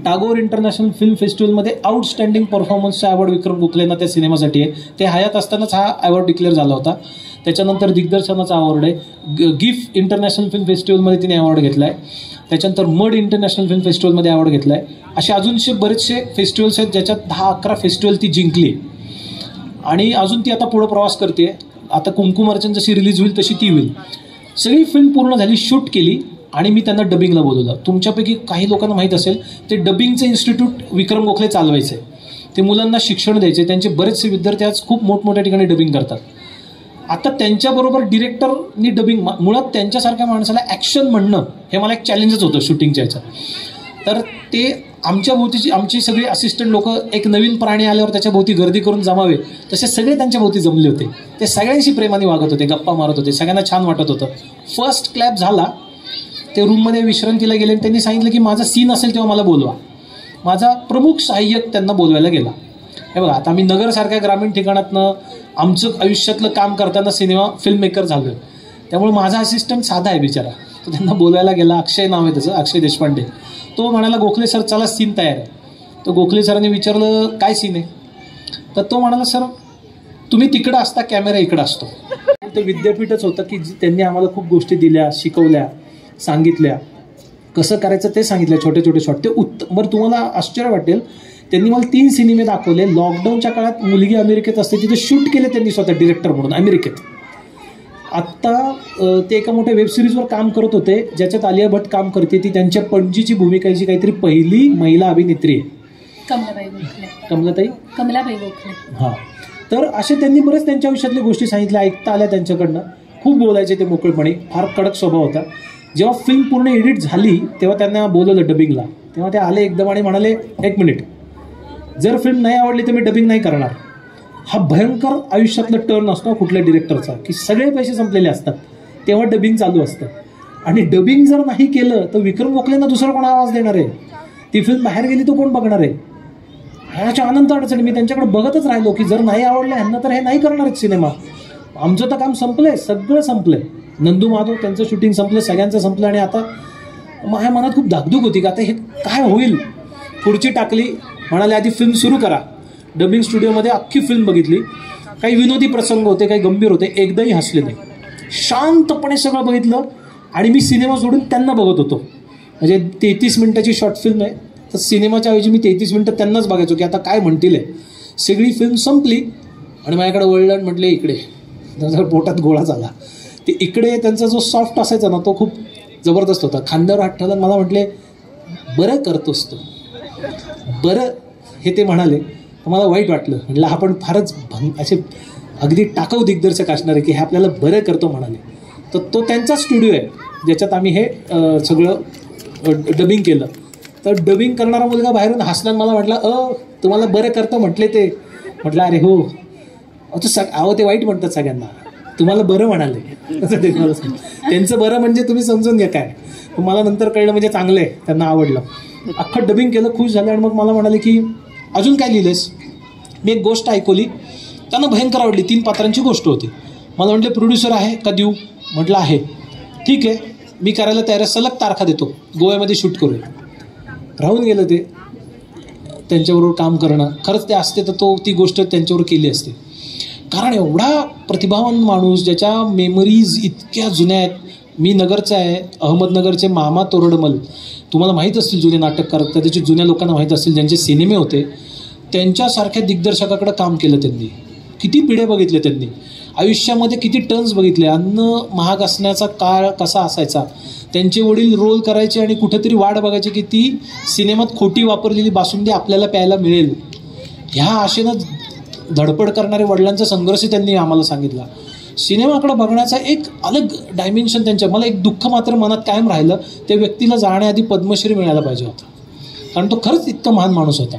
[SPEAKER 3] टागोर इंटरनॅशनल फिल्म फेस्टिवलमध्ये आउटस्टँडिंग परफॉर्मन्सचा अवॉर्ड विक्रम गोखलेंना त्या सिनेमासाठी आहे. ते हयात असतानाच हा अवॉर्ड डिक्लेअर झाला होता. त्याच्यानंतर दिग्दर्शनाचा अवॉर्ड आहे. गिफ इंटरनॅशनल फिल्म फेस्टिवलमध्ये तिने अवॉर्ड घेतला आहे. त्याच्यानंतर मड इंटरनॅशनल फिल्म फेस्टिवलमध्ये अवॉर्ड घेतला आहे. असे अजूनशे बरेचसे फेस्टिवल्स आहेत ज्याच्यात 10-11 फेस्टिवल ती जिंकली. आणि अजून ती आता पुढं प्रवास करते. आता कुमकुम अर्चन जशी रिलीज होईल तशी ती होईल. सगळी फिल्म पूर्ण झाली, शूट केली आणि मी त्यांना डबिंगला बोलवलं. तुमच्यापैकी काही लोकांना माहीत असेल, ते डबिंगचं इन्स्टिट्यूट विक्रम गोखले चालवायचे. ते मुलांना शिक्षण द्यायचे. त्यांचे बरेचसे विद्यार्थी आज खूप मोठमोठ्या ठिकाणी डबिंग करतात. आता त्यांच्याबरोबर डिरेक्टरनी डबिंग, मुळात त्यांच्यासारख्या माणसाला ॲक्शन म्हणणं हे मला एक चॅलेंजच होतं शूटिंगच्या ह्याच्यात. तर ते आमच्या भोवतीची आमची सगळी असिस्टंट लोक, एक नवीन प्राणी आल्यावर त्याच्या भोवती गर्दी करून जमावे तसे सगळे त्यांच्या भोवती जमले होते. ते सगळ्यांशी प्रेमाने वागत होते, गप्पा मारत होते, सगळ्यांना छान वाटत होतं. फर्स्ट क्लॅप झाला, ते रूममध्ये विश्रांतीला गेले आणि त्यांनी सांगितलं की माझा सीन असेल तेव्हा मला बोलवा. माझा प्रमुख सहाय्यक त्यांना बोलवायला गेला. हे बघा, आता आम्ही नगरसारख्या ग्रामीण ठिकाणातनं आमचं आयुष्यातलं काम करताना सिनेमा फिल्म मेकर झालो आहे. त्यामुळे माझा असिस्टंट साधा आहे बिचारा. तो त्यांना बोलवायला गेला. अक्षय नाव आहे त्याचं, अक्षय देशपांडे. तो म्हणाला, गोखले सर चला, सीन तयार आहे. तर गोखले सरांनी विचारलं, काय सीन आहे. तर तो म्हणाला, सर तुम्ही तिकडं असता, कॅमेरा इकडं असतो. ते विद्यापीठच होतं की त्यांनी आम्हाला खूप गोष्टी दिल्या, शिकवल्या, सांगितल्या, कसं करायचं ते सांगितलं, छोटे छोटे शॉट. ते बरं, तुम्हाला आश्चर्य वाटेल, त्यांनी मला 3 सिनेमे दाखवले. लॉकडाऊनच्या काळात मुलगी अमेरिकेत असते, तिथे शूट केले त्यांनी स्वतः डिरेक्टर म्हणून अमेरिकेत. आत्ता ते एका मोठ्या वेबसिरीजवर काम करत होते ज्याच्यात आलिया भट्ट काम करते. ती त्यांच्या पणजीची भूमिकाची काहीतरी पहिली महिला अभिनेत्री आहे, कमलाताई गोखले. हां, तर असे त्यांनी बरेच त्यांच्या आयुष्यातल्या गोष्टी सांगितल्या, ऐकता आल्या त्यांच्याकडनं. खूप बोलायचे ते मोकळेपणे, फार कडक स्वभाव होता. जेव्हा फिल्म पूर्ण एडिट झाली तेव्हा त्यांना बोलवलं डबिंगला. तेव्हा ते आले एकदम आणि म्हणाले, 1 मिनिट, जर फिल्म नाही आवडली तर मी डबिंग नाही करणार. हा भयंकर आयुष्यातला टर्न असतो कुठल्या डिरेक्टरचा, की सगळे पैसे संपलेले असतात तेव्हा डबिंग चालू असतं. आणि डबिंग जर नाही केलं तर विक्रम गोखलेंना दुसरा कोण आवाज देणार आहे. ती फिल्म बाहेर गेली तो कोण बघणार आहे. ह्याच्या अनंत अडचणी. मी त्यांच्याकडे बघतच राहिलो की जर नाही आवडलं ह्यांना तर हे नाही करणार आहेत सिनेमा. आमचं तर काम संपलंय, सगळं संपलंय. नंदू माधव त्यांचं शूटिंग संपलं, सगळ्यांचं संपलं. आणि आता माझ्या मनात खूप धाकधूक होती की आता हे काय होईल. खुर्ची टाकली, म्हणाले आधी फिल्म सुरू करा. डबिंग स्टुडिओमध्ये अख्खी फिल्म बघितली. काही विनोदी प्रसंग होते, काही गंभीर होते, एकदाही हसले नाही. शांतपणे सगळं बघितलं आणि मी सिनेमा सोडून त्यांना बघत होतो. म्हणजे 33 मिनिटाची शॉर्ट फिल्म आहे, तर सिनेमाच्या ऐवजी मी 33 मिनिटं त्यांनाच बघायचो की आता काय म्हणतील. सगळी फिल्म संपली आणि माझ्याकडे वळलं आणि म्हटले, इकडे. त्यांच्या पोटात गोळा झाला. ते इकडे त्यांचा जो सॉफ्ट असायचा ना तो खूप जबरदस्त होता. खांद्यावर हात ठेवला, मला म्हटले, बरं करतोस तू, बरं. हे ते म्हणाले, मला वाईट वाटलं. म्हटलं आपण फारच असे अगदी टाकाऊ दिग्दर्शक असणार आहे की हे आपल्याला बरं करतो म्हणाले. तर तो त्यांचा स्टुडिओ आहे ज्याच्यात आम्ही हे सगळं डबिंग केलं. तर डबिंग करणारा मुलगा बाहेरून हसला. मला म्हटलं, तुम्हाला बरं करतो म्हटले ते. म्हटलं, अरे हो. अहो ते वाईट म्हणतात सगळ्यांना, तुम्हाला बरं म्हणाले. त्यांचं बरं म्हणजे तुम्ही समजून घ्या काय. मला नंतर कळलं म्हणजे चांगलं आहे, त्यांना आवडलं. अख्खं डबिंग केलं, खुश झालं. आणि मग मला म्हणाले की अजून काय लिहिलेस. मी एक गोष्ट ऐकवली, त्यांना भयंकर आवडली. 3 पात्रांची गोष्ट होती. मला म्हटले प्रोड्युसर आहे का देऊ, म्हटलं आहे, ठीक आहे मी करायला तयार आहे, सलग तारखा देतो, गोव्यामध्ये शूट करूया. राहून गेलं ते त्यांच्याबरोबर काम करणं. खरंच ते असते तर ती गोष्ट त्यांच्याबरोबर केली असते, कारण एवढा प्रतिभावान माणूस ज्याच्या मेमरीज इतक्या जुन्या आहेत. मी नगरचा आहे, अहमदनगरचे मामा तोरडमल तुम्हाला माहीत असतील, जुने नाटककार, त्याचे जुन्या लोकांना माहीत असतील, ज्यांचे सिनेमे होते, त्यांच्यासारख्या दिग्दर्शकाकडे काम केलं त्यांनी. किती पिढ्या बघितले त्यांनी, आयुष्यामध्ये किती टर्न्स बघितले, अन्न महाग असण्याचा काळ कसा असायचा, त्यांचे वडील रोल करायचे आणि कुठेतरी वाट बघायची की ती सिनेमात खोटी वापरलेली बासुंदी आपल्याला प्यायला मिळेल. ह्या आशेनं धडपड करणारे वडिलांचा संघर्ष त्यांनी आम्हाला सांगितला. सिनेमाकडे बघण्याचा एक अलग डायमेन्शन त्यांच्या. मला एक दुःख मात्र मनात कायम राहिलं, त्या व्यक्तीला जाण्याआधी पद्मश्री मिळायला पाहिजे होता, कारण तो खरंच इतका महान माणूस होता.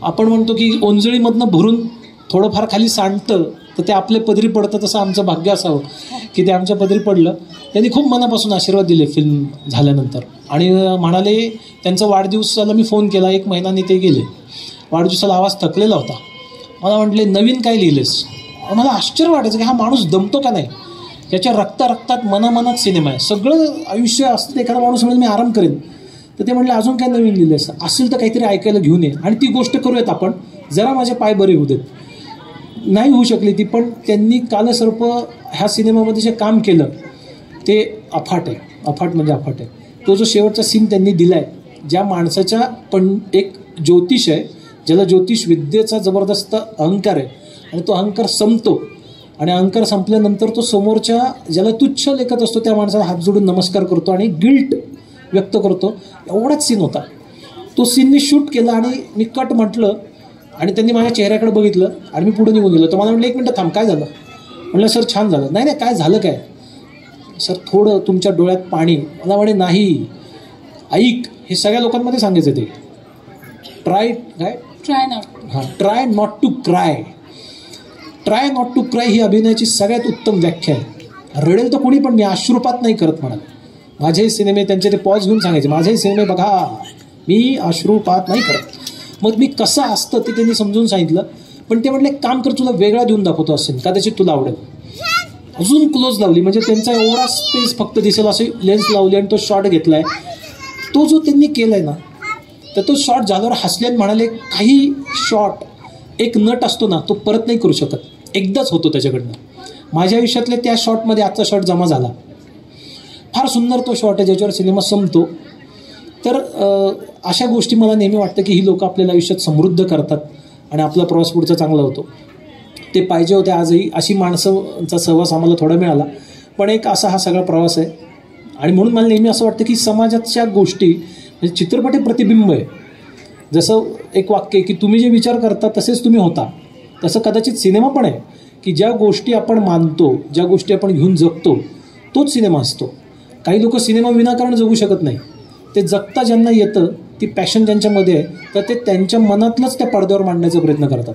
[SPEAKER 3] आपण म्हणतो की ओंजळीमधनं भरून थोडंफार खाली सांडतं तर ते आपले पदरी पडतं, तसं आमचं भाग्य असावं की ते आमच्या पदरी पडलं. त्यांनी खूप मनापासून आशीर्वाद दिले फिल्म झाल्यानंतर, आणि म्हणाले, त्यांचा वाढदिवसाला मी फोन केला, 1 महिन्याने ते गेले. वाढदिवसाला आवाज थकलेला होता. मला म्हटले नवीन काय लिहिलेस. मला आश्चर्य वाटायचं की हा माणूस दमतो का नाही, त्याच्या रक्तात मनामनात सिनेमा आहे. सगळं आयुष्य असतं, एखादा माणूस म्हणून मी आराम करेन, तर ते म्हटले अजून काय नवीन लिहिलं असं असेल तर काहीतरी ऐकायला घेऊन ये आणि ती गोष्ट करूयात आपण, जरा माझे पाय बरे होऊ देत. नाही होऊ शकली ती, पण त्यांनी कालसर्प ह्या सिनेमामध्ये जे काम केलं ते अफाट आहे. अफाट म्हणजे अफाट आहे. तो जो शेवटचा सीन त्यांनी दिला आहे, ज्या माणसाच्या पण एक ज्योतिष आहे, ज्याला ज्योतिष विद्येचा जबरदस्त अहंकार आहे, आणि तो अहंकार संपतो, आणि अहंकार संपल्यानंतर तो समोरच्या ज्याला तुच्छ लेखत असतो त्या माणसाला हात जोडून नमस्कार करतो आणि गिल्ट व्यक्त करतो. एवढाच सीन होता. तो सीन मी शूट केला आणि मी कट म्हटलं, आणि त्यांनी माझ्या चेहऱ्याकडे बघितलं आणि मी पुढे निघून गेलो. तर मला म्हटलं 1 मिनटं थांब, काय झालं. म्हटलं सर छान झालं. नाही काय झालं काय सर, थोडं तुमच्या डोळ्यात पाणी. मला म्हणे नाही ऐक, हे सगळ्या लोकांमध्ये सांगायचं ते try not to cry. Try not to cry ही अभिनयाची सगळ्यात उत्तम व्याख्या आहे. रडेल तर कोणी, पण मी अश्रुपात नाही करत म्हणाल. माझे सिनेमे त्यांचे ते पॉज घेऊन सांगायचे, माझे सिनेमे बघा मी अश्रुपात नाही करत. मग मी कसं असतं ते त्यांनी समजून सांगितलं. पण ते म्हटले काम कर, तुला वेगळा देऊन दाखवतो असेल कदाचित तुला आवडेल. अजून क्लोज लावली, म्हणजे त्यांचा एवढा स्पेस फक्त दिसेल असे लेन्स लावली आणि तो शॉट घेतलाय. तो जो त्यांनी केलाय ना, तर तो शॉट झाल्यावर हसले आणि म्हणाले काही शॉट एक नट असतो ना, तो परत नाही करू शकत, एकदाच होतो त्याच्याकडनं. माझ्या आयुष्यातल्या त्या शॉटमध्ये आजचा शॉट जमा झाला. फार सुंदर तो शॉट आहे ज्याच्यावर सिनेमा संपतो. तर अशा गोष्टी मला नेहमी वाटतं की ही लोक आपल्याला आयुष्यात समृद्ध करतात आणि आपला प्रवास पुढचा चांगला होतो. ते पाहिजे होते. आजही अशी माणसांचा सहवास आम्हाला थोडा मिळाला, पण एक असा हा सगळा प्रवास आहे. आणि म्हणून मला नेहमी असं वाटतं की समाजाच्या गोष्टी म्हणजे चित्रपट हे प्रतिबिंब आहे. जसं एक वाक्य की तुम्ही जे विचार करता तसेच तुम्ही होता, तसं कदाचित सिनेमा पण आहे की ज्या गोष्टी आपण मानतो, ज्या गोष्टी आपण घेऊन जगतो, तोच सिनेमा असतो. काही लोक सिनेमा विनाकारण जगू शकत नाही. ते जगता ज्यांना येतं, ती पॅशन ज्यांच्यामध्ये आहे, तर ते त्यांच्या मनातलंच त्या पडद्यावर मांडण्याचा प्रयत्न करतात.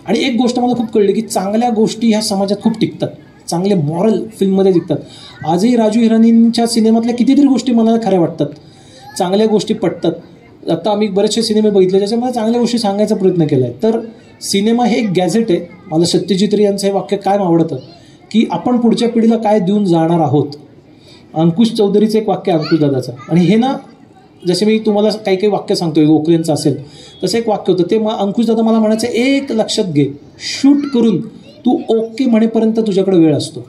[SPEAKER 3] आणि एक गोष्ट मला खूप कळली की चांगल्या गोष्टी ह्या समाजात खूप टिकतात, चांगले मॉरल फिल्ममध्ये टिकतात. आजही राजू हिरानींच्या सिनेमातल्या कितीतरी गोष्टी मला खऱ्या वाटतात, चांगल्या गोष्टी पटतात. आता आम्ही बरेचसे सिनेमे बघितले ज्याच्यामध्ये चांगल्या गोष्टी सांगायचा प्रयत्न केला आहे. तर सिनेमा हे एक गॅझेट आहे. मला सत्यजित रे यांचं हे वाक्य काय आवडतं की आपण पुढच्या पिढीला काय देऊन जाणार आहोत. अंकुश चौधरीचं एक वाक्य, अंकुश दादाचं, आणि हे ना जसे मी तुम्हाला काही काही वाक्य सांगतोय, गोखलेंचं असेल तसं एक वाक्य होतं. ते अंकुश दादा मला म्हणायचं, एक लक्षात घे, शूट करून तू ओके म्हणेपर्यंत तुझ्याकडे वेळ असतो.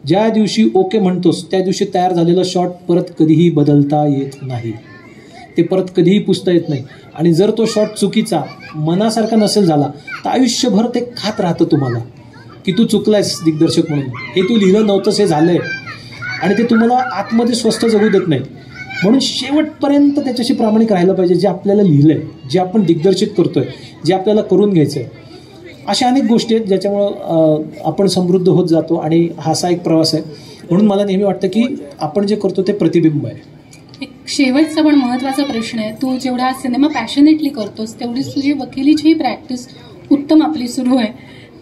[SPEAKER 3] ज्या दिवशी ओके म्हणतोस त्या दिवशी तयार झालेलं शॉट परत कधीही बदलता येत नाही, ते परत कधीही पुसता येत नाही. आणि जर तो शॉट चुकीचा मनासारखा नसेल झाला तर आयुष्यभर ते खात राहतं तुम्हाला की तू चुकलायस दिग्दर्शक म्हणून, हे तू लिहिलं नव्हतंस, हे झालंय. आणि ते तुम्हाला आतमध्ये स्वस्थ जगू देत नाही. म्हणून शेवटपर्यंत त्याच्याशी प्रामाणिक राहिलं पाहिजे. जे आपल्याला लिहिलंय, जे आपण दिग्दर्शित करतोय, जे आपल्याला करून घ्यायचं आहे, अशा अनेक गोष्टी आहेत ज्याच्यामुळं आपण समृद्ध होत जातो. आणि हा असा एक प्रवास आहे. म्हणून मला नेहमी वाटतं की आपण जे करतो ते प्रतिबिंब आहे.
[SPEAKER 2] एक शेवटचा पण महत्त्वाचा प्रश्न आहे. तू जेवढा सिनेमा पॅशनेटली करतोस तेवढीच तुझी वकिलीची प्रॅक्टिस उत्तम आपली सुरू आहे.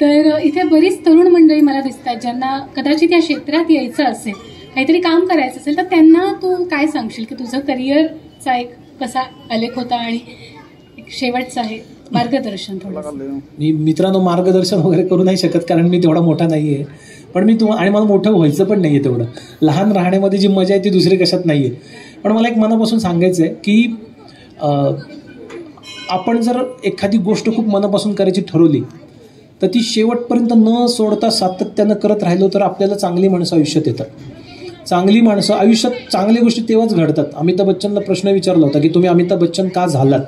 [SPEAKER 2] तर इथे बरीच तरुण मंडळी मला दिसतात ज्यांना कदाचित या क्षेत्रात यायचं असेल, काहीतरी काम करायचं असेल, तर त्यांना तू काय सांगशील की तुझं करिअरचा एक कसा आलेख होता आणि शेवटचं आहे मार्गदर्शन थोडं.
[SPEAKER 3] मी मित्रांनो मार्गदर्शन वगैरे करू नाही शकत कारण मी तेवढा मोठा नाही आहे. पण मी आणि मला मोठं व्हायचं पण नाही आहे तेवढं. लहान राहण्यामध्ये जी मजा आहे ती दुसरी कशात नाही आहे. पण मला एक मनापासून सांगायचं आहे की आपण जर एखादी गोष्ट खूप मनापासून करायची ठरवली तर ती शेवटपर्यंत न सोडता सातत्यानं करत राहिलो तर आपल्याला चांगली माणसं आयुष्यात येतात. चांगली माणसं आयुष्यात, चांगल्या गोष्टी तेव्हाच घडतात. अमिताभ बच्चनला प्रश्न विचारला होता की तुम्ही अमिताभ बच्चन का झालात,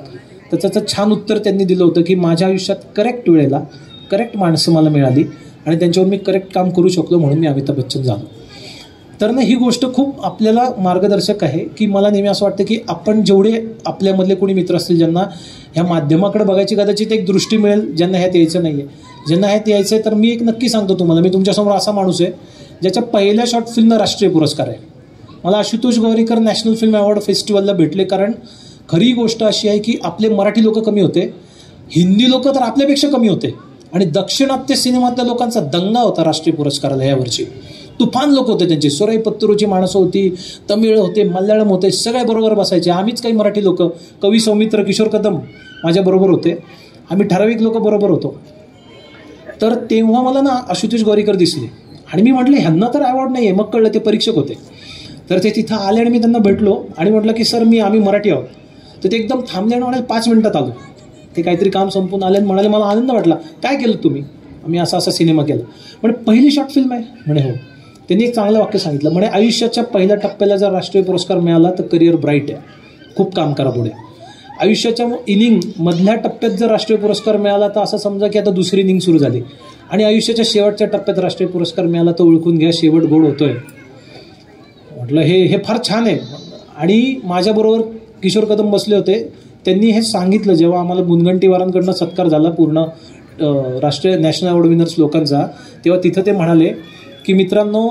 [SPEAKER 3] तर त्याचं छान उत्तर त्यांनी दिलं होतं की माझ्या आयुष्यात करेक्ट वेळेला करेक्ट माणसं मला मिळाली आणि त्यांच्यावर मी करेक्ट काम करू शकलो म्हणून मी अमिताभ बच्चन झालो. तर ना ही गोष्ट खूप आपल्याला मार्गदर्शक आहे की मला नेहमी असं वाटतं की आपण जेवढे आपल्यामधले कोणी मित्र असतील ज्यांना ह्या माध्यमाकडे बघायची कदाचित एक दृष्टी मिळेल, ज्यांना ह्यात यायचं नाही आहे, ज्यांना ह्यात यायचं आहे, तर मी एक नक्की सांगतो तुम्हाला, मी तुमच्यासमोर असा माणूस आहे ज्याच्या पहिल्या शॉर्ट फिल्मला राष्ट्रीय पुरस्कार आहे. मला Ashutosh Gowariker national film award फेस्टिवलला भेटले, कारण खरी गोष्ट अशी आहे की आपले मराठी लोक कमी होते, हिंदी लोक तर आपल्यापेक्षा कमी होते आणि दक्षिणात्य सिनेमातल्या लोकांचा दंगा होता राष्ट्रीय पुरस्काराला यावर्षी. तुफान लोक होते त्यांचे, सोराई पत्तूरची माणसं होती, तमिळ होते, मल्याळम होते, सगळे बरोबर बसायचे. आम्हीच काही मराठी लोक, कवी सौमित्र, किशोर कदम माझ्याबरोबर होते, आम्ही ठराविक लोक बरोबर होतो. तर तेव्हा मला ना आशुतोष गोवारीकर दिसले आणि मी म्हटलं ह्यांना तर अवॉर्ड नाही आहे. मग कळलं ते परीक्षक होते. तर ते तिथं आले आणि मी त्यांना भेटलो आणि म्हटलं की सर आम्ही मराठी आहोत. तर ते एकदम थांबले आणि म्हणाले 5 मिनिटात आलो. ते काहीतरी काम संपून आले आणि म्हणाले मला आनंद वाटला, काय केलं तुम्ही? आम्ही असा सिनेमा केला. म्हणजे पहिली शॉर्ट फिल्म आहे म्हणे. हो. त्यांनी एक चांगलं वाक्य सांगितलं म्हणे, आयुष्याच्या पहिल्या टप्प्याला जर राष्ट्रीय पुरस्कार मिळाला तर करिअर ब्राईट आहे, खूप काम करा पुढे. आयुष्याच्या इनिंग मधल्या टप्प्यात जर राष्ट्रीय पुरस्कार मिळाला तर असं समजा की आता दुसरी इनिंग सुरू झाली आणि आयुष्याच्या शेवटच्या टप्प्यात राष्ट्रीय पुरस्कार मिळाला तर ओळखून घ्या शेवट गोड होतोय. म्हटलं हे फार छान आहे. आणि माझ्याबरोबर किशोर कदम बसले होते, त्यांनी हे सांगितलं जेव्हा आम्हाला मुनगंटीवारांकडनं सत्कार झाला पूर्ण राष्ट्रीय नॅशनल अवॉर्ड विनर्स लोकांचा, तेव्हा तिथं ते म्हणाले की मित्रांनो,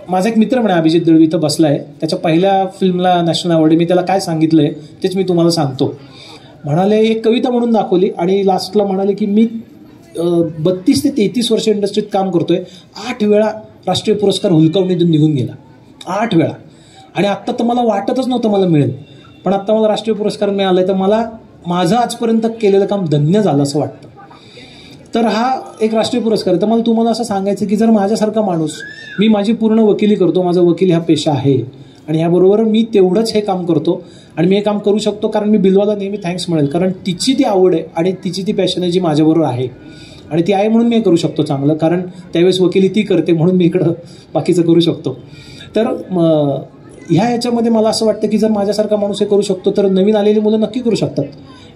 [SPEAKER 3] माझा एक मित्र म्हणे अभिजित दळवी इथं बसला आहे, त्याच्या पहिल्या फिल्मला नॅशनल अवॉर्ड, मी त्याला काय सांगितलं आहे तेच मी तुम्हाला सांगतो. म्हणाले एक कविता म्हणून दाखवली आणि लास्टला म्हणाले की मी 32 ते 33 वर्ष इंडस्ट्रीत काम करतोय, 8 वेळा राष्ट्रीय पुरस्कार हुलकावणीतून निघून गेला, 8 वेळा. आणि आत्ता तर मला वाटतच नव्हतं मला मिळेल, पण आत्ता मला राष्ट्रीय पुरस्कार मिळाला आहे तर मला माझं आजपर्यंत केलेलं काम धन्य झालं असं वाटतं. तर हा एक राष्ट्रीय पुरस्कार आहे. तर मला तुम्हाला असं सांगायचं की जर माझ्यासारखा माणूस, मी माझी पूर्ण वकिली करतो, माझा वकील हा पेशा आहे आणि याबरोबर मी तेवढंच हे काम करतो आणि मी हे काम करू शकतो कारण मी बिलवाला नेहमी थँक्स मिळेल, कारण तिची ती आवड आहे आणि तिची ती पॅशन आहे जी माझ्याबरोबर आहे आणि ती आहे म्हणून मी हे करू शकतो चांगलं, कारण त्यावेळेस वकिली ती करते म्हणून मी इकडं बाकीचं करू शकतो. तर ह्याच्यामध्ये मला असं वाटतं की जर माझ्यासारखा माणूस हे करू शकतो तर नवीन आलेली मुलं नक्की करू शकतात.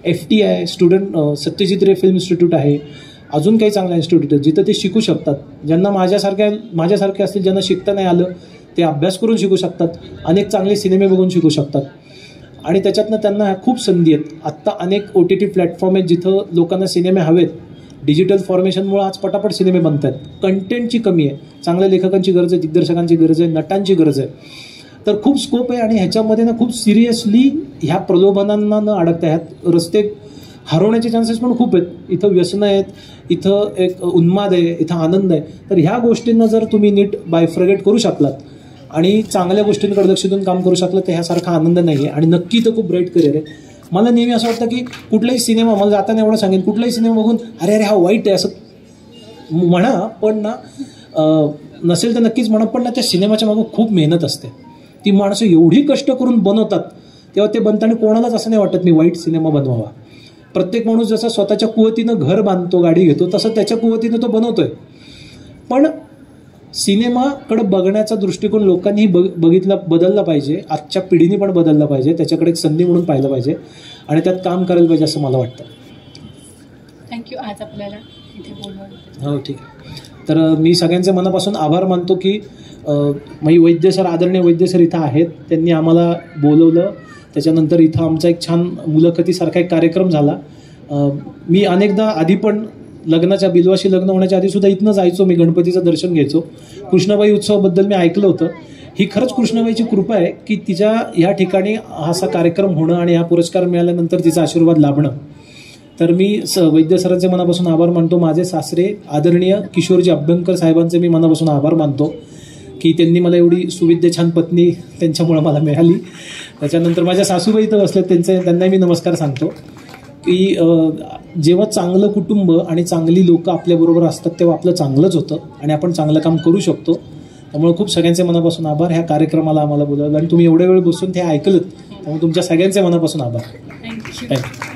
[SPEAKER 3] FT आहे, स्टुडंट सत्यजित रे फिल्म इन्स्टिट्यूट आहे, अजून काही चांगल्या इन्स्टिट्यूट आहेत जिथं ते शिकू शकतात. ज्यांना माझ्यासारखे असतील, ज्यांना शिकता नाही आलं ते अभ्यास करून शिकू शकतात, अनेक चांगले सिनेमे बघून शिकू शकतात आणि त्याच्यातनं त्यांना खूप संधी आहेत. आत्ता अनेक OTT प्लॅटफॉर्म आहेत जिथं लोकांना सिनेमे हवेत. डिजिटल फॉर्मेशनमुळे आज पटापट सिनेमे बनत आहेत. कंटेंटची कमी आहे, चांगल्या लेखकांची गरज आहे, दिग्दर्शकांची गरज आहे, नटांची गरज आहे. तर खूप स्कोप आहे आणि ह्याच्यामध्ये ना खूप सिरियसली ह्या प्रलोभनांना न अडकता ह्यात रस्ते हरवण्याचे चान्सेस पण खूप आहेत. इथं व्यसनं आहेत, इथं एक उन्माद आहे, इथं आनंद आहे. तर ह्या गोष्टींना जर तुम्ही नीट बायफ्रगेट करू शकलात आणि चांगल्या गोष्टींकडे लक्ष देऊन काम करू शकलात तर ह्यासारखा आनंद नाही आहे आणि नक्की इथं खूप ब्राईट करिअर आहे. मला नेहमी असं वाटतं की कुठलाही सिनेमा, मला जाताना एवढं सांगेन, कुठलाही सिनेमा बघून अरे हा वाईट आहे असं म्हणा, पण ना नसेल तर नक्कीच म्हणा, पण ना त्या सिनेमाच्या मागं खूप मेहनत असते. ती माणसं एवढी कष्ट करून बनवतात तेव्हा ते बनताना कोणालाच असं नाही वाटत मी वाईट सिनेमा बनवावा. प्रत्येक माणूस जसा स्वतःच्या कुवतीनं घर बांधतो, गाडी घेतो, तसं त्याच्या कुवतीनं तो बनवतोय. पण सिनेमाकडे बघण्याचा दृष्टिकोन लोकांनी बदलला पाहिजे, आजच्या पिढीने पण बदलला पाहिजे, त्याच्याकडे एक संधी म्हणून पाहिलं पाहिजे आणि त्यात काम करायला पाहिजे असं मला वाटतं.
[SPEAKER 2] थँक्यू. आज आपल्याला इथे बोलवलं.
[SPEAKER 3] हो, ठीक आहे. तर मी सगळ्यांचे मनापासून आभार मानतो की वैद्य सर, आदरणीय वैद्य सर इथं आहेत, त्यांनी आम्हाला बोलवलं. त्याच्यानंतर इथं आमचा एक छान मुलाखतीसारखा एक कार्यक्रम झाला. मी अनेकदा आधी पण लग्नाच्या बिलवाशी लग्न होण्याच्या आधीसुद्धा इथनं जायचो, मी गणपतीचं दर्शन घ्यायचो. कृष्णाबाई उत्सवाबद्दल मी ऐकलं होतं. ही खरंच कृष्णाबाईची कृपा आहे की तिच्या ह्या ठिकाणी असा कार्यक्रम होणं आणि हा पुरस्कार मिळाल्यानंतर तिचा आशीर्वाद लाभणं. तर मी वैद्य सरांचे मनापासून आभार मानतो. माझे सासरे आदरणीय किशोरजी अभ्यंकर साहेबांचे मी मनापासून आभार मानतो की त्यांनी मला एवढी सुविद्य छान पत्नी त्यांच्यामुळं मला मिळाली. त्याच्यानंतर माझ्या सासूबाई इथं बसल्यात, त्यांनाही मी नमस्कार सांगतो. की जेव्हा चांगलं कुटुंब आणि चांगली लोकं आपल्याबरोबर असतात तेव्हा आपलं चांगलंच होतं आणि आपण चांगलं काम करू शकतो. त्यामुळे खूप सगळ्यांचे मनापासून आभार. ह्या कार्यक्रमाला आम्हाला बोलावलं आणि तुम्ही एवढ्या वेळ बसून ते ऐकलं, त्यामुळे तुमच्या सगळ्यांचे मनापासून आभार.
[SPEAKER 2] थँक्यू.